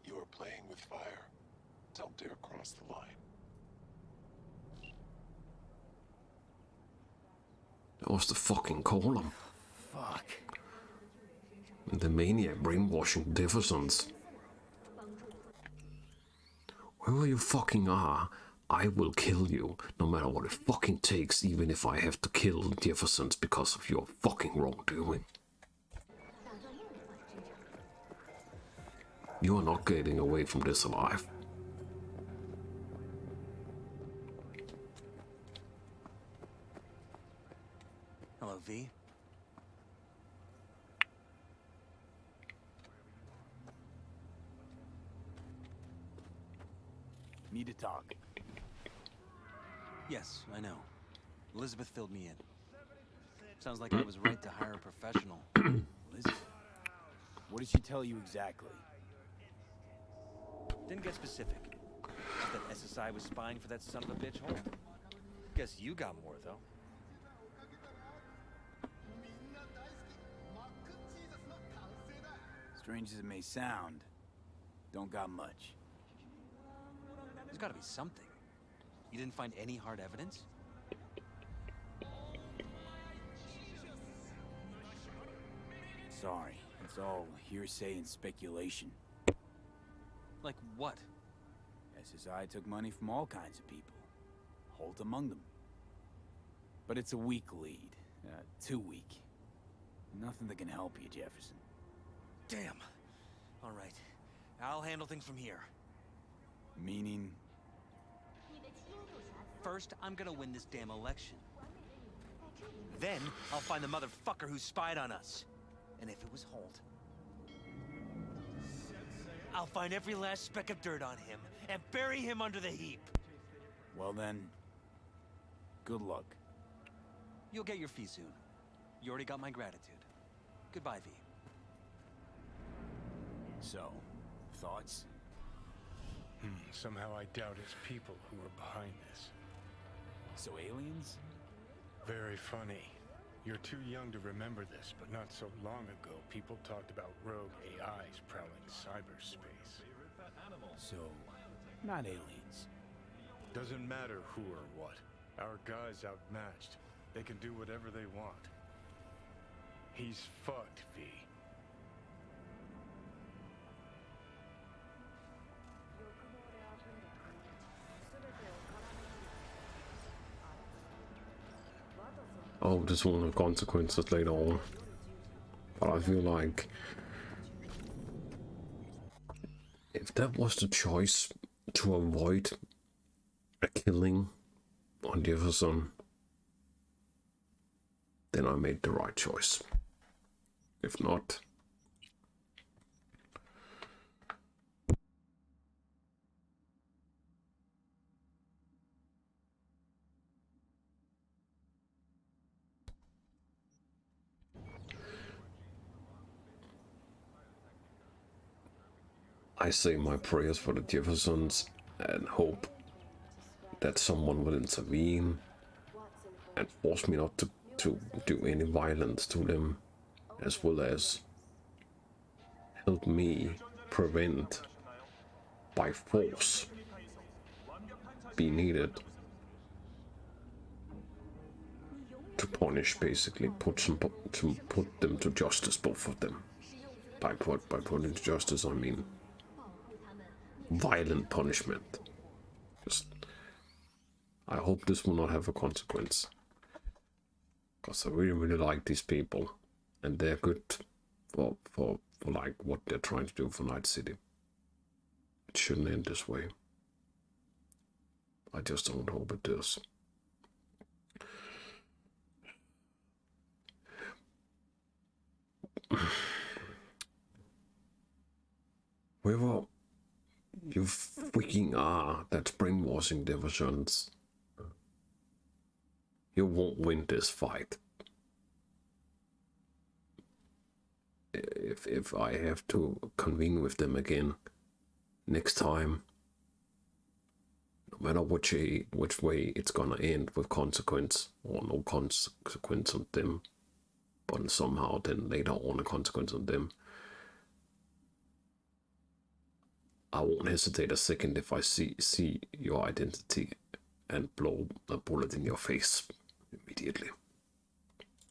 You are playing with fire. Don't dare cross the line. That was the fucking column. Fuck. The maniac brainwashing Jeffersons. Whoever you fucking are, I will kill you, no matter what it fucking takes, even if I have to kill Jeffersons because of your fucking wrongdoing. You are not getting away from this alive. Hello, V. Need to talk. Yes, I know. Elizabeth filled me in. Sounds like I was right to hire a professional. Elizabeth? What did she tell you exactly? Didn't get specific. Just that SSI was spying for that son of a bitch hole. Guess you got more, though. Strange as it may sound, don't got much. There's gotta be something. You didn't find any hard evidence? Sorry, it's all hearsay and speculation. Like what? SSI took money from all kinds of people. Holt among them. But it's a weak lead. Too weak. Nothing that can help you, Jefferson. Damn. All right. I'll handle things from here. Meaning? First, I'm gonna win this damn election. Then, I'll find the motherfucker who spied on us. And if it was Holt, I'll find every last speck of dirt on him and bury him under the heap. Well then, good luck. You'll get your fee soon. You already got my gratitude. Goodbye, V. So, thoughts? Somehow I doubt it's people who are behind this. So aliens? Very funny. You're too young to remember this, but not so long ago, people talked about rogue AIs prowling cyberspace. So, not aliens. Doesn't matter who or what. Our guy's outmatched. They can do whatever they want. He's fucked, V. Oh, this will have consequences later on. But I feel like if that was the choice to avoid a killing on Jefferson, then I made the right choice. If not, I say my prayers for the Jeffersons and hope that someone will intervene and force me not to do any violence to them, as well as help me prevent by force be needed to punish, basically put them to justice, both of them. By putting to justice, I mean violent punishment. Just, I hope this will not have a consequence, because I really like these people, and they're good for like what they're trying to do for Night City. It shouldn't end this way. I just don't hope it does. Whoever you freaking are that's brainwashing diversions, you won't win this fight. If I have to convene with them again next time, no matter which way it's gonna end, with consequence or no consequence on them, but somehow then later on a consequence on them, I won't hesitate a second if I see your identity and blow a bullet in your face immediately.